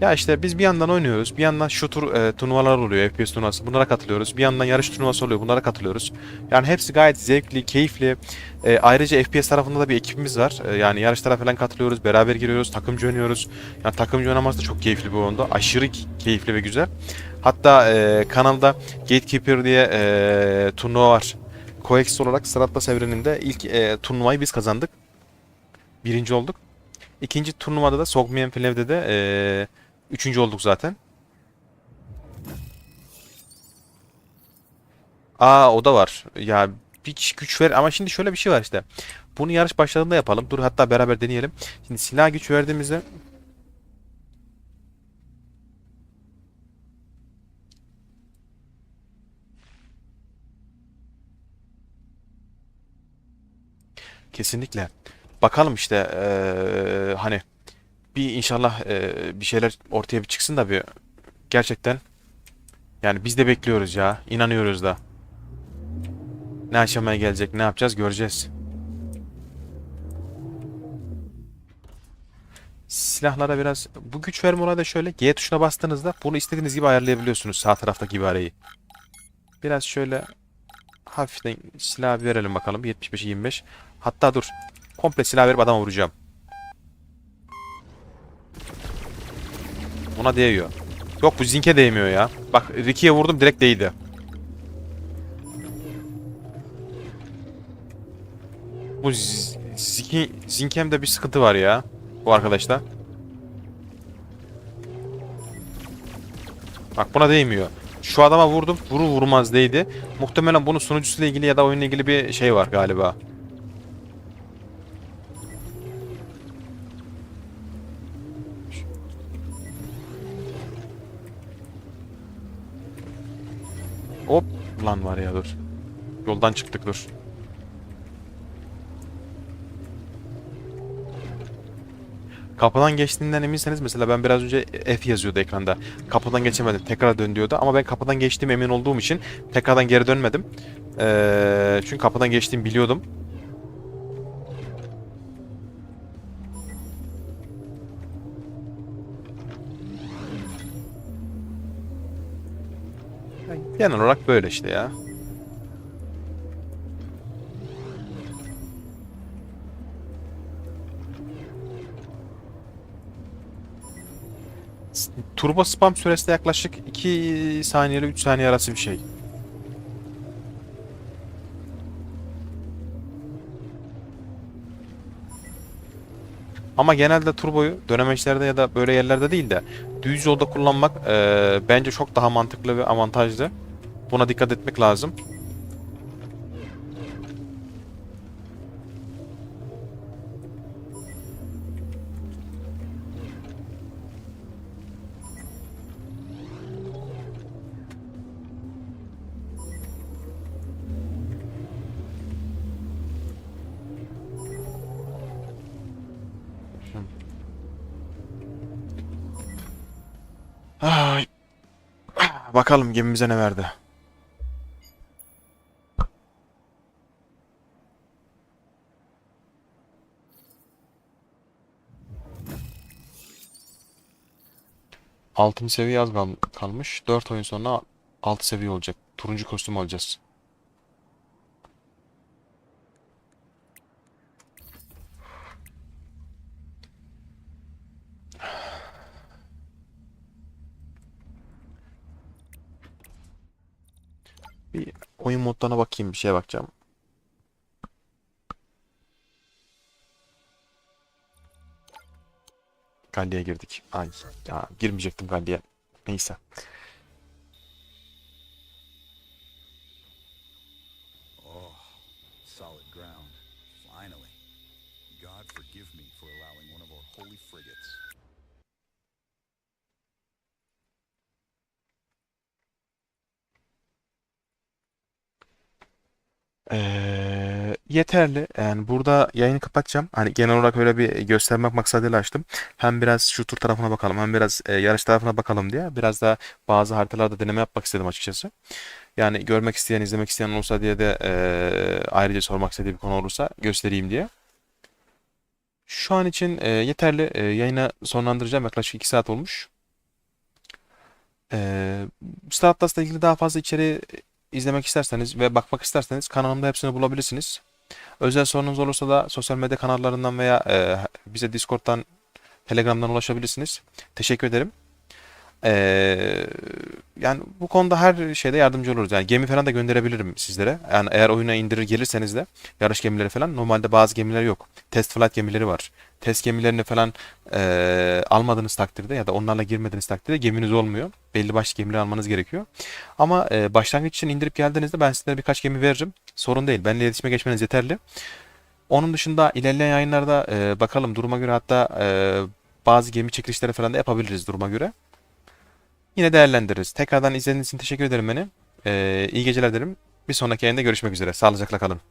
Ya işte biz bir yandan oynuyoruz. Bir yandan şu turnuvalar oluyor. FPS turnuvası. Bunlara katılıyoruz. Bir yandan yarış turnuvası oluyor. Bunlara katılıyoruz. Yani hepsi gayet zevkli, keyifli. Ayrıca FPS tarafında da bir ekibimiz var. Yani yarışlara falan katılıyoruz. Beraber giriyoruz. Takımcı oynuyoruz. Yani takımcı oynaması da çok keyifli bir oyunda. Aşırı keyifli ve güzel. Hatta kanalda Gatekeeper diye turnuva var. Coex olarak Stratos evreninde ilk turnuvayı biz kazandık. Birinci olduk. İkinci turnuvada da Sogmian Plev'de de üçüncü olduk zaten. Aa o da var. Ya bir kişi güç ver ama şimdi şöyle bir şey var işte. Bunu yarış başladığında yapalım. Dur hatta beraber deneyelim. Şimdi silah güç verdiğimizde kesinlikle. Bakalım işte hani bir inşallah bir şeyler ortaya bir çıksın da bir gerçekten yani biz de bekliyoruz ya. İnanıyoruz da. Ne aşamaya gelecek, ne yapacağız göreceğiz. Silahlara biraz bu güç verme olayı da şöyle G tuşuna bastığınızda bunu istediğiniz gibi ayarlayabiliyorsunuz sağ taraftaki ibareyi. Biraz şöyle hafiften silah verelim bakalım 75'e 25. Hatta dur. Komple silah verip adama vuracağım. Ona değiyor. Yok bu Zink'e değmiyor ya. Bak Ricky'ye vurdum direkt değdi. Bu Zink'emde bir sıkıntı var ya. Bu arkadaşta. Bak buna değmiyor. Şu adama vurdum. Vurur vurmaz değdi. Muhtemelen bunun sunucusuyla ilgili ya da oyunla ilgili bir şey var galiba. Hop. Lan var ya dur. Yoldan çıktık dur. Kapıdan geçtiğinden eminseniz mesela ben biraz önce F yazıyordu ekranda. Kapıdan geçemedim. Tekrar dön diyordu. Ama ben kapıdan geçtiğim emin olduğum için tekrardan geri dönmedim. Çünkü kapıdan geçtiğimi biliyordum. Yani genel olarak böyle işte ya. Turbo spam süresi de yaklaşık 2 saniye ile 3 saniye arası bir şey. Ama genelde turboyu dönemeçlerde ya da böyle yerlerde değil de düz yolda kullanmak bence çok daha mantıklı ve avantajlı. Buna dikkat etmek lazım. Ay, bakalım gemimize ne verdi. Altıncı seviye az kalmış. 4 oyun sonra 6 seviye olacak. Turuncu kostüm alacağız. Bir oyun modlarına bakayım, bir şeye bakacağım. Galli'ye girdik. Ay ya, girmeyecektim Galli'ye. Neyse. Oh, solid ground. Finally. God forgive me for allowing one of our holy frigates. Yeterli. Yani burada yayını kapatacağım. Hani genel olarak öyle bir göstermek maksadıyla açtım. Hem biraz şu tur tarafına bakalım, hem biraz yarış tarafına bakalım diye. Biraz da bazı haritalarda deneme yapmak istedim açıkçası. Yani görmek isteyen, izlemek isteyen olursa diye de ayrıca sormak istediği bir konu olursa göstereyim diye. Şu an için yeterli. Yayını sonlandıracağım. Yaklaşık 2 saat olmuş. Star Atlas'la ilgili daha fazla içeriği izlemek isterseniz ve bakmak isterseniz kanalımda hepsini bulabilirsiniz. Özel sorunuz olursa da sosyal medya kanallarından veya bize Discord'dan, Telegram'dan ulaşabilirsiniz. Teşekkür ederim. Ee, Yani bu konuda her şeyde yardımcı oluruz. Yani gemi falan da gönderebilirim sizlere. Yani eğer oyuna indirir gelirseniz de yarış gemileri falan. Normalde bazı gemiler yok. Test flight gemileri var. Test gemilerini falan almadığınız takdirde ya da onlarla girmediğiniz takdirde geminiz olmuyor. Belli başlı gemileri almanız gerekiyor. Ama başlangıç için indirip geldiğinizde ben size birkaç gemi veririm. Sorun değil. Benimle iletişime geçmeniz yeterli. Onun dışında ilerleyen yayınlarda bakalım duruma göre, hatta bazı gemi çekilişleri falan da yapabiliriz duruma göre. Yine değerlendiririz. Tekrardan izlediğiniz için teşekkür ederim beni. İyi geceler derim. Bir sonraki yayında görüşmek üzere. Sağlıcakla kalın.